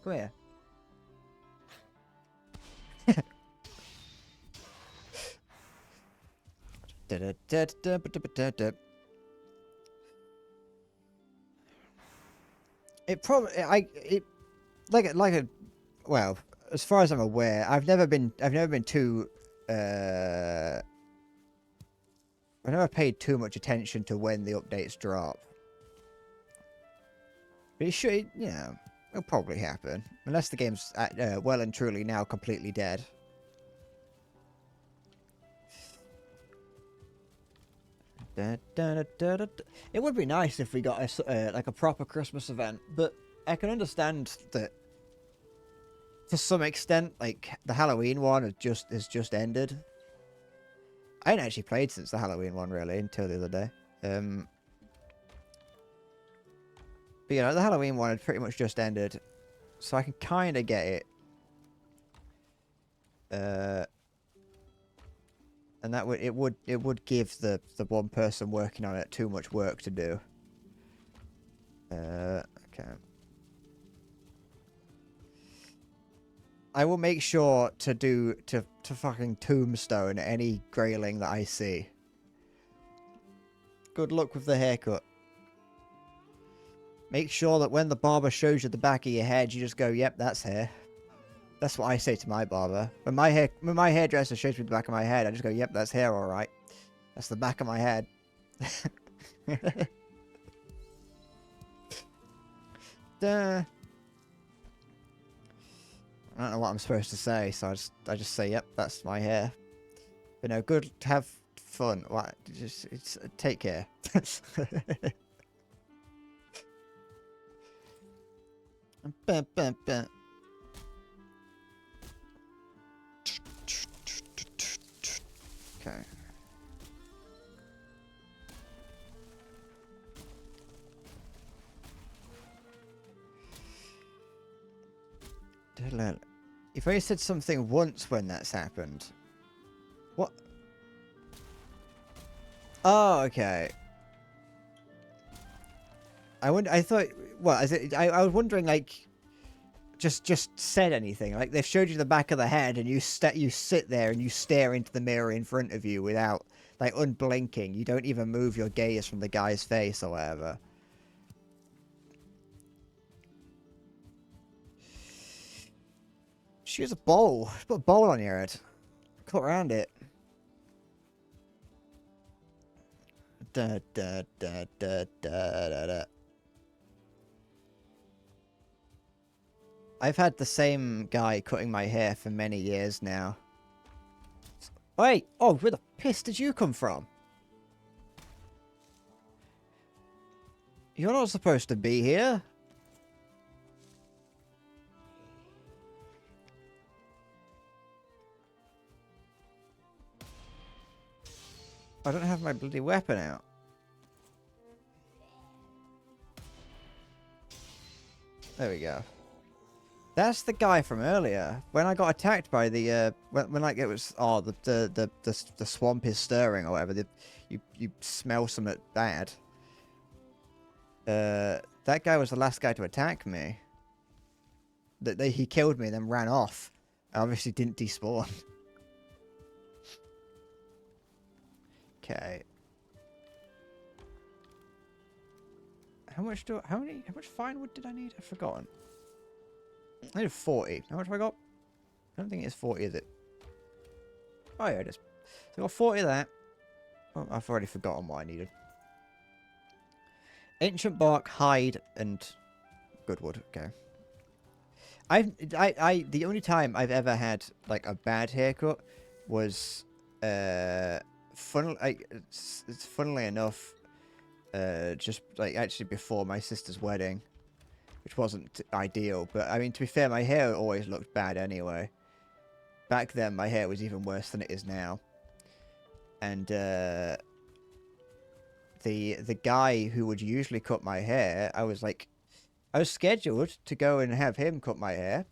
Come here. It probably well, as far as I'm aware, I've never been too I've never paid too much attention to when the updates drop. But it should, you know, it'll probably happen. Unless the game's well and truly now completely dead. It would be nice if we got a, like a proper Christmas event, but I can understand that to some extent, like the Halloween one has just ended. I hadn't actually played since the Halloween one really until the other day. But you know, the Halloween one had pretty much just ended, so I can kind of get it. And that would give the one person working on it too much work to do. Okay. I will make sure to fucking tombstone any grayling that I see. Good luck with the haircut. Make sure that when the barber shows you the back of your head, you just go, "Yep, that's hair." That's what I say to my barber. When my hairdresser shows me the back of my head, I just go, "Yep, that's hair, all right. That's the back of my head." Duh. I don't know what I'm supposed to say, so I just say, "Yep, that's my hair." But no, good. Have fun. What? Just take care. Okay. You've only said something once when that's happened. What? Oh, okay. I thought. Well, I was wondering, like, just said anything. Like they've showed you the back of the head, and you sit there and you stare into the mirror in front of you without, like, unblinking. You don't even move your gaze from the guy's face or whatever. She has a bowl. Put a bowl on your head. Cut around it. Da da da da da da da. I've had the same guy cutting my hair for many years now. Wait! Oh, where the piss did you come from? You're not supposed to be here. I don't have my bloody weapon out. There we go. That's the guy from earlier when I got attacked by the when like it was the swamp is stirring or whatever. You smell something bad. That guy was the last guy to attack me. He killed me and then ran off. I obviously didn't despawn. Okay. How much fine wood did I need? I've forgotten. I need 40. How much have I got? I don't think it's 40, is it? Oh yeah, it is. So I got 40 of that. Oh, I've already forgotten what I needed. Ancient bark, hide, and good wood. Okay. The only time I've ever had like a bad haircut was funnily enough just like actually before my sister's wedding, which wasn't ideal, but I mean, to be fair, my hair always looked bad anyway. Back then my hair was even worse than it is now, and the guy who would usually cut my hair, I was scheduled to go and have him cut my hair,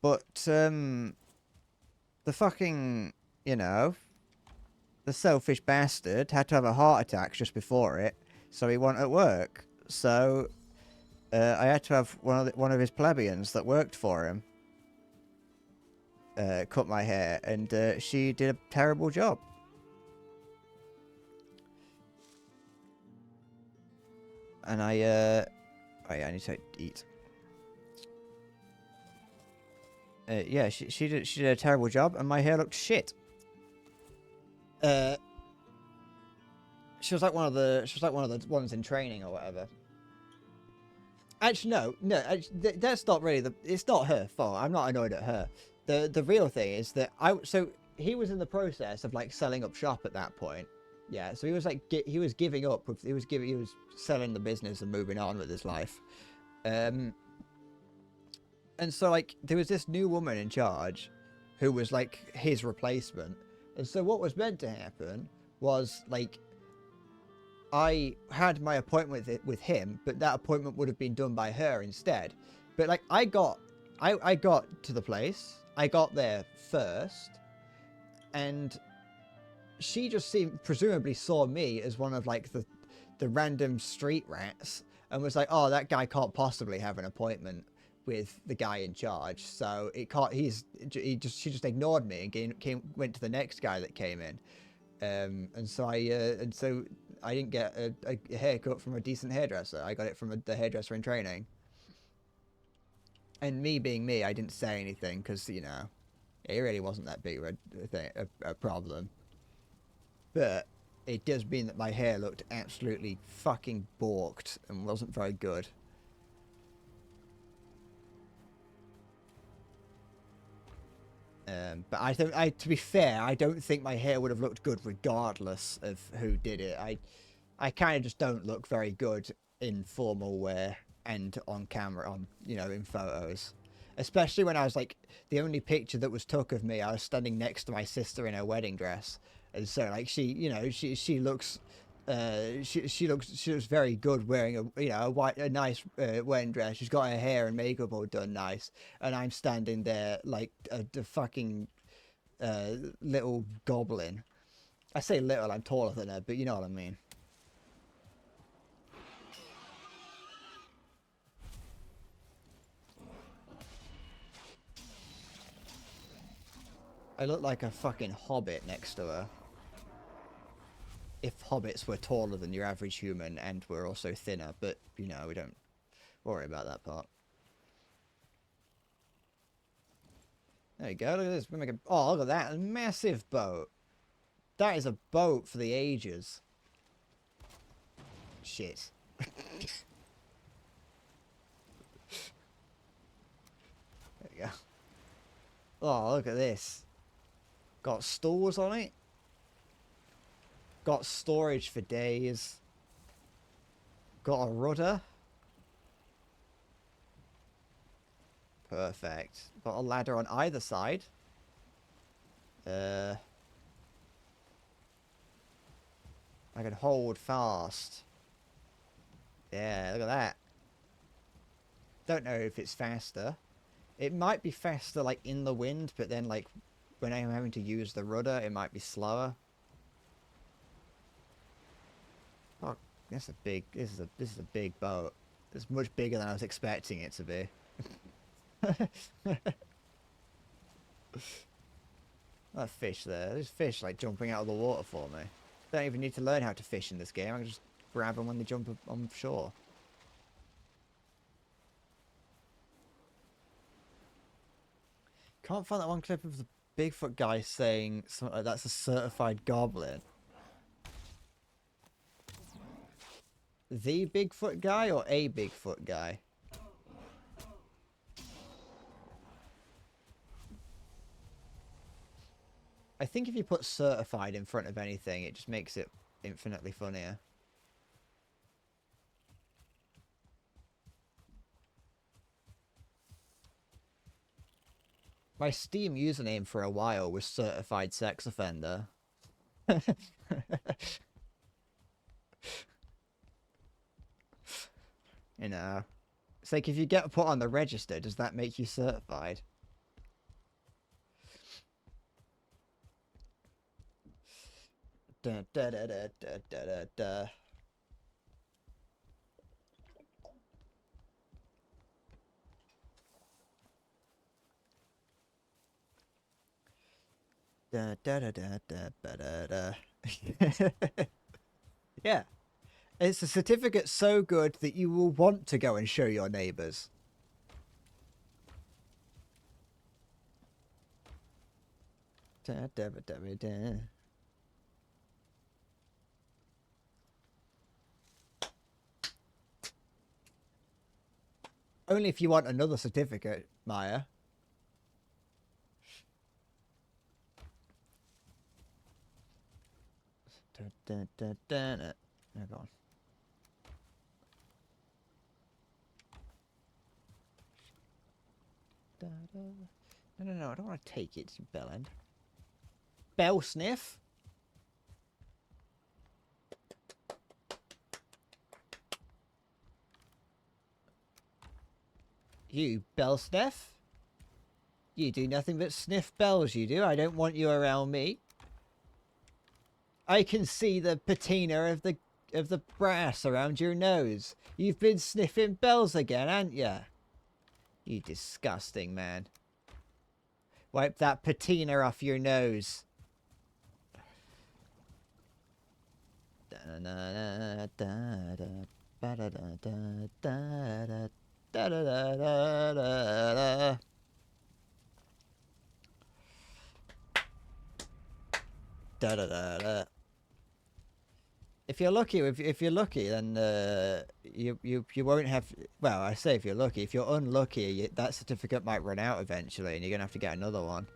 but the fucking, you know, the selfish bastard had to have a heart attack just before it, so he wasn't at work. So I had to have one of his plebeians that worked for him cut my hair, and she did a terrible job. And oh yeah, I need to eat. Yeah, she did a terrible job, and my hair looked shit. She was like one of the ones in training or whatever. Actually, no, that's not really it's not her fault. I'm not annoyed at her. The real thing is that so he was in the process of like selling up shop at that point. Yeah, so he was like he was giving up. He was selling the business and moving on with his life. And so, like, there was this new woman in charge who was, like, his replacement. And so what was meant to happen was, like, I had my appointment with him, but that appointment would have been done by her instead. But, like, I got to the place. I got there first. And she just presumably saw me as one of, like, the random street rats. And was like, oh, that guy can't possibly have an appointment with the guy in charge, so it can't. She just ignored me and went to the next guy that came in, and so I didn't get a haircut from a decent hairdresser. I got it from the hairdresser in training. And me being me, I didn't say anything because it really wasn't that big of a problem. But it does mean that my hair looked absolutely fucking balked and wasn't very good. But to be fair, I don't think my hair would have looked good regardless of who did it. I kind of just don't look very good in formal wear and on camera, in photos. Especially when I was like, the only picture that was took of me, I was standing next to my sister in her wedding dress. And so, like, she looks very good wearing a nice wedding dress. She's got her hair and makeup all done nice, and I'm standing there like the fucking little goblin. I say little, I'm taller than her, but you know what I mean. I look like a fucking hobbit next to her. If hobbits were taller than your average human and were also thinner, but we don't worry about that part. There you go, look at this. Oh, look at that, a massive boat. That is a boat for the ages. Shit. There you go. Oh, look at this. Got stores on it. Got storage for days. Got a rudder. Perfect. Got a ladder on either side. I can hold fast. Yeah, look at that. Don't know if it's faster. It might be faster, like, in the wind, but then, like, when I'm having to use the rudder, it might be slower. Oh, this is a big boat. It's much bigger than I was expecting it to be. That fish there. There's fish like jumping out of the water for me. Don't even need to learn how to fish in this game. I can just grab them when they jump on shore. Can't find that one clip of the Bigfoot guy saying something like that's a certified goblin. The Bigfoot guy or a Bigfoot guy? I think if you put certified in front of anything, it just makes it infinitely funnier. My Steam username for a while was certified sex offender. It's like if you get put on the register, does that make you certified? Da, da, da, da, da, da, da. Da, da, da, da, da, da, da. Yeah. It's a certificate so good that you will want to go and show your neighbours. Da, da, da, da, da. Only if you want another certificate, Maya. Da, da, da, da, da. Oh, go on. No, I don't want to take it, you bellend. Bell sniff? You bell sniff? You do nothing but sniff bells, you do. I don't want you around me. I can see the patina of the brass around your nose. You've been sniffing bells again, haven't you? You disgusting man. Wipe that patina off your nose. If you're lucky, if you're lucky, then you won't have. Well, I say if you're lucky. If you're unlucky, that certificate might run out eventually, and you're gonna have to get another one.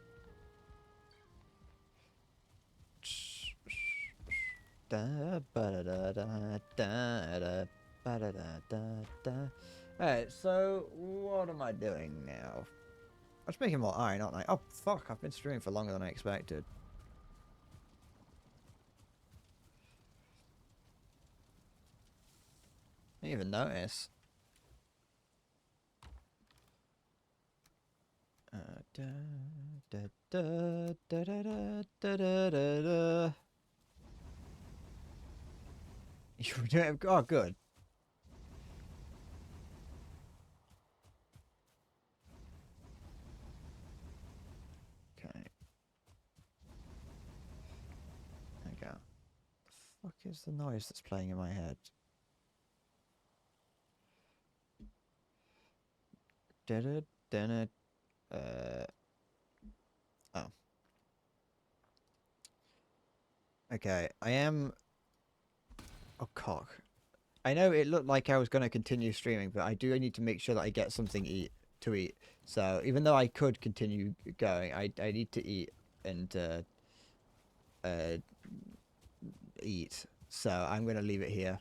Alright, so what am I doing now? I was making more iron, aren't I? Oh fuck! I've been streaming for longer than I expected. I didn't even notice. You were doing. Oh, good. Okay. There we go. The fuck is the noise that's playing in my head? Oh. Okay, I am... Oh, cock. I know it looked like I was going to continue streaming, but I do need to make sure that I get something to eat. So, even though I could continue going, I need to eat and eat. So, I'm going to leave it here.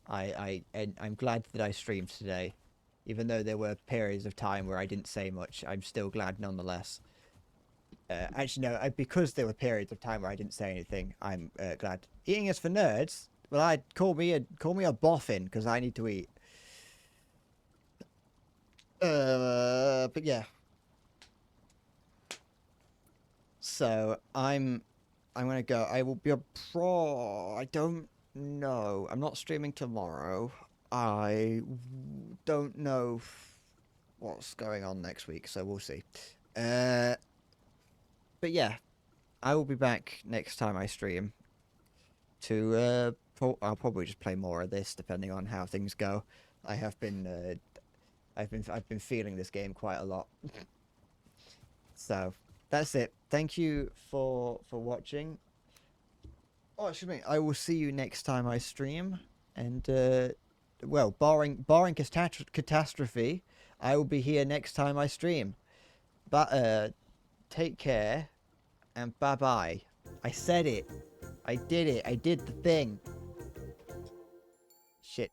And I'm glad that I streamed today. Even though there were periods of time where I didn't say much, I'm still glad nonetheless. Actually, no, because there were periods of time where I didn't say anything, I'm glad. Eating is for nerds. Well, I'd call me a boffin because I need to eat. But yeah. So I'm gonna go. I will be a pro. I don't know. I'm not streaming tomorrow. I don't know what's going on next week, so we'll see. But yeah, I will be back next time I stream. To I'll probably just play more of this depending on how things go. I have been I've been feeling this game quite a lot. So that's it. Thank you for watching. Oh, excuse me. I will see you next time I stream. And well, barring catastrophe, I will be here next time I stream. But take care and bye bye. I said it. I did it. I did the thing. Shit.